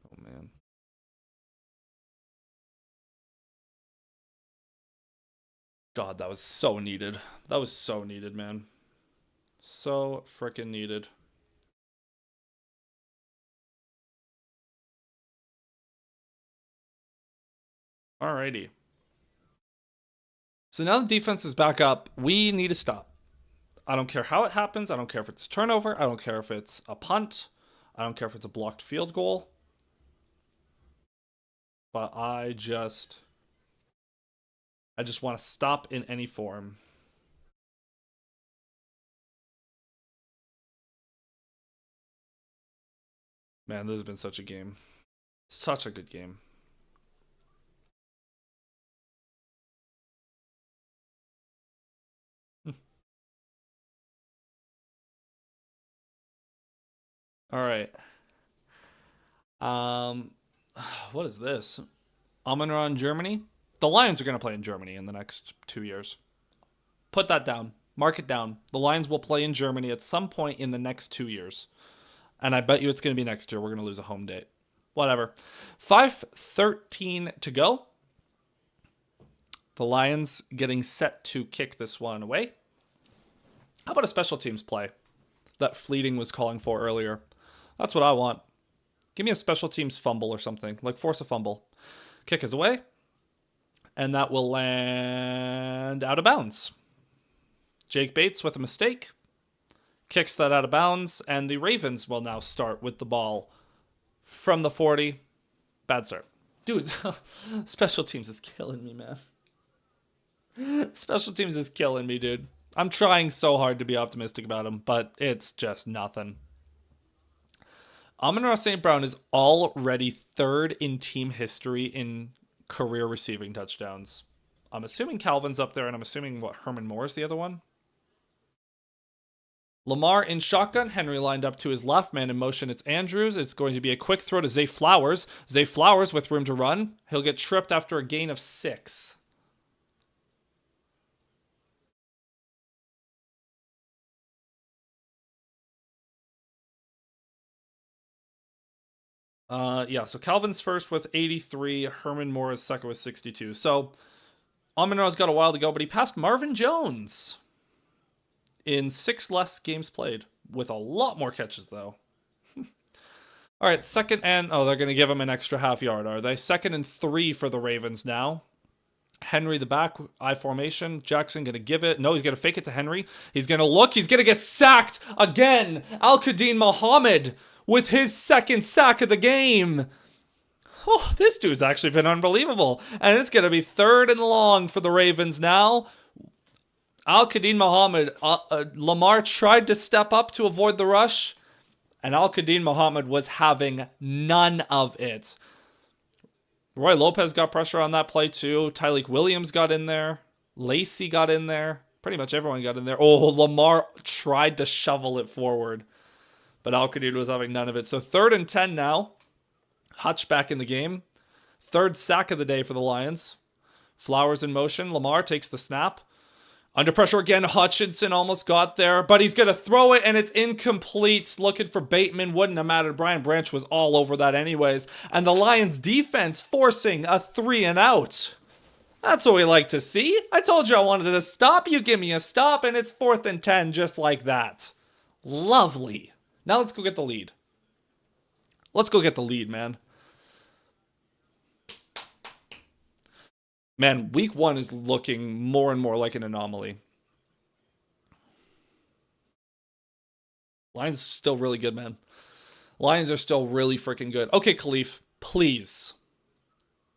Oh man. God, that was so needed. That was so needed, man. So freaking needed. Alrighty. So now the defense is back up. We need to stop. I don't care how it happens. I don't care if it's a turnover. I don't care if it's a punt. I don't care if it's a blocked field goal. But I just want to stop in any form. Man, this has been such a game. Such a good game. All right. What is this? Amon-Ra in Germany? The Lions are going to play in Germany in the next 2 years. Put that down. Mark it down. The Lions will play in Germany at some point in the next 2 years. And I bet you it's going to be next year. We're going to lose a home date. Whatever. 5:13 to go. The Lions getting set to kick this one away. How about a special teams play that Fleeting was calling for earlier? That's what I want. Give me a special teams fumble or something. Like force a fumble. Kick is away. And that will land out of bounds. Jake Bates with a mistake. Kicks that out of bounds, and the Ravens will now start with the ball from the 40. Bad start. Dude, special teams is killing me, man. Special teams is killing me, dude. I'm trying so hard to be optimistic about him, but it's just nothing. Amon-Ra St. Brown is already third in team history in career receiving touchdowns. I'm assuming Calvin's up there, and I'm assuming, Herman Moore is the other one? Lamar in shotgun. Henry lined up to his left. Man in motion. It's Andrews. It's going to be a quick throw to Zay Flowers. Zay Flowers with room to run. He'll get tripped after a gain of 6. Yeah, so Calvin's first with 83. Herman Moore is second with 62. So Amon-Ra's got a while to go, but he passed Marvin Jones in 6 less games played, with a lot more catches, though. All right, second and... Oh, they're going to give him an extra half yard, are they? 2nd and 3 for the Ravens now. Henry the back, I formation. Jackson going to give it. No, he's going to fake it to Henry. He's going to look. He's going to get sacked again. Al-Qadim Muhammad with his 2nd sack of the game. Oh, this dude's actually been unbelievable. And it's going to be 3rd and long for the Ravens now. Al-Qadim Muhammad, Lamar tried to step up to avoid the rush, and Al-Qadim Muhammad was having none of it. Roy Lopez got pressure on that play too. Tyleik Williams got in there. Lacey got in there. Pretty much everyone got in there. Oh, Lamar tried to shovel it forward, but Al-Qadim was having none of it. So 3rd and 10 now. Hutch back in the game. 3rd sack of the day for the Lions. Flowers in motion. Lamar takes the snap. Under pressure again, Hutchinson almost got there, but he's going to throw it, and it's incomplete. Looking for Bateman, wouldn't have mattered. Brian Branch was all over that anyways. And the Lions defense forcing a 3 and out. That's what we like to see. I told you I wanted to stop. You give me a stop, and it's 4th and 10 just like that. Lovely. Now let's go get the lead. Let's go get the lead, man. Man, week 1 is looking more and more like an anomaly. Lions are still really good, man. Lions are still really freaking good. Okay, Khalif, please.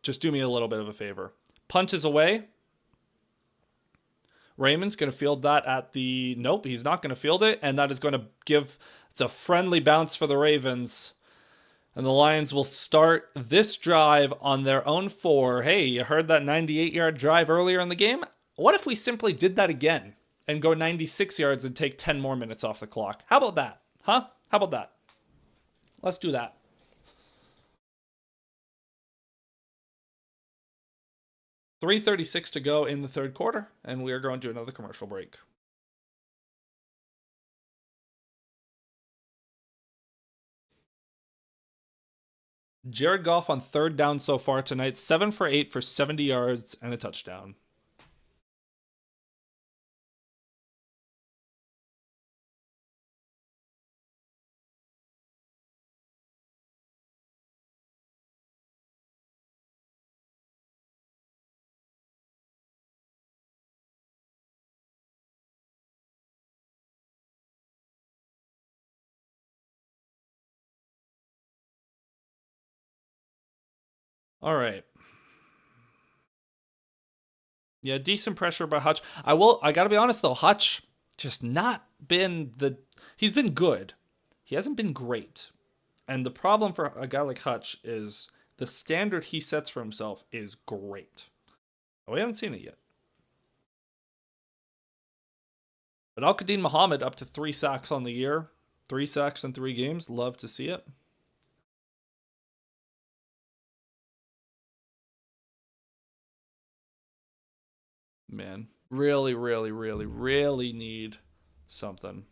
Just do me a little bit of a favor. Punt is away. Raymond's going to field that at the... Nope, he's not going to field it. And that is going to give... It's a friendly bounce for the Ravens. And the Lions will start this drive on their own 4. Hey, you heard that 98-yard drive earlier in the game? What if we simply did that again and go 96 yards and take 10 more minutes off the clock? How about that? Huh? How about that? Let's do that. $3:36 to go in the 3rd quarter, and we are going to another commercial break. Jared Goff on 3rd down so far tonight. 7 for 8 for 70 yards and a touchdown. All right. Yeah, decent pressure by Hutch. I got to be honest though, Hutch just not been he's been good. He hasn't been great. And the problem for a guy like Hutch is the standard he sets for himself is great. We haven't seen it yet. But Al-Qadim Muhammad up to 3 sacks on the year. 3 sacks in 3 games. Love to see it. Man, really, really, really, really need something.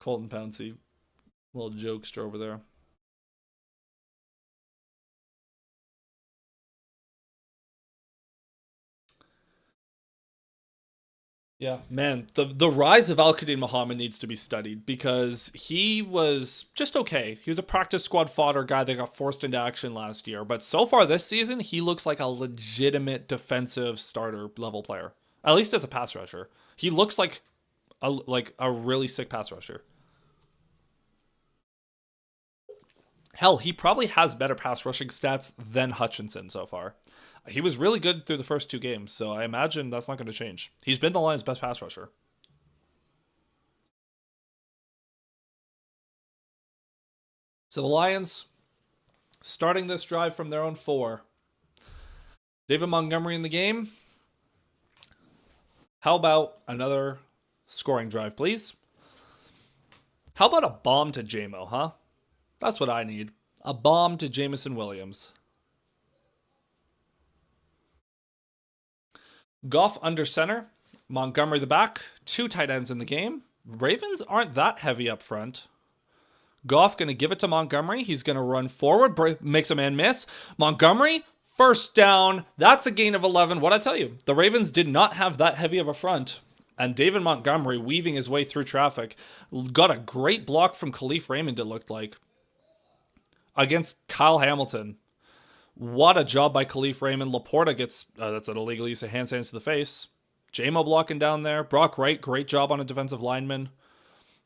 Colton Pouncey, little jokester over there. Yeah, man, the rise of Al-Qadim Muhammad needs to be studied because he was just okay. He was a practice squad fodder guy that got forced into action last year. But so far this season, he looks like a legitimate defensive starter level player, at least as a pass rusher. He looks like a really sick pass rusher. Hell, he probably has better pass rushing stats than Hutchinson so far. He was really good through the first 2 games, so I imagine that's not going to change. He's been the Lions' best pass rusher. So the Lions, starting this drive from their own 4. David Montgomery in the game. How about another scoring drive, please? How about a bomb to JMO, huh? That's what I need. A bomb to Jameson Williams. Goff under center. Montgomery the back. 2 tight ends in the game. Ravens aren't that heavy up front. Goff going to give it to Montgomery. He's going to run forward, makes a man miss. Montgomery, first down. That's a gain of 11. What'd I tell you? The Ravens did not have that heavy of a front. And David Montgomery, weaving his way through traffic, got a great block from Khalif Raymond, it looked like, against Kyle Hamilton. What a job by Khalif Raymond. Laporta gets, that's an illegal use of hand signs to the face. JMO blocking down there. Brock Wright, great job on a defensive lineman.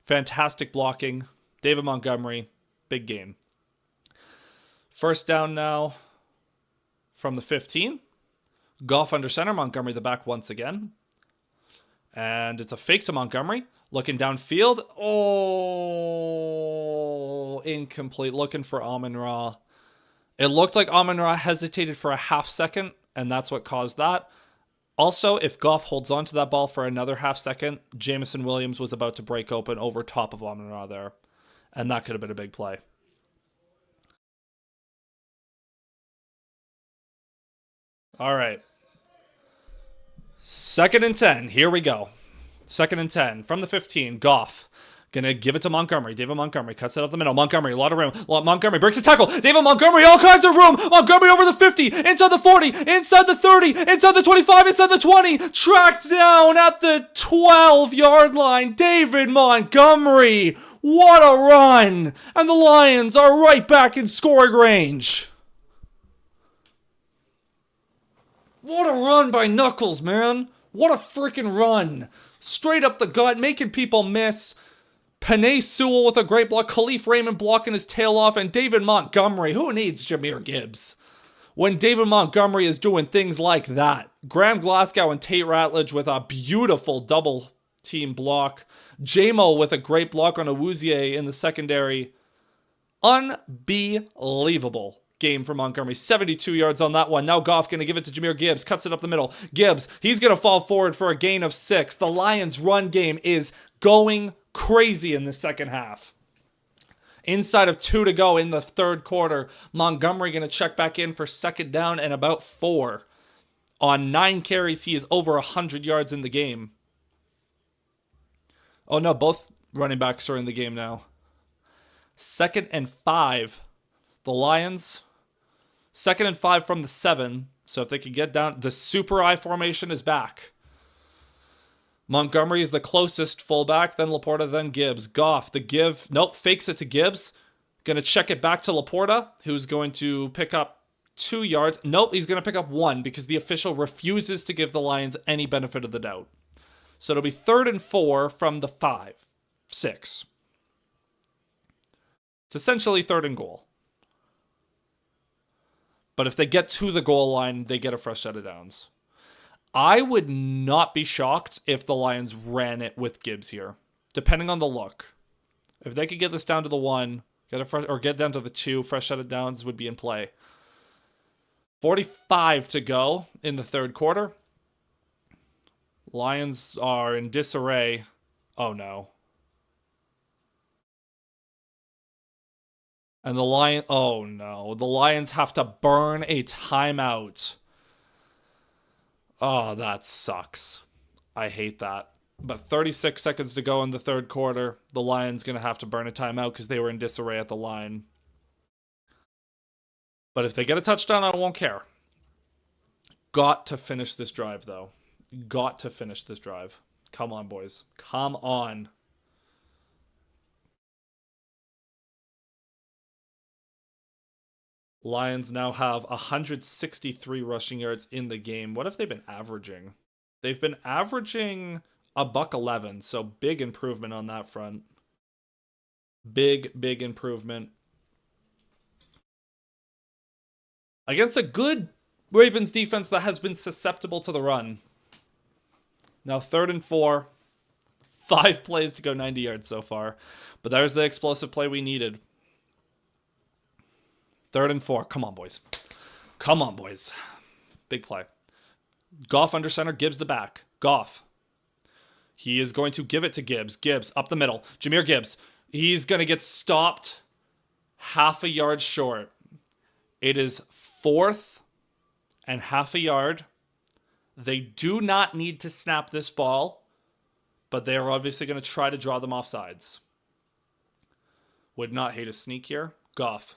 Fantastic blocking. David Montgomery, big game. First down now from the 15. Goff under center, Montgomery the back once again. And it's a fake to Montgomery. Looking downfield. Oh, incomplete. Looking for Amon-Ra. It looked like Amon-Ra hesitated for a half second, and that's what caused that. Also, if Goff holds on to that ball for another half second, Jameson Williams was about to break open over top of Amon-Ra there. And that could have been a big play. All right. 2nd and 10. Here we go. 2nd and 10 from the 15. Goff. Gonna give it to Montgomery. David Montgomery cuts it up the middle. Montgomery, a lot of room. Montgomery breaks a tackle. David Montgomery, all kinds of room. Montgomery over the 50, inside the 40, inside the 30, inside the 25, inside the 20. Tracked down at the 12-yard line. David Montgomery. What a run. And the Lions are right back in scoring range. What a run by Knuckles, man. What a freaking run. Straight up the gut, making people miss. Penei Sewell with a great block. Khalif Raymond blocking his tail off. And David Montgomery. Who needs Jahmyr Gibbs when David Montgomery is doing things like that? Graham Glasgow and Tate Ratledge with a beautiful double team block. JMO with a great block on Awuzie in the secondary. Unbelievable game for Montgomery. 72 yards on that one. Now Goff going to give it to Jahmyr Gibbs. Cuts it up the middle. Gibbs, he's going to fall forward for a gain of 6. The Lions' run game is going crazy in the second half. Inside of 2 to go in the third quarter. Montgomery going to check back in for 2nd down and about 4. On 9 carries, he is over 100 yards in the game. Oh no, both running backs are in the game now. 2nd and 5. The Lions, 2nd and 5 from the 7. So if they can get down, the super I formation is back. Montgomery is the closest fullback, then Laporta, then Gibbs. Goff, the give, nope, fakes it to Gibbs. Gonna check it back to Laporta, who's going to pick up 2 yards. Nope, he's gonna pick up 1 because the official refuses to give the Lions any benefit of the doubt. So it'll be 3rd and 4 from the 5, 6. It's essentially 3rd and goal. But if they get to the goal line, they get a fresh set of downs. I would not be shocked if the Lions ran it with Gibbs here, depending on the look. If they could get this down to the 1, get down to the 2, fresh set of downs would be in play. 45 to go in the third quarter. Lions are in disarray. Oh no. And oh no. The Lions have to burn a timeout. Oh, that sucks. I hate that. But 36 seconds to go in the third quarter. The Lions going to have to burn a timeout because they were in disarray at the line. But if they get a touchdown, I won't care. Got to finish this drive, though. Got to finish this drive. Come on, boys. Come on. Lions now have 163 rushing yards in the game. What have they been averaging? They've been averaging A buck 11. So big improvement on that front. Big improvement. Against a good Ravens defense that has been susceptible to the run. Now 3rd and 4. 5 plays to go 90 yards so far. But there's the explosive play we needed. 3rd and 4. Come on, boys. Come on, boys. Big play. Goff under center. Gibbs the back. Goff. He is going to give it to Gibbs. Gibbs up the middle. Jahmyr Gibbs. He's going to get stopped half a yard short. It is 4th and half a yard. They do not need to snap this ball, but they are obviously going to try to draw them off sides. Would not hate a sneak here. Goff.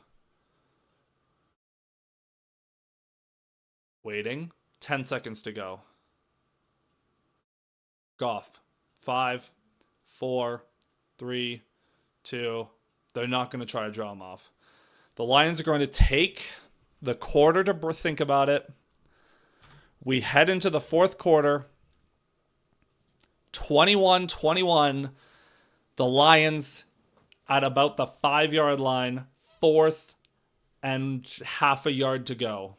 Waiting. 10 seconds to go. Goff. 5, 4, 3, 2. They're not going to try to draw him off. The Lions are going to take the quarter to think about it. We head into the 4th quarter. 21-21. The Lions at about the 5-yard line. 4th and half a yard to go.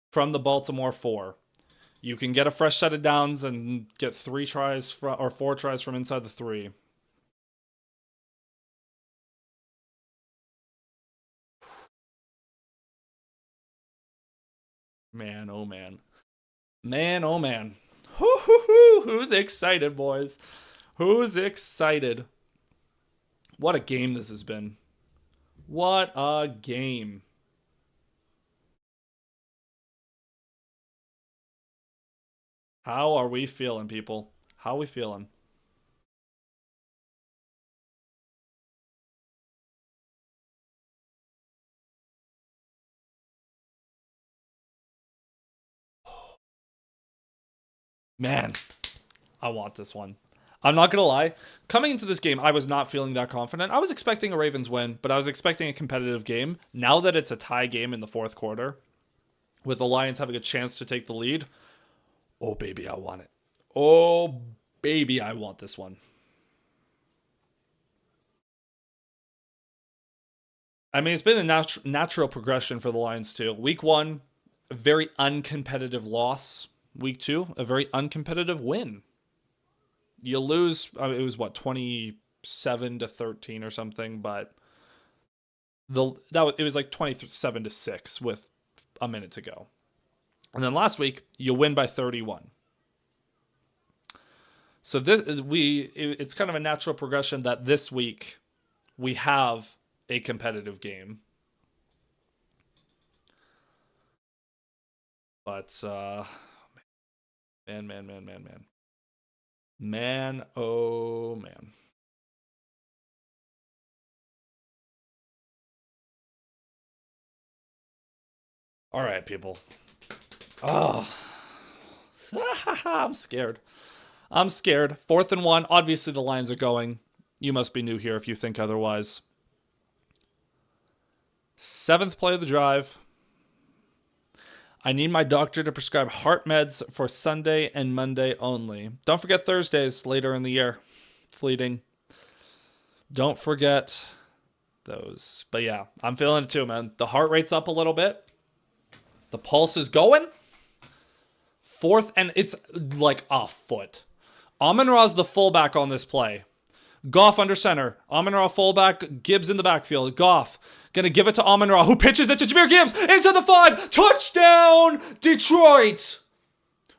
From the Baltimore 4. You can get a fresh set of downs and get 3 tries or 4 tries from inside the 3. Man, oh man. Man, oh man. Who's excited, boys? Who's excited? What a game this has been. What a game. How are we feeling, people? How are we feeling? Man, I want this one. I'm not going to lie. Coming into this game, I was not feeling that confident. I was expecting a Ravens win, but I was expecting a competitive game. Now that it's a tie game in the 4th quarter, with the Lions having a chance to take the lead, oh, baby, I want it. Oh, baby, I want this one. I mean, it's been a natural progression for the Lions, too. Week 1, a very uncompetitive loss. Week 2, a very uncompetitive win. You lose, it was what, 27-13 or something, but it was like 27-6 with a minute to go. And then last week, you win by 31. So it's kind of a natural progression that this week we have a competitive game. But man. Man, oh man. All right, people. Oh. I'm scared. 4th and 1. Obviously, the Lions are going. You must be new here if you think otherwise. 7th play of the drive. I need my doctor to prescribe heart meds for Sunday and Monday only. Don't forget Thursdays later in the year. Fleeting. Don't forget those. But yeah, I'm feeling it too, man. The heart rate's up a little bit. The pulse is going. 4th, and it's like a foot. Amon-Ra's the fullback on this play. Goff under center. Amon-Ra fullback. Gibbs in the backfield. Goff gonna give it to Amon-Ra, who pitches it to Jahmyr Gibbs into the 5. Touchdown, Detroit!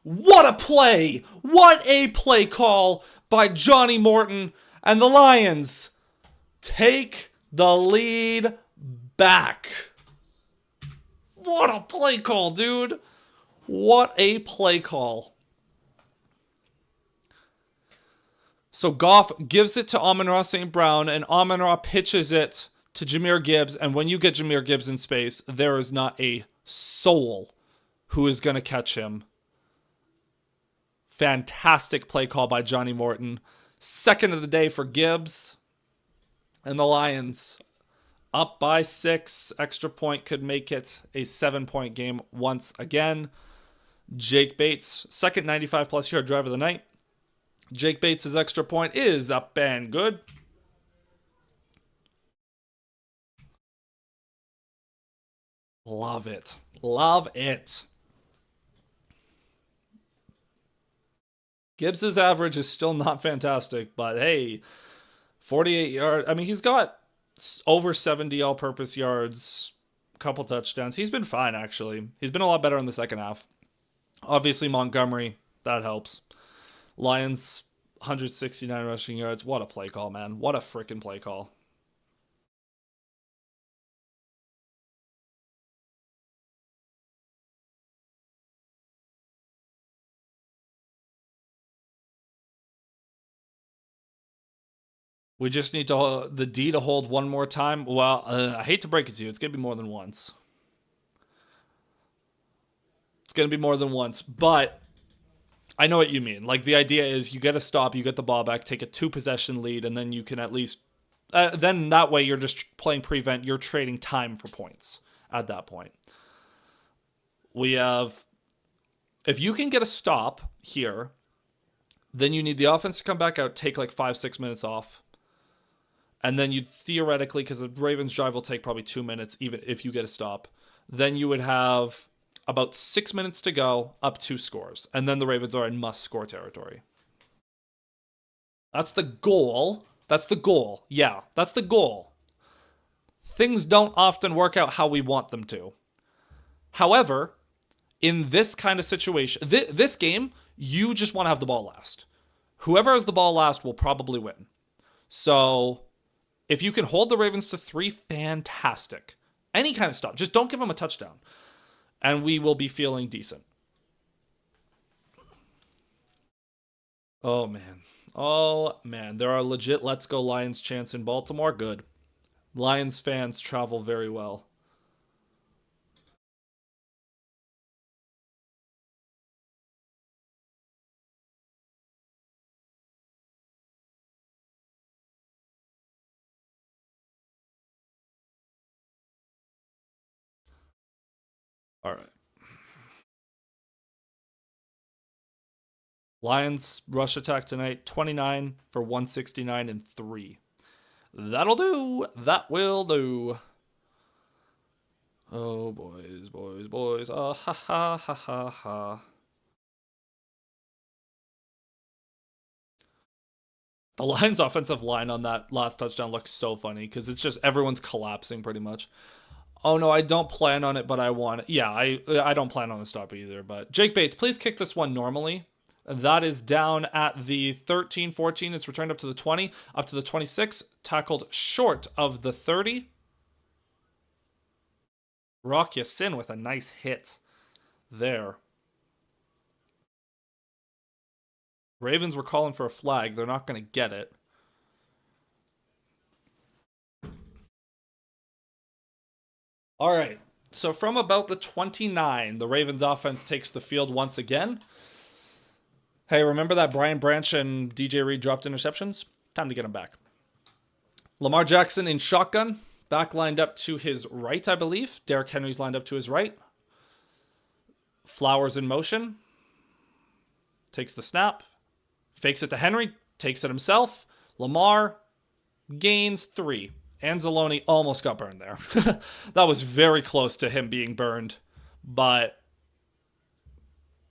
What a play! What a play call by Johnny Morton, and the Lions take the lead back. What a play call, dude! What a play call. So Goff gives it to Amon-Ra St. Brown, and Amon-Ra pitches it to Jahmyr Gibbs. And when you get Jahmyr Gibbs in space, there is not a soul who is going to catch him. Fantastic play call by Johnny Morton. 2nd of the day for Gibbs. And the Lions up by 6. Extra point could make it a 7-point game once again. Jake Bates, second 95 plus yard drive of the night. Jake Bates' extra point is up and good. Love it. Love it. Gibbs's average is still not fantastic, but hey, 48 yards. I mean, he's got over 70 all-purpose yards, a couple touchdowns. He's been fine, actually. He's been a lot better in the second half. Obviously, Montgomery, that helps. Lions, 169 rushing yards. What a play call, man. What a freaking play call. We just need the D to hold one more time. Well, I hate to break it to you. It's going to be more than once. It's going to be more than once. But I know what you mean. Like, the idea is you get a stop, you get the ball back, take a 2-possession lead, and then you can at least... then that way you're just playing prevent. You're trading time for points at that point. We have... If you can get a stop here, then you need the offense to come back out, take like 5-6 minutes off. And then you'd theoretically, because the Ravens drive will take probably 2 minutes, even if you get a stop, then you would have about 6 minutes to go, up 2 scores. And then the Ravens are in must-score territory. That's the goal. That's the goal. Yeah, that's the goal. Things don't often work out how we want them to. However, in this kind of situation, this game, you just want to have the ball last. Whoever has the ball last will probably win. So... if you can hold the Ravens to 3, fantastic. Any kind of stop. Just don't give them a touchdown. And we will be feeling decent. Oh, man. Oh, man. There are legit Let's Go Lions chants in Baltimore. Good. Lions fans travel very well. All right. Lions rush attack tonight, 29 for 169 and 3. That'll do. That will do. Oh, boys, boys, boys. Oh, ha, ha, ha, ha, ha. The Lions' offensive line on that last touchdown looks so funny because it's just everyone's collapsing pretty much. Oh, no, I don't plan on it, but I want it. Yeah, I don't plan on a stop either. But Jake Bates, please kick this one normally. That is down at the 13, 14. It's returned up to the 20, up to the 26. Tackled short of the 30. Rock Ya-Sin with a nice hit there. Ravens were calling for a flag. They're not going to get it. All right. So from about the 29, the Ravens offense takes the field once again. Hey, remember that Brian Branch and DJ Reed dropped interceptions? Time to get them back. Lamar Jackson in shotgun. Back lined up to his right, I believe. Derrick Henry's lined up to his right. Flowers in motion. Takes the snap. Fakes it to Henry. Takes it himself. Lamar gains 3. Anzalone almost got burned there. That was very close to him being burned. But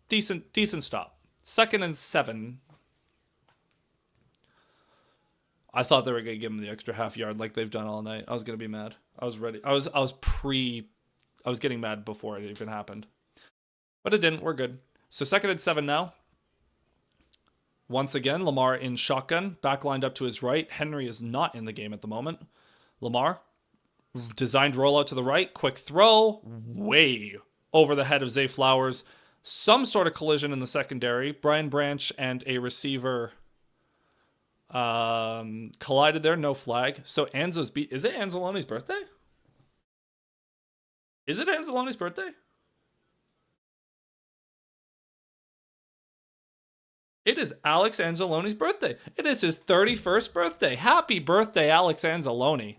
decent stop. 2nd and 7. I thought they were going to give him the extra half yard like they've done all night. I was going to be mad. I was ready. I was getting mad before it even happened. But it didn't. We're good. So 2nd and 7 now. Once again, Lamar in shotgun. Back lined up to his right. Henry is not in the game at the moment. Lamar. Designed rollout to the right. Quick throw. Way over the head of Zay Flowers. Some sort of collision in the secondary. Brian Branch and a receiver collided there. No flag. So Anzo's beat. Is it Anzalone's birthday? Is it Anzalone's birthday? It is Alex Anzalone's birthday. It is his 31st birthday. Happy birthday, Alex Anzalone.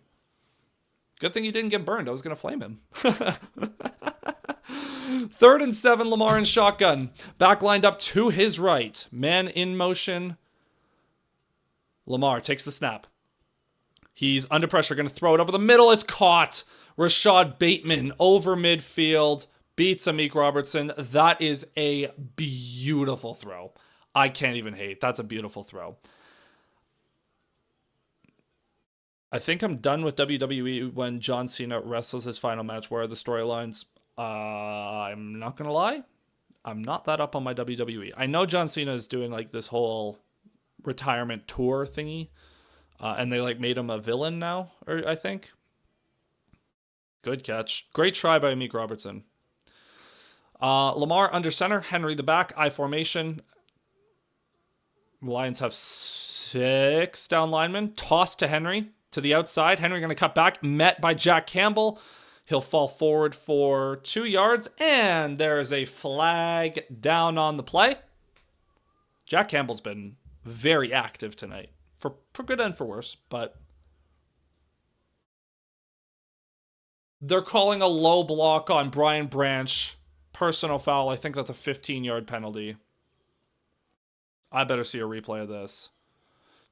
Good thing he didn't get burned. I was going to flame him. 3rd and 7, Lamar in shotgun. Back lined up to his right. Man in motion. Lamar takes the snap. He's under pressure, going to throw it over the middle. It's caught. Rashad Bateman over midfield. Beats Amik Robertson. That is a beautiful throw. I can't even hate. That's a beautiful throw. I think I'm done with WWE when John Cena wrestles his final match. Where are the storylines? I'm not going to lie. I'm not that up on my WWE. I know John Cena is doing like this whole retirement tour thingy. And they like made him a villain now, or I think. Good catch. Great try by Amik Robertson. Lamar under center. Henry the back. I formation. Lions have 6 down linemen. Toss to Henry. To the outside. Henry going to cut back. Met by Jack Campbell. He'll fall forward for 2 yards. And there is a flag down on the play. Jack Campbell's been very active tonight. For good and for worse. But they're calling a low block on Brian Branch. Personal foul. I think that's a 15-yard penalty. I better see a replay of this.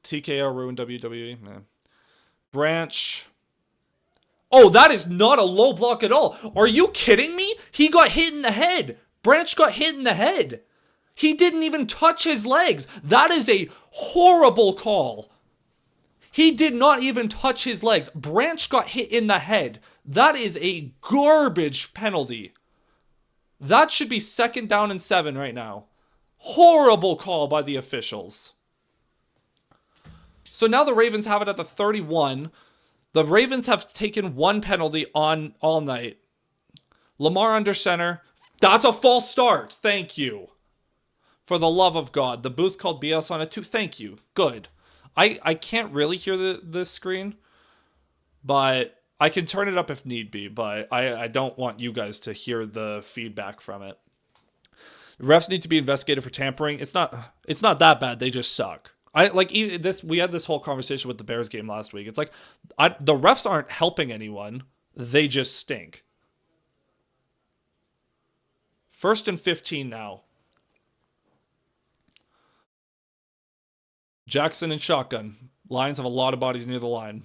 TKO ruined WWE. Man. Branch. Oh, that is not a low block at all. Are you kidding me? He got hit in the head. Branch got hit in the head. He didn't even touch his legs. That is a horrible call. He did not even touch his legs. Branch got hit in the head. That is a garbage penalty. That should be 2nd down and 7 right now. Horrible call by the officials. So now the Ravens have it at the 31. The Ravens have taken 1 penalty on all night. Lamar under center. That's a false start. Thank you. For the love of God. The booth called BS on it too. Thank you. Good. I can't really hear the screen. But I can turn it up if need be. But I don't want you guys to hear the feedback from it. Refs need to be investigated for tampering. It's not that bad. They just suck. We had this whole conversation with the Bears game last week. It's like the refs aren't helping anyone. They just stink. 1st and 15 now. Jackson and shotgun. Lions have a lot of bodies near the line.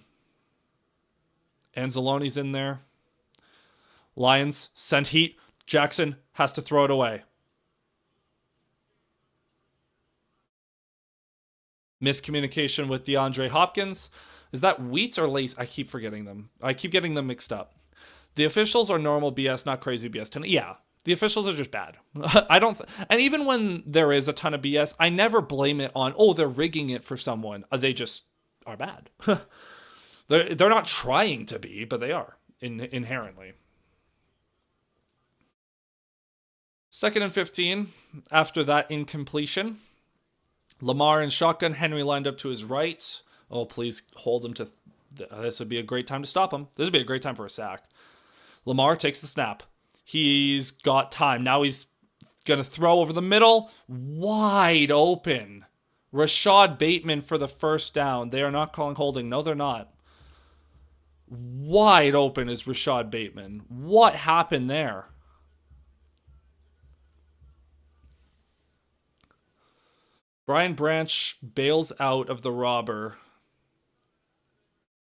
Anzalone's in there. Lions send heat. Jackson has to throw it away. Miscommunication with DeAndre Hopkins. Is that Wheat or Lace? I keep forgetting them. I keep getting them mixed up. The officials are normal BS, not crazy BS. Yeah, the officials are just bad. And even when there is a ton of BS, I never blame it on, they're rigging it for someone. They just are bad. They're not trying to be, but they are inherently. 2nd and 15 after that incompletion. Lamar in shotgun. Henry lined up to his right. Oh, please hold him to... This would be a great time to stop him. This would be a great time for a sack. Lamar takes the snap. He's got time. Now he's going to throw over the middle. Wide open. Rashad Bateman for the 1st down. They are not calling holding. No, they're not. Wide open is Rashad Bateman. What happened there? Brian Branch bails out of the robber.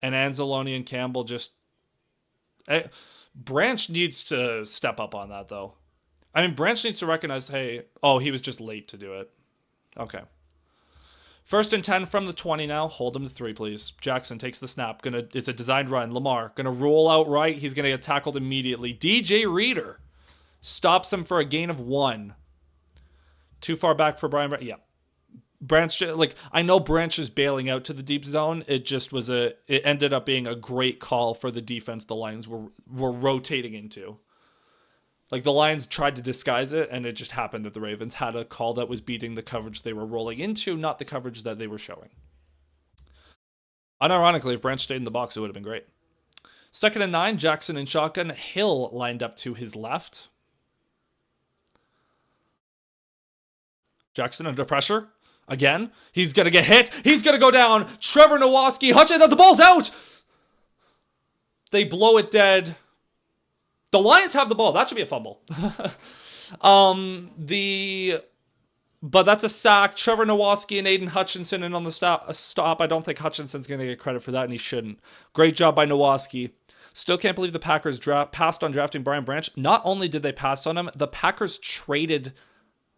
And Anzalone and Campbell just... Branch needs to step up on that, though. I mean, Branch needs to recognize, hey... Oh, he was just late to do it. Okay. 1st and 10 from the 20 now. Hold him to 3, please. Jackson takes the snap. It's a designed run. Lamar gonna roll out right. He's gonna get tackled immediately. DJ Reader stops him for a gain of 1. Too far back for Brian Branch. Yeah. Branch, I know Branch is bailing out to the deep zone. It just was it ended up being a great call for the defense the Lions were rotating into. Like, the Lions tried to disguise it, and it just happened that the Ravens had a call that was beating the coverage they were rolling into, not the coverage that they were showing. Unironically, if Branch stayed in the box, it would have been great. 2nd and 9, Jackson in shotgun. Hill lined up to his left. Jackson under pressure. Again, he's going to get hit. He's going to go down. Trevor Nowaski. Hutchinson, the ball's out. They blow it dead. The Lions have the ball. That should be a fumble. The But that's a sack. Trevor Nowaski and Aiden Hutchinson in on the stop. I don't think Hutchinson's going to get credit for that, and he shouldn't. Great job by Nowaski. Still can't believe the Packers passed on drafting Brian Branch. Not only did they pass on him, the Packers traded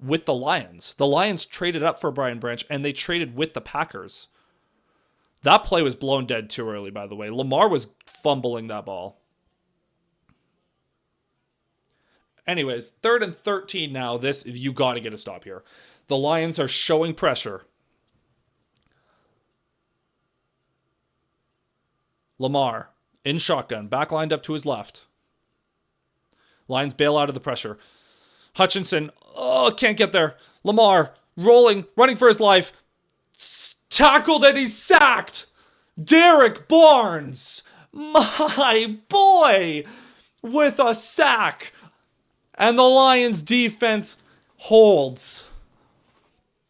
with the Lions. The Lions traded up for Brian Branch, and they traded with the Packers. That play was blown dead too early, by the way. Lamar was fumbling that ball. Anyways, 3rd and 13 now. You got to get a stop here. The Lions are showing pressure. Lamar in shotgun, back lined up to his left. Lions bail out of the pressure. Hutchinson, can't get there. Lamar rolling, running for his life. Tackled and he's sacked. Derek Barnes, my boy, with a sack. And the Lions defense holds.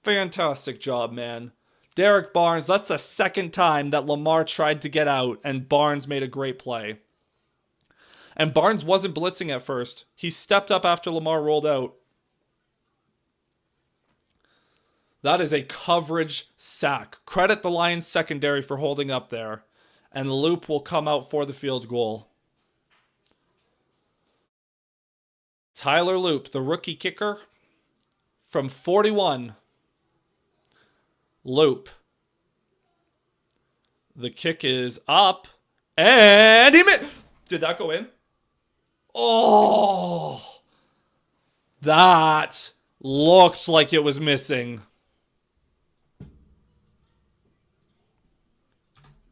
Fantastic job, man. Derek Barnes, that's the second time that Lamar tried to get out and Barnes made a great play. And Barnes wasn't blitzing at first. He stepped up after Lamar rolled out. That is a coverage sack. Credit the Lions secondary for holding up there. And Loop will come out for the field goal. Tyler Loop, the rookie kicker from 41. Loop. The kick is up. And he made... Did that go in? Oh! That looked like it was missing.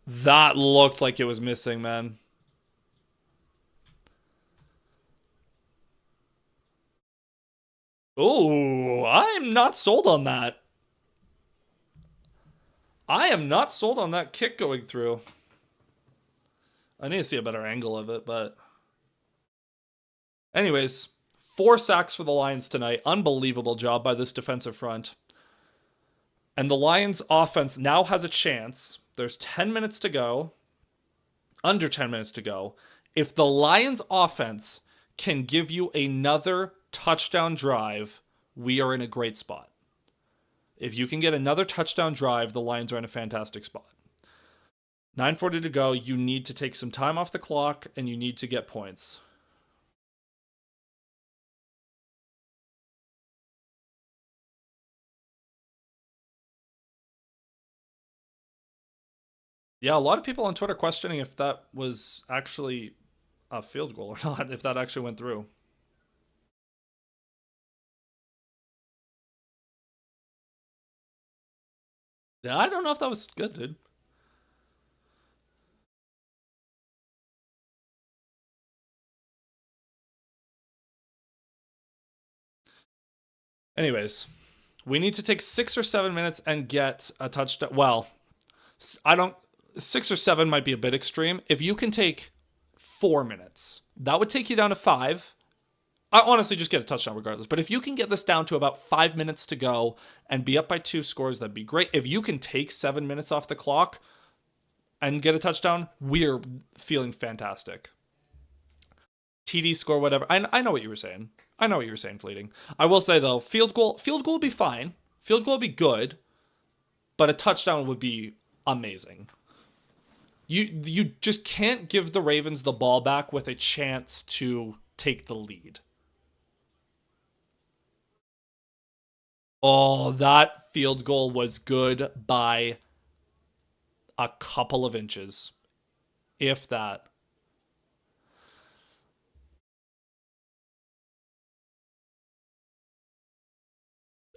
That looked like it was missing, man. Ooh, I'm not sold on that. I am not sold on that kick going through. I need to see a better angle of it, but... Anyways, 4 sacks for the Lions tonight. Unbelievable job by this defensive front. And the Lions offense now has a chance. There's 10 minutes to go. Under 10 minutes to go. If the Lions offense can give you another touchdown drive, we are in a great spot. If you can get another touchdown drive, the Lions are in a fantastic spot. 9:40 to go. You need to take some time off the clock, and you need to get points. Yeah, a lot of people on Twitter questioning if that was actually a field goal or not, if that actually went through. Yeah, I don't know if that was good, dude. Anyways, we need to take 6 or 7 minutes and get a touchdown. Well, I don't... 6 or 7 might be a bit extreme. If you can take 4 minutes, that would take you down to 5. I honestly just get a touchdown regardless. But if you can get this down to about 5 minutes to go and be up by 2 scores, that'd be great. If you can take 7 minutes off the clock and get a touchdown, we're feeling fantastic. TD score, whatever. I know what you were saying. I know what you were saying, Fleeting. I will say, though, field goal would be fine. Field goal would be good. But a touchdown would be amazing. You just can't give the Ravens the ball back with a chance to take the lead. Oh, that field goal was good by a couple of inches, if that.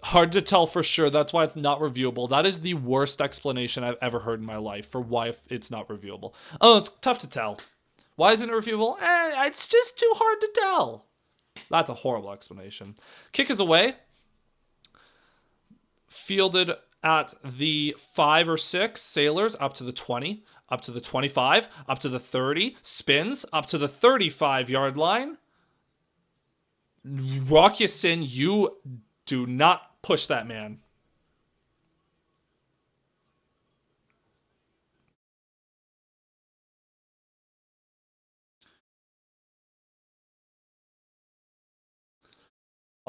Hard to tell for sure. That's why it's not reviewable. That is the worst explanation I've ever heard in my life for why it's not reviewable. Oh, it's tough to tell. Why isn't it reviewable? It's just too hard to tell. That's a horrible explanation. Kick is away. Fielded at the 5 or 6. Sailors up to the 20, up to the 25, up to the 30. Spins up to the 35-yard line. Rock Ya-Sin, you do not push that man.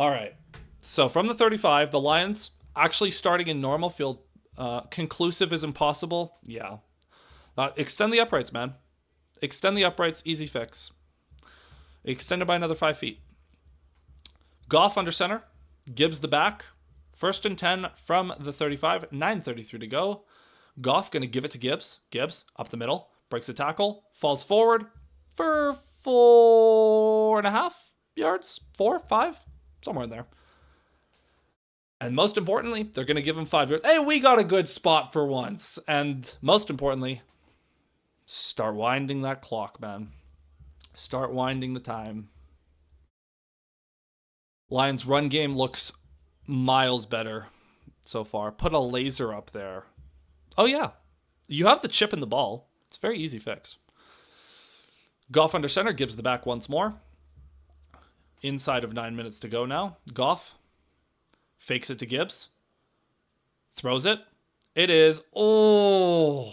All right. So from the 35, the Lions actually starting in normal field. Conclusive is impossible. Yeah. Extend the uprights, man. Extend the uprights. Easy fix. Extend it by another 5 feet. Goff under center. Gibbs the back. 1st and 10 from the 35. 9:33 to go. Goff going to give it to Gibbs. Gibbs up the middle. Breaks a tackle. Falls forward for 4.5 yards. 4, 5. Somewhere in there. And most importantly, they're going to give him 5 yards. Hey, we got a good spot for once. And most importantly, start winding that clock, man. Start winding the time. Lions' run game looks miles better so far. Put a laser up there. Oh, yeah. You have the chip in the ball. It's a very easy fix. Goff under center gives the back once more. Inside of 9 minutes to go now. Goff fakes it to Gibbs. Throws it. It is. Oh.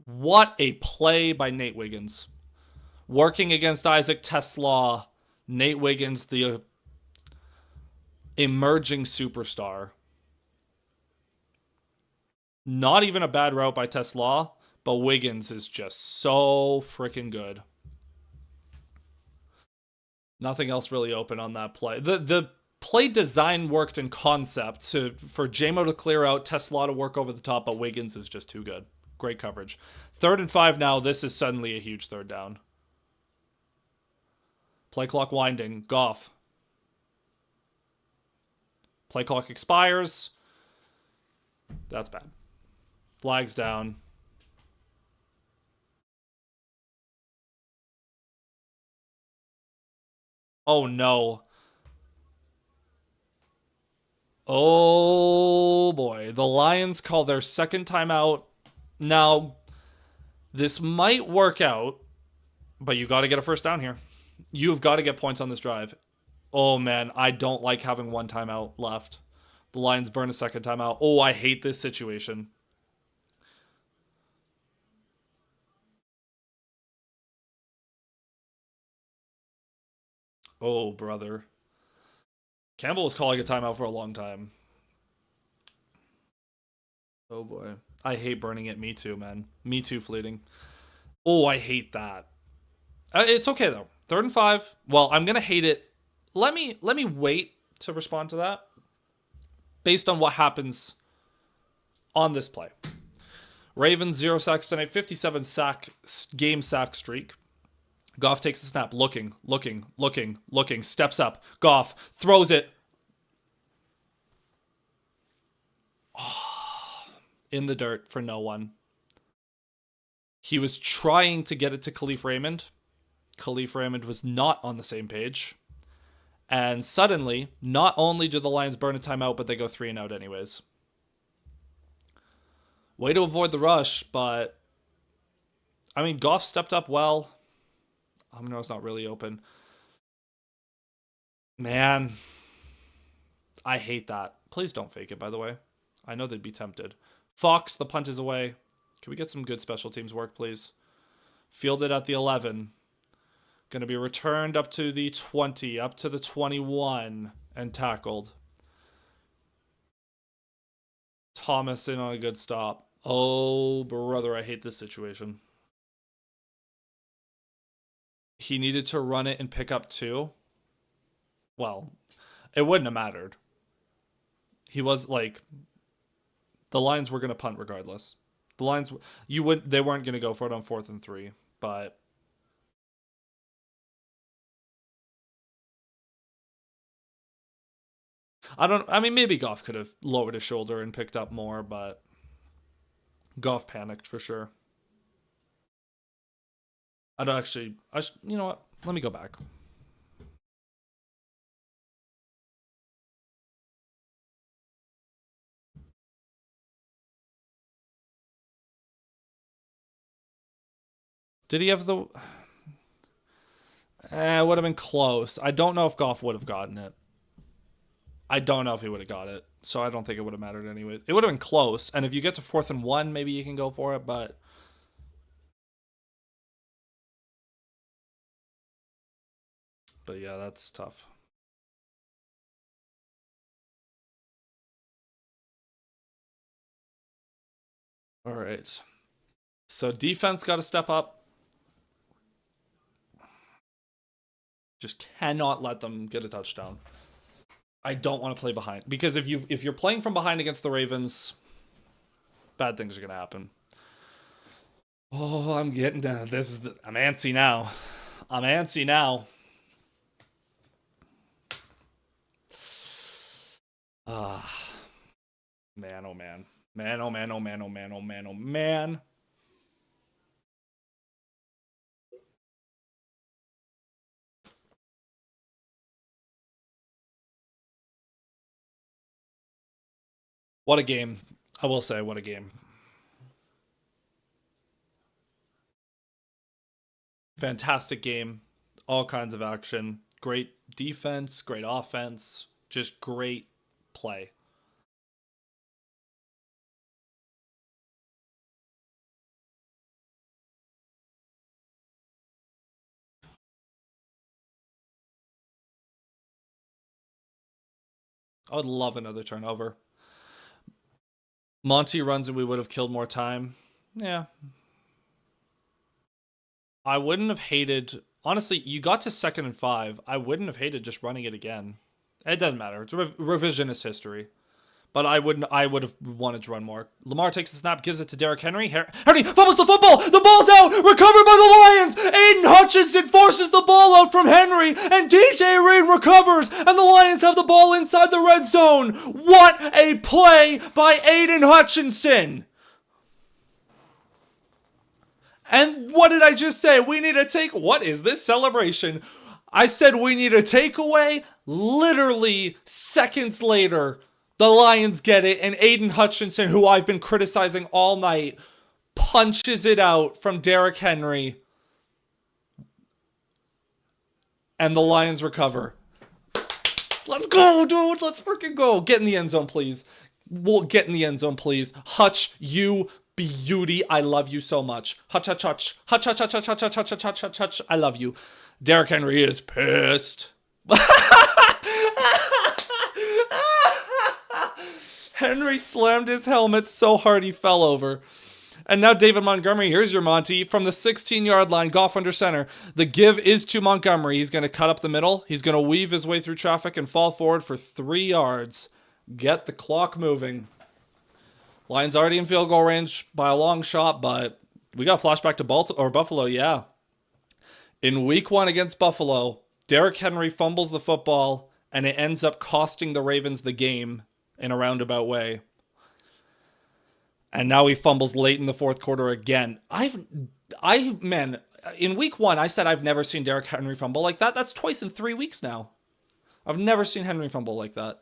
What a play by Nate Wiggins. Working against Isaac Tesla. Nate Wiggins, the emerging superstar. Not even a bad route by Tesla, but Wiggins is just so freaking good. Nothing else really open on that play. The play design worked in concept for JMO to clear out, Tesla to work over the top, but Wiggins is just too good. Great coverage. 3rd and 5 now. This is suddenly a huge 3rd down. Play clock winding. Goff. Play clock expires. That's bad. Flags down. Oh, no. Oh, boy. The Lions call their second timeout. Now, this might work out, but you got to get a first down here. You've got to get points on this drive. Oh, man. I don't like having one timeout left. The Lions burn a second timeout. Oh, I hate this situation. Oh, brother. Campbell was calling a timeout for a long time. Oh, boy. I hate burning it. Me too, man. Me too, fleeting. Oh, I hate that. It's okay, though. 3rd and 5. Well, I'm going to hate it. Let me wait to respond to that based on what happens on this play. Ravens 0 sacks tonight, 57 game sack streak. Goff takes the snap, looking, steps up. Goff throws it. Oh, in the dirt for no one. He was trying to get it to Khalif Raymond. Khalif Raymond was not on the same page. And suddenly, not only do the Lions burn a timeout, but they go 3 and out anyways. Way to avoid the rush, but I mean, Goff stepped up well. Amino's not really open. Man, I hate that. Please don't fake it, by the way. I know they'd be tempted. Fox, the punt is away. Can we get some good special teams work, please? Fielded at the 11. Going to be returned up to the 20, up to the 21, and tackled. Thomas in on a good stop. Oh, brother, I hate this situation. He needed to run it and pick up 2. Well, it wouldn't have mattered. He was like, the Lions were going to punt regardless. The Lions, they weren't going to go for it on 4th and 3, but I mean, maybe Goff could have lowered his shoulder and picked up more, but Goff panicked for sure. You know what? Let me go back. Did he have the... It would have been close. I don't know if Goff would have gotten it. I don't know if he would have got it. So I don't think it would have mattered anyways. It would have been close. And if you get to 4th and 1, maybe you can go for it. But But yeah, that's tough. All right. So defense got to step up. Just cannot let them get a touchdown. I don't want to play behind because if you're playing from behind against the Ravens, bad things are gonna happen. Oh, I'm getting down. I'm antsy now. I'm antsy now. Ah, man, oh man, man, oh man, oh man, oh man, oh man, oh man. What a game! I will say, what a game. Fantastic game. All kinds of action. Great defense. Great offense. Just great play. I would love another turnover. Monty runs and we would have killed more time. Yeah. I wouldn't have hated. Honestly, you got to 2nd and 5. I wouldn't have hated just running it again. It doesn't matter. It's revisionist history. But I wouldn't. I would have wanted to run more. Lamar takes the snap, gives it to Derrick Henry. Henry fumbles the football. The ball's out. Recovered by the Lions. Aiden Hutchinson forces the ball out from Henry, and DJ Reed recovers, and the Lions have the ball inside the red zone. What a play by Aiden Hutchinson! And what did I just say? We need a take. What is this celebration? I said we need a takeaway. Literally seconds later, the Lions get it, and Aiden Hutchinson, who I've been criticizing all night, punches it out from Derrick Henry. And the Lions recover. Let's go, dude. Let's freaking go. Get in the end zone, please. We'll get in the end zone, please. Hutch, you beauty. I love you so much. Hutch, hutch, hutch. Hutch, hutch, hutch, hutch, hutch, hutch, hutch, hutch, hutch, hutch. I love you. Derrick Henry is pissed. Henry slammed his helmet so hard he fell over. And now David Montgomery, here's your Monty, from the 16-yard line, Goff under center. The give is to Montgomery. He's going to cut up the middle. He's going to weave his way through traffic and fall forward for 3 yards. Get the clock moving. Lions already in field goal range by a long shot, but we got a flashback to Buffalo, yeah. In week 1 against Buffalo, Derrick Henry fumbles the football, and it ends up costing the Ravens the game in a roundabout way. And now he fumbles late in the fourth quarter again. Man, in week 1, I said I've never seen Derrick Henry fumble like that. That's twice in 3 weeks now. I've never seen Henry fumble like that.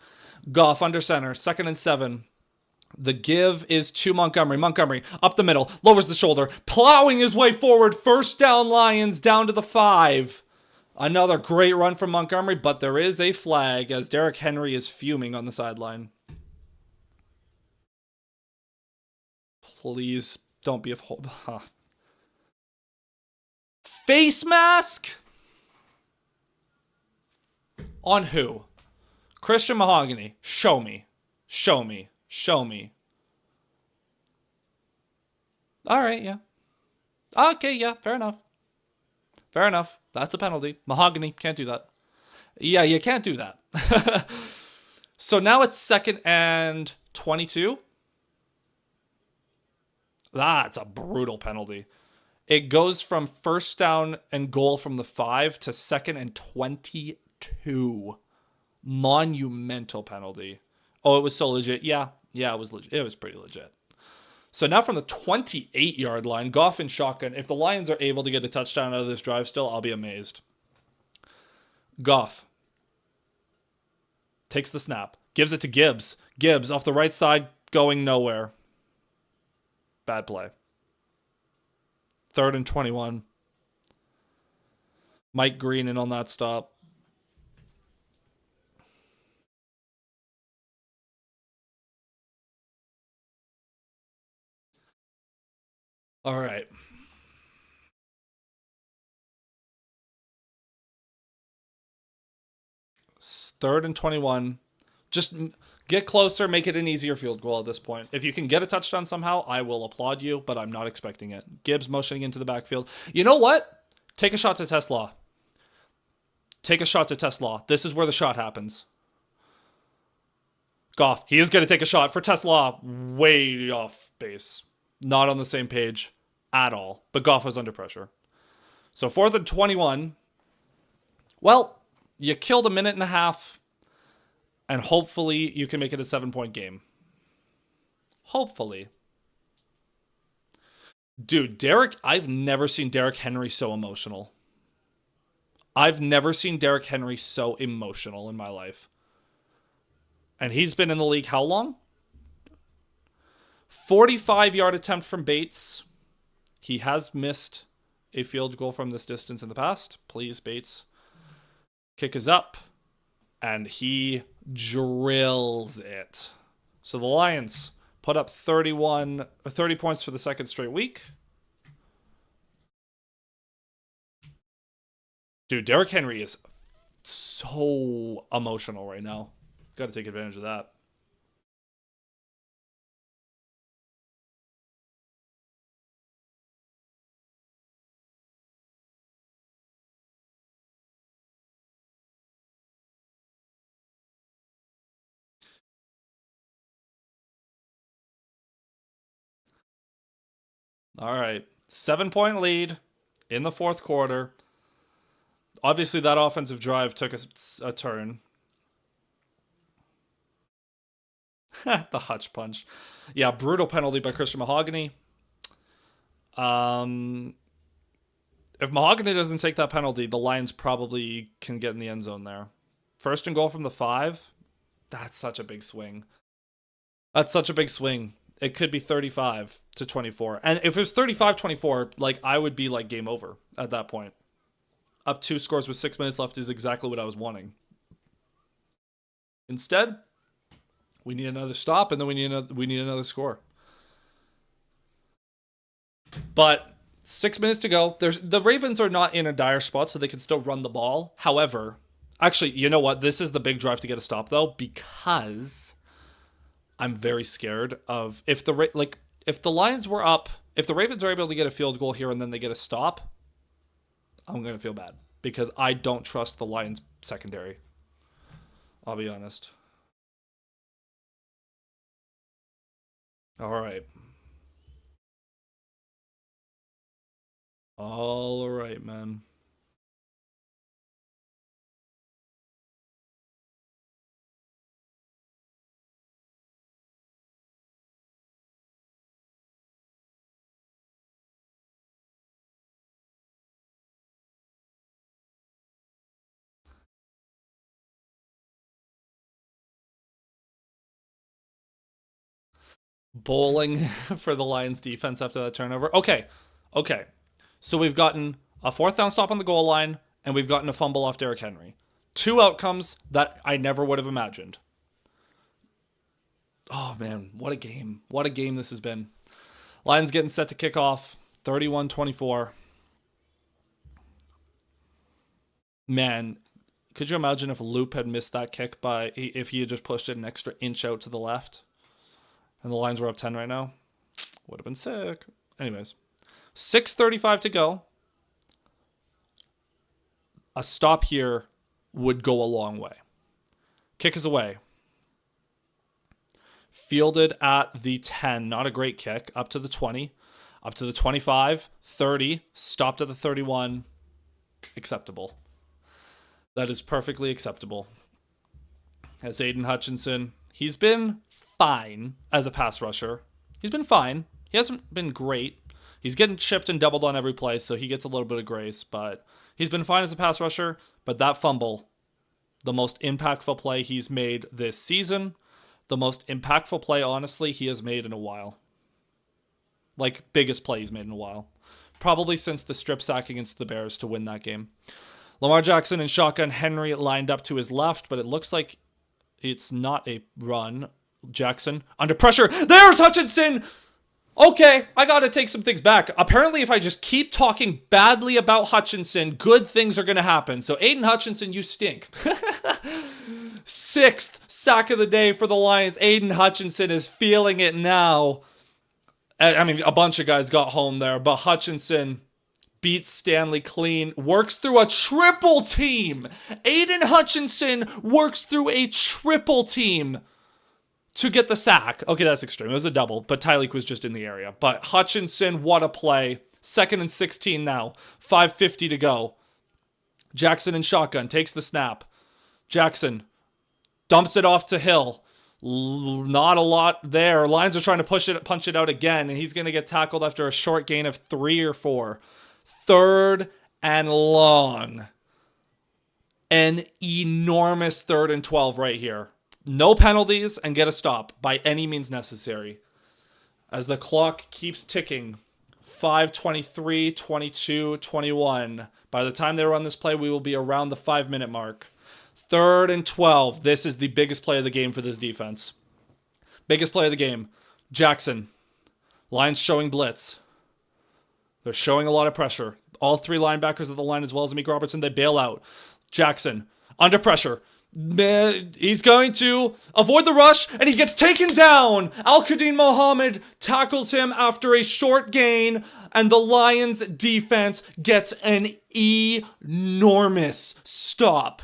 Goff under center, 2nd and 7. The give is to Montgomery. Montgomery up the middle, lowers the shoulder, plowing his way forward. First down, Lions, down to the 5. Another great run from Montgomery, but there is a flag as Derrick Henry is fuming on the sideline. Please don't be a face mask on who? Christian Mahogany. Show me. Show me. Show me. All right, yeah. Okay, yeah, fair enough. Fair enough. That's a penalty. Mahogany, can't do that. Yeah, you can't do that. So now it's 2nd and 22. That's a brutal penalty. It goes from first down and goal from the 5 to 2nd and 22. Monumental penalty. Oh, it was so legit. Yeah, it was legit. It was pretty legit. So now from the 28-yard line, Goff in shotgun. If the Lions are able to get a touchdown out of this drive still, I'll be amazed. Goff takes the snap, gives it to Gibbs. Gibbs off the right side, going nowhere. Bad play. 3rd and 21. Mike Green in on that stop. All right. Third and 21. Just get closer, make it an easier field goal at this point. If you can get a touchdown somehow, I will applaud you, but I'm not expecting it. Gibbs motioning into the backfield. You know what? Take a shot to Tesla. Take a shot to Tesla. This is where the shot happens. Goff, he is going to take a shot for Tesla. Way off base. Not on the same page at all. But Goff was under pressure. So 4th and 21. Well, you killed a minute and a half. And hopefully you can make it a 7-point game. Hopefully. Dude, I've never seen Derrick Henry so emotional. I've never seen Derrick Henry so emotional in my life. And he's been in the league how long? 45-yard attempt from Bates. He has missed a field goal from this distance in the past. Please, Bates. Kick is up. And he drills it. So the Lions put up 30 points for the second straight week. Dude, Derrick Henry is so emotional right now. Got to take advantage of that. All right. 7-point lead in the fourth quarter. Obviously, that offensive drive took a turn. The Hutch punch. Yeah, brutal penalty by Christian Mahogany. If Mahogany doesn't take that penalty, the Lions probably can get in the end zone there. First and goal from the 5. That's such a big swing. That's such a big swing. It could be 35-24. And if it was 35-24, like, I would be like game over at that point. Up 2 scores with 6 minutes left is exactly what I was wanting. Instead, we need another stop, and then we need another score. But 6 minutes to go. The Ravens are not in a dire spot, so they can still run the ball. However, actually, you know what? This is the big drive to get a stop, though, because I'm very scared of if the Lions were up, if the Ravens are able to get a field goal here and then they get a stop, I'm going to feel bad because I don't trust the Lions secondary. I'll be honest. All right. All right, man. Bowling for the Lions defense after that turnover. Okay. So we've gotten a 4th down stop on the goal line, and we've gotten a fumble off Derrick Henry. 2 outcomes that I never would have imagined. Oh, man, what a game. What a game this has been. Lions getting set to kick off, 31-24. Man, could you imagine if Loop had missed that kick if he had just pushed it an extra inch out to the left? And the Lions were up 10 right now. Would have been sick. Anyways, 6:35 to go. A stop here would go a long way. Kick is away. Fielded at the 10. Not a great kick. Up to the 20. Up to the 25. 30. Stopped at the 31. Acceptable. That is perfectly acceptable. As Aiden Hutchinson, he's been fine as a pass rusher. He's been fine. He hasn't been great. He's getting chipped and doubled on every play, so he gets a little bit of grace, but he's been fine as a pass rusher. But that fumble, the most impactful play he's made this season, the most impactful play, honestly, he has made in a while. Like, biggest play he's made in a while. Probably since the strip sack against the Bears to win that game. Lamar Jackson and shotgun Henry lined up to his left, but it looks like it's not a run. Jackson under pressure. There's Hutchinson. Okay, I got to take some things back. Apparently, if I just keep talking badly about Hutchinson, good things are going to happen. So, Aiden Hutchinson, you stink. 6th sack of the day for the Lions. Aiden Hutchinson is feeling it now. I mean, a bunch of guys got home there, but Hutchinson beats Stanley clean, works through a triple team. Aiden Hutchinson works through a triple team to get the sack. Okay, that's extreme. It was a double, but Tyleek was just in the area. But Hutchinson, what a play. 2nd and 16 now. 5:50 to go. Jackson in shotgun, takes the snap. Jackson dumps it off to Hill. Not a lot there. Lions are trying to punch it out again, and he's going to get tackled after a short gain of 3 or 4. 3rd and long. An enormous 3rd and 12 right here. No penalties and get a stop by any means necessary. As the clock keeps ticking. 5:23, 22, 21. By the time they run this play, we will be around the 5-minute mark. 3rd and 12. This is the biggest play of the game for this defense. Biggest play of the game. Jackson. Lions showing blitz. They're showing a lot of pressure. All 3 linebackers of the line, as well as Amik Robertson, they bail out. Jackson, under pressure. He's going to avoid the rush, and he gets taken down. Al-Qadim Mohammed tackles him after a short gain, and the Lions defense gets an enormous stop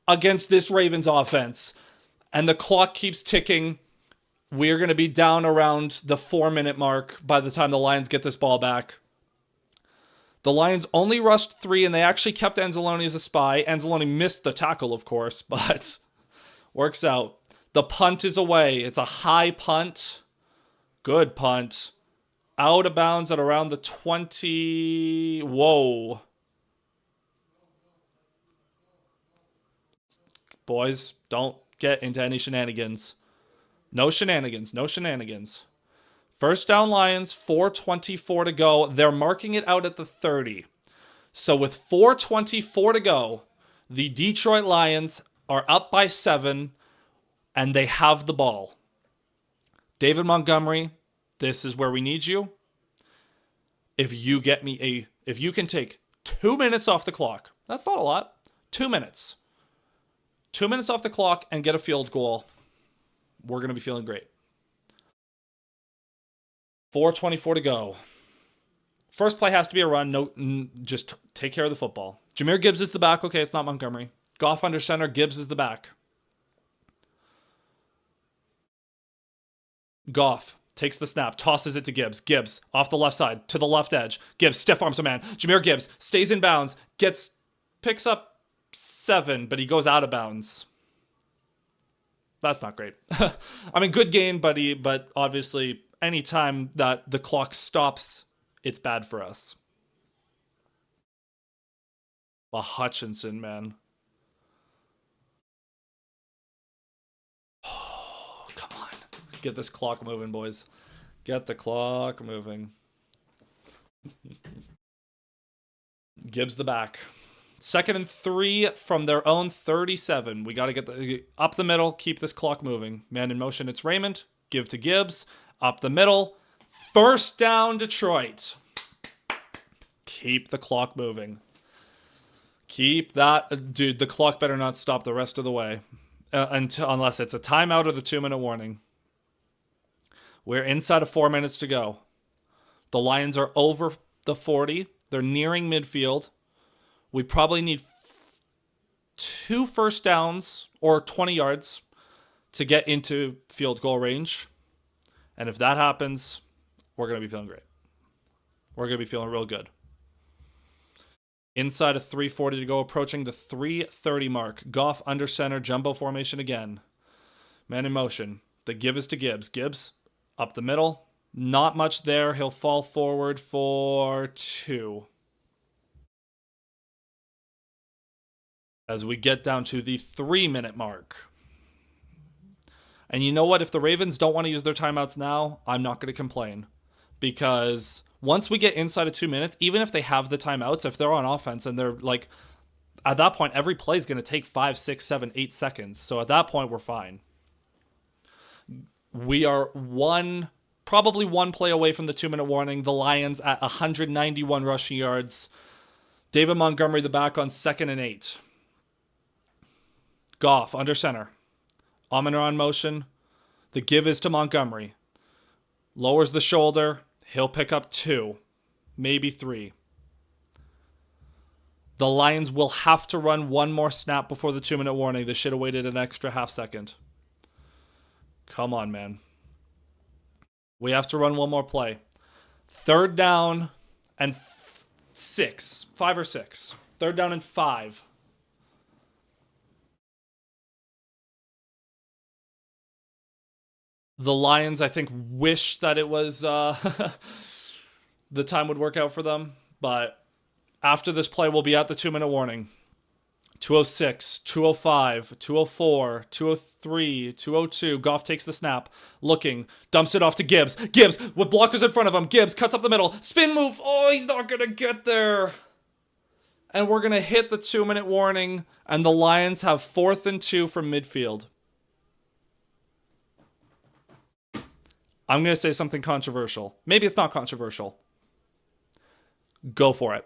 against this Ravens offense. And the clock keeps ticking. We're going to be down around the 4-minute mark by the time the Lions get this ball back. The Lions only rushed 3, and they actually kept Anzalone as a spy. Anzalone missed the tackle, of course, but works out. The punt is away. It's a high punt. Good punt. Out of bounds at around the 20. Whoa. Boys, don't get into any shenanigans. No shenanigans. No shenanigans. First down Lions, 4:24 to go. They're marking it out at the 30. So with 4:24 to go, the Detroit Lions are up by 7, and they have the ball. David Montgomery, this is where we need you. If you can take 2 minutes off the clock, that's not a lot. 2 minutes. 2 minutes off the clock and get a field goal. We're going to be feeling great. 4:24 to go. First play has to be a run. No, just take care of the football. Jahmyr Gibbs is the back. Okay, it's not Montgomery. Goff under center. Gibbs is the back. Goff takes the snap, tosses it to Gibbs. Gibbs off the left side to the left edge. Gibbs stiff arms a man. Jahmyr Gibbs stays in bounds. Picks up 7, but he goes out of bounds. That's not great. I mean, good gain, but obviously, anytime that the clock stops, it's bad for us. But Hutchinson, man. Oh, come on. Get this clock moving, boys. Get the clock moving. Gibbs the back. 2nd and 3 from their own 37. We got to get up the middle, keep this clock moving. Man in motion, it's Raymond. Give to Gibbs. Up the middle. First down, Detroit. Keep the clock moving. Keep that. Dude, the clock better not stop the rest of the way. Unless it's a timeout or the 2-minute warning. We're inside of 4 minutes to go. The Lions are over the 40. They're nearing midfield. We probably need 2 first downs or 20 yards to get into field goal range. And if that happens, we're going to be feeling great. We're going to be feeling real good. Inside of 3:40 to go, approaching the 3:30 mark. Goff under center, jumbo formation again. Man in motion. The give is to Gibbs. Gibbs up the middle. Not much there. He'll fall forward for 2. As we get down to the 3-minute mark. And you know what? If the Ravens don't want to use their timeouts now, I'm not going to complain. Because once we get inside of 2 minutes, even if they have the timeouts, if they're on offense and they're like, at that point, every play is going to take 5, 6, 7, 8 seconds. So at that point, we're fine. We are probably one play away from the 2-minute warning. The Lions at 191 rushing yards. David Montgomery, the back, on 2nd and 8. Goff, under center. Amon-Ra in motion. The give is to Montgomery. Lowers the shoulder. He'll pick up 2, maybe 3. The Lions will have to run one more snap before the 2-minute warning. They should have waited an extra half second. Come on, man. We have to run one more play. 3rd down and 6. 5 or 6. 3rd down and 5. The Lions, I think, wish that it was the time would work out for them. But after this play, we'll be at the 2-minute warning. 2:06, 2:05, 2:04, 2:03, 2:02. Goff takes the snap, looking, dumps it off to Gibbs. Gibbs with blockers in front of him. Gibbs cuts up the middle. Spin move. Oh, he's not going to get there. And we're going to hit the 2-minute warning, and the Lions have 4th and 2 from midfield. I'm going to say something controversial. Maybe it's not controversial. Go for it.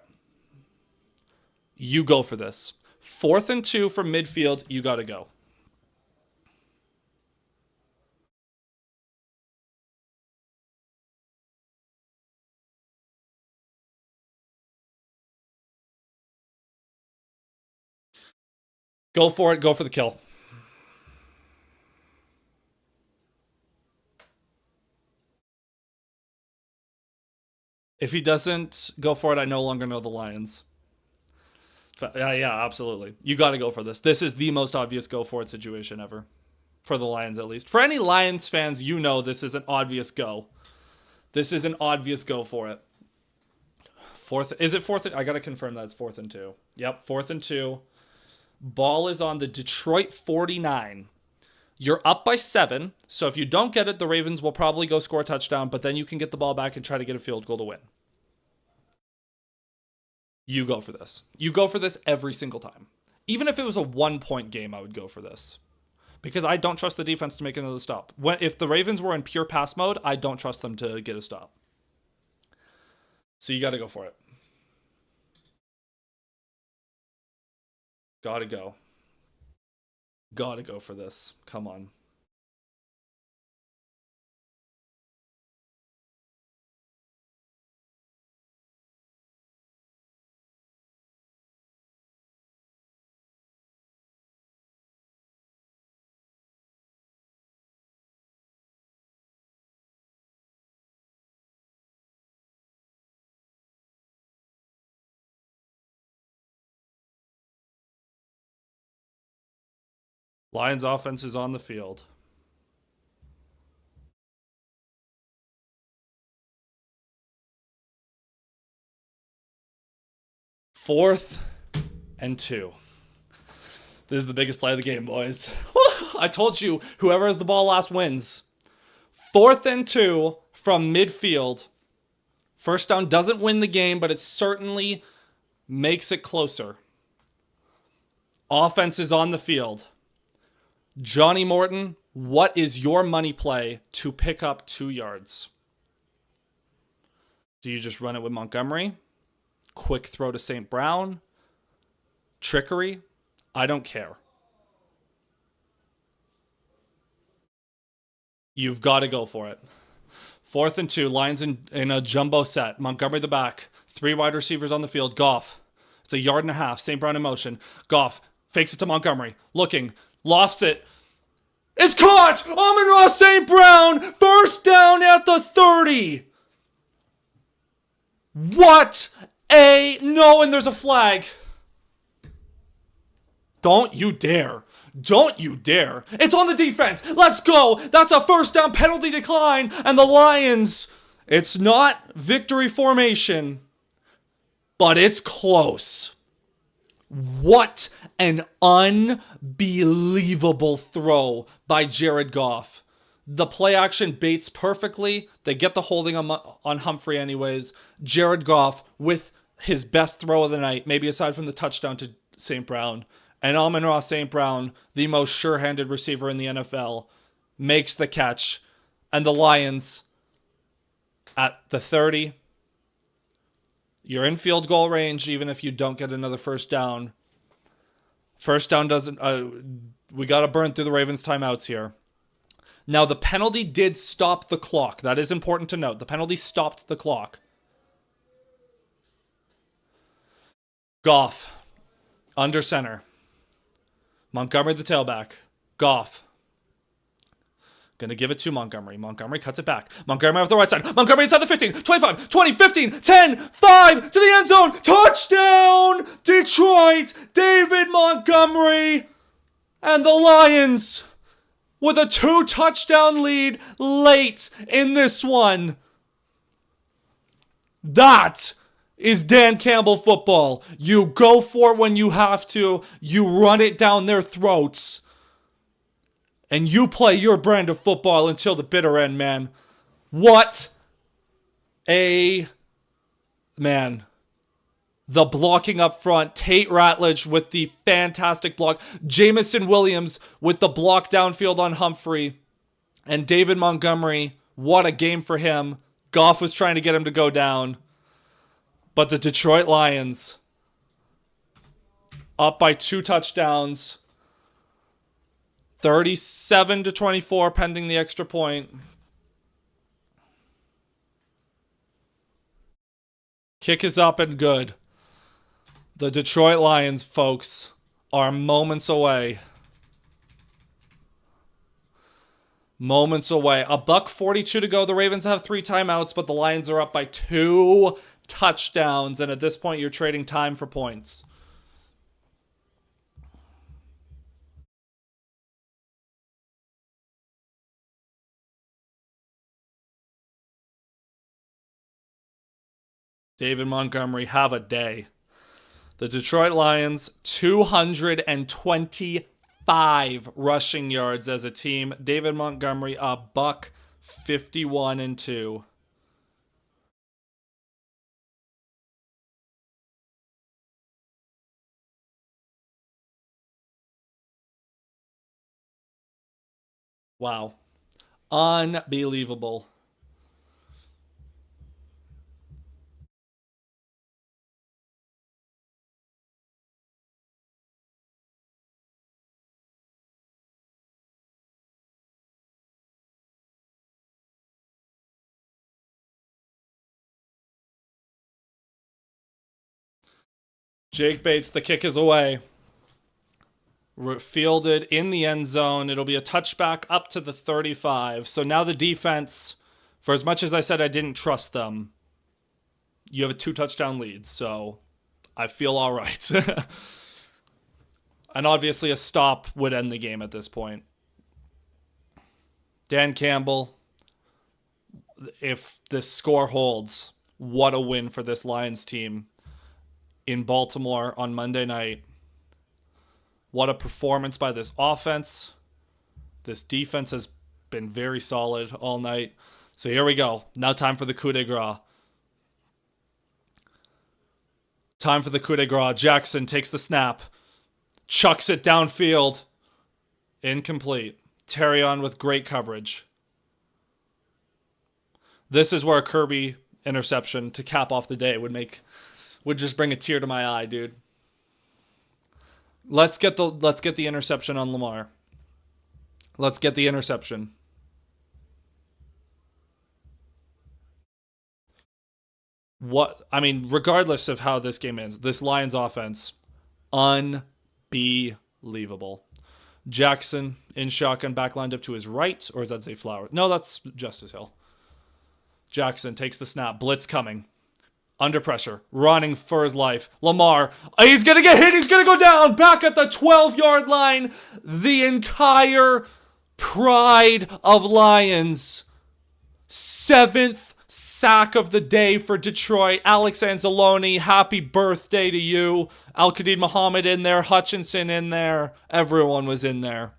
You go for this. 4th and 2 from midfield. You got to go. Go for it. Go for the kill. If he doesn't go for it, I no longer know the Lions. Yeah, absolutely. You got to go for this. This is the most obvious go for it situation ever. For the Lions, at least. For any Lions fans, you know this is an obvious go. This is an obvious go for it. Is it 4th? I got to confirm that it's 4th and 2. Yep, 4th and 2. Ball is on the Detroit 49. You're up by 7, so if you don't get it, the Ravens will probably go score a touchdown, but then you can get the ball back and try to get a field goal to win. You go for this. You go for this every single time. Even if it was a 1-point game, I would go for this. Because I don't trust the defense to make another stop. If the Ravens were in pure pass mode, I don't trust them to get a stop. So you got to go for it. Got to go. Got to go for this. Come on. Lions offense is on the field. Fourth and 2. This is the biggest play of the game, boys. I told you, whoever has the ball last wins. 4th and 2 from midfield. First down doesn't win the game, but it certainly makes it closer. Offense is on the field. Johnny Morton, what is your money play to pick up 2 yards? Do you just run it with Montgomery? Quick throw to St. Brown? Trickery? I don't care. You've got to go for it. 4th and 2, Lions in a jumbo set. Montgomery the back. 3 wide receivers on the field. Goff. It's a 1.5 yards. St. Brown in motion. Goff fakes it to Montgomery. Looking. Lofts it. It's caught! Amon-Ra St. Brown! First down at the 30! What a... No, and there's a flag. Don't you dare. Don't you dare. It's on the defense. Let's go. That's a first down, penalty decline. And the Lions, it's not victory formation, but it's close. What an unbelievable throw by Jared Goff. The play action baits perfectly. They get the holding on Humphrey anyways. Jared Goff with his best throw of the night, maybe aside from the touchdown to St. Brown. And Amon-Ra St. Brown, the most sure-handed receiver in the NFL, makes the catch. And the Lions, at the 30, you're in field goal range even if you don't get another first down. First down We got to burn through the Ravens' timeouts here. Now, the penalty did stop the clock. That is important to note. The penalty stopped the clock. Goff, under center. Montgomery, the tailback. Goff. Gonna give it to Montgomery. Montgomery cuts it back. Montgomery off the right side. Montgomery inside the 15, 25, 20, 15, 10, 5, to the end zone. Touchdown, Detroit. David Montgomery and the Lions with a 2-touchdown lead late in this one. That is Dan Campbell football. You go for it when you have to. You run it down their throats. And you play your brand of football until the bitter end, man. What a man. The blocking up front. Tate Ratledge with the fantastic block. Jamison Williams with the block downfield on Humphrey. And David Montgomery, what a game for him. Goff was trying to get him to go down. But the Detroit Lions, up by 2 touchdowns. 37-24 pending the extra point. Kick is up and good. The Detroit Lions, folks, are moments away. Moments away. $1:42 to go. The Ravens have 3 timeouts, but the Lions are up by 2 touchdowns. And at this point, you're trading time for points. David Montgomery, have a day. The Detroit Lions, 225 rushing yards as a team. David Montgomery, $151-2. Wow. Unbelievable. Jake Bates, the kick is away. Fielded in the end zone. It'll be a touchback up to the 35. So now the defense, for as much as I said I didn't trust them, you have a 2-touchdown lead. So I feel all right. And obviously a stop would end the game at this point. Dan Campbell, if this score holds, what a win for this Lions team in Baltimore on Monday night. What a performance by this offense. This defense has been very solid all night. So here we go. Now time for the coup de grace. Time for the coup de grace. Jackson takes the snap. Chucks it downfield. Incomplete. Terrion with great coverage. This is where a Kirby interception to cap off the day would just bring a tear to my eye, dude. Let's get the interception on Lamar. Let's get the interception. Regardless of how this game ends, this Lions offense, unbelievable. Jackson in shotgun, back lined up to his right, or is that Zay Flowers? No, that's Justice Hill. Jackson takes the snap, blitz coming. Under pressure, running for his life. Lamar, he's going to get hit. He's going to go down back at the 12-yard line. The entire pride of Lions. 7th sack of the day for Detroit. Alex Anzalone, happy birthday to you. Al-Qadim Muhammad in there. Hutchinson in there. Everyone was in there.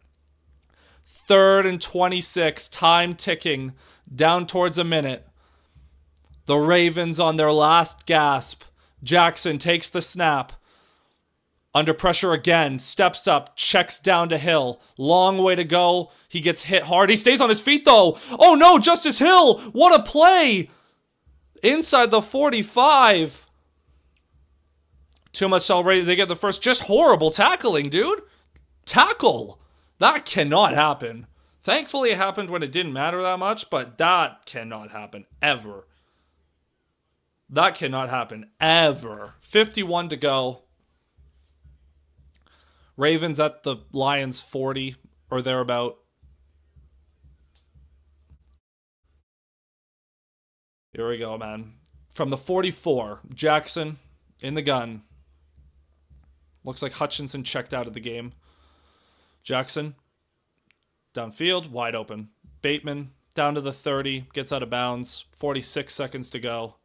3rd and 26. Time ticking down towards a minute. The Ravens on their last gasp. Jackson takes the snap. Under pressure again. Steps up. Checks down to Hill. Long way to go. He gets hit hard. He stays on his feet though. Oh no, Justice Hill. What a play. Inside the 45. Too much already. They get the first. Just horrible tackling, dude. Tackle. That cannot happen. Thankfully, it happened when it didn't matter that much, but that cannot happen ever. That cannot happen ever. 51 to go. Ravens at the Lions 40 or thereabout. Here we go, man. From the 44, Jackson in the gun. Looks like Hutchinson checked out of the game. Jackson, downfield, wide open. Bateman, down to the 30, gets out of bounds. 46 seconds to go.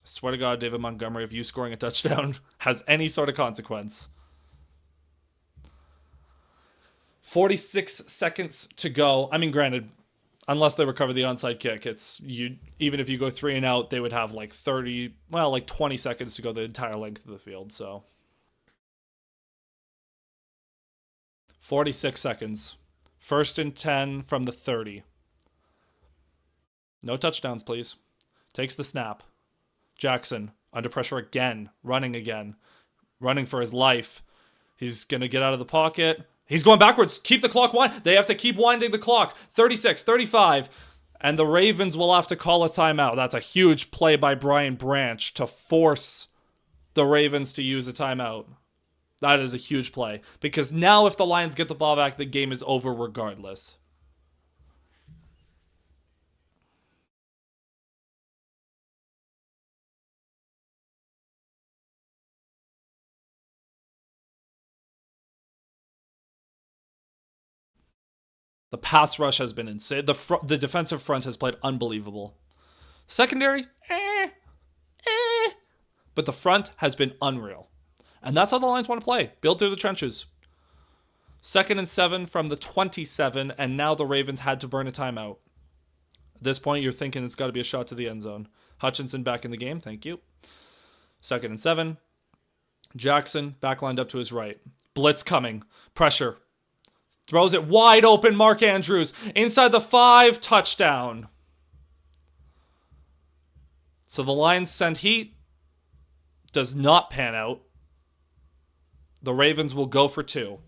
I swear to God, David Montgomery, if you scoring a touchdown has any sort of consequence. 46 seconds to go. I mean, granted, unless they recover the onside kick, it's you. Even if you go 3 and out, they would have like 20 seconds to go the entire length of the field. So 46 seconds. 1st and 10 from the 30. No touchdowns, please. Takes the snap. Jackson under pressure again, running for his life. He's gonna get out of the pocket. He's going backwards. Keep the clock wind. They have to keep winding the clock. 36, 35. And the Ravens will have to call a timeout. That's a huge play by Brian Branch to force the Ravens to use a timeout. That is a huge play. Because now if the Lions get the ball back, the game is over regardless. The pass rush has been insane. The defensive front has played unbelievable. Secondary, but the front has been unreal. And that's how the Lions want to play. Build through the trenches. 2nd and 7 from the 27, and now the Ravens had to burn a timeout. At this point, you're thinking it's got to be a shot to the end zone. Hutchinson back in the game. Thank you. 2nd and 7. Jackson back lined up to his right. Blitz coming. Pressure. Throws it wide open, Mark Andrews. Inside the 5, touchdown. So the Lions send heat. Does not pan out. The Ravens will go for 2.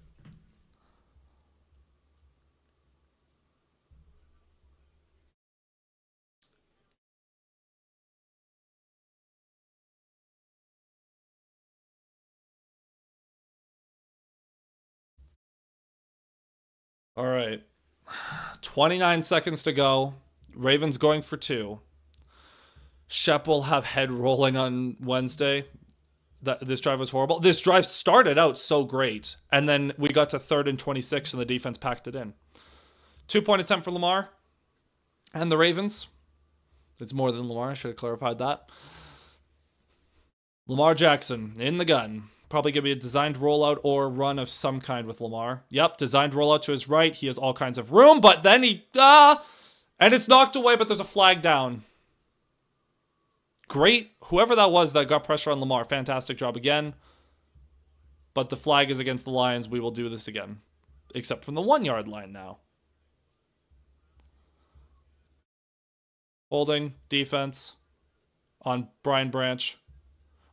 All right. 29 seconds to go. Ravens going for 2. Shep will have head rolling on Wednesday. This drive was horrible. This drive started out so great. And then we got to 3rd and 26 and the defense packed it in. 2-point attempt for Lamar and the Ravens. It's more than Lamar. I should have clarified that. Lamar Jackson in the gun. Probably going to be a designed rollout or run of some kind with Lamar. Yep, designed rollout to his right. He has all kinds of room, but then and it's knocked away, but there's a flag down. Great. Whoever that was that got pressure on Lamar, fantastic job again. But the flag is against the Lions. We will do this again. Except from the 1-yard line now. Holding, defense on Brian Branch.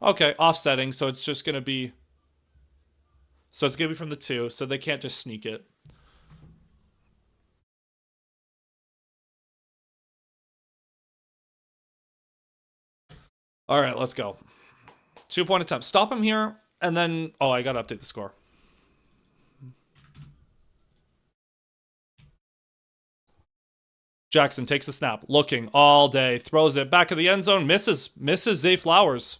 Okay, offsetting, so it's just going to be... So it's going to be from the 2, so they can't just sneak it. All right, let's go. 2-point attempt. Stop him here, and then... Oh, I got to update the score. Jackson takes the snap, looking all day, throws it back of the end zone, misses Zay Flowers.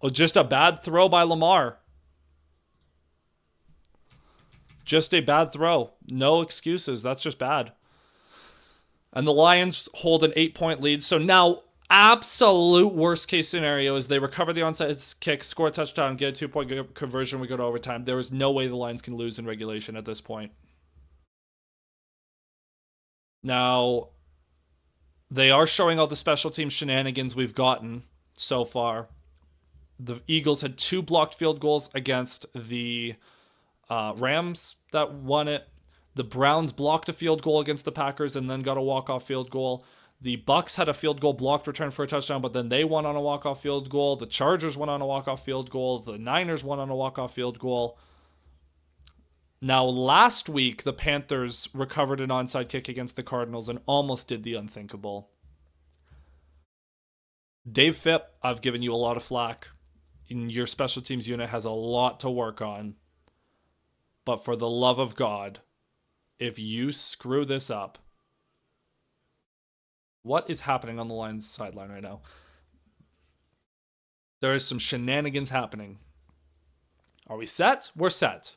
Oh, just a bad throw by Lamar. Just a bad throw. No excuses. That's just bad. And the Lions hold an 8-point lead. So now, absolute worst case scenario is they recover the onside kick, score a touchdown, get a 2-point conversion, we go to overtime. There is no way the Lions can lose in regulation at this point. Now, they are showing all the special team shenanigans we've gotten so far. The Eagles had 2 blocked field goals against the Rams that won it. The Browns blocked a field goal against the Packers and then got a walk-off field goal. The Bucks had a field goal blocked return for a touchdown, but then they won on a walk-off field goal. The Chargers won on a walk-off field goal. The Niners won on a walk-off field goal. Now, last week, the Panthers recovered an onside kick against the Cardinals and almost did the unthinkable. Dave Phipp, I've given you a lot of flack. Your special teams unit has a lot to work on. But for the love of God, if you screw this up, what is happening on the Lions sideline right now? There is some shenanigans happening. Are we set? We're set.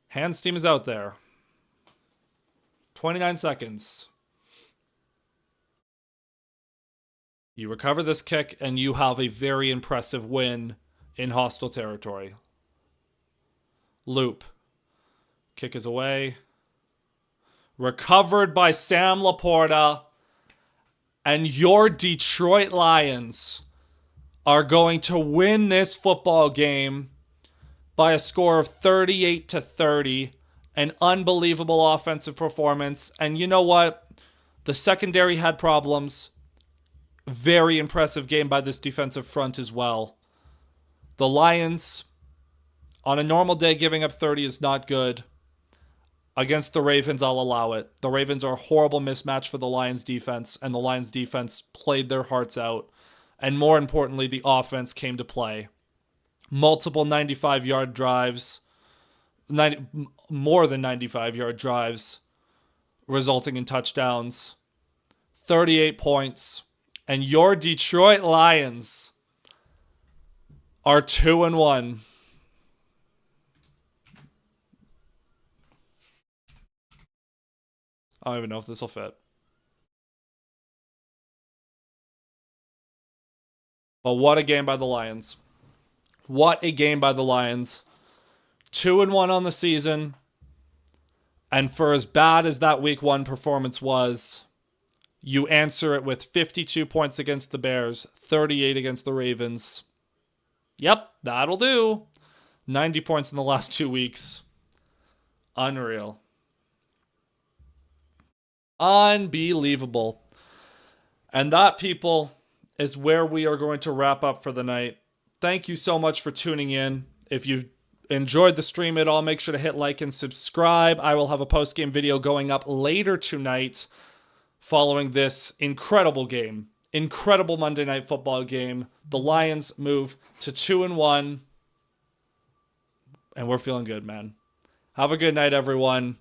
Hands team is out there. 29 seconds. You recover this kick, and you have a very impressive win in hostile territory. Loop. Kick is away. Recovered by Sam Laporta. And your Detroit Lions are going to win this football game by a score of 38-30. An unbelievable offensive performance. And you know what? The secondary had problems. Very impressive game by this defensive front as well. The Lions, on a normal day, giving up 30 is not good. Against the Ravens, I'll allow it. The Ravens are a horrible mismatch for the Lions defense, and the Lions defense played their hearts out. And more importantly, the offense came to play. Multiple 95-yard drives, more than 95-yard drives, resulting in touchdowns. 38 points. And your Detroit Lions are 2-1. I don't even know if this will fit. But what a game by the Lions. What a game by the Lions. 2-1 on the season. And for as bad as that week 1 performance was, you answer it with 52 points against the Bears, 38 against the Ravens. Yep, that'll do. 90 points in the last 2 weeks. Unreal. Unbelievable. And that, people, is where we are going to wrap up for the night. Thank you so much for tuning in. If you've enjoyed the stream at all, make sure to hit like and subscribe. I will have a post-game video going up later tonight following this incredible game. Incredible Monday Night Football game. The Lions move to 2-1. And we're feeling good, man. Have a good night, everyone.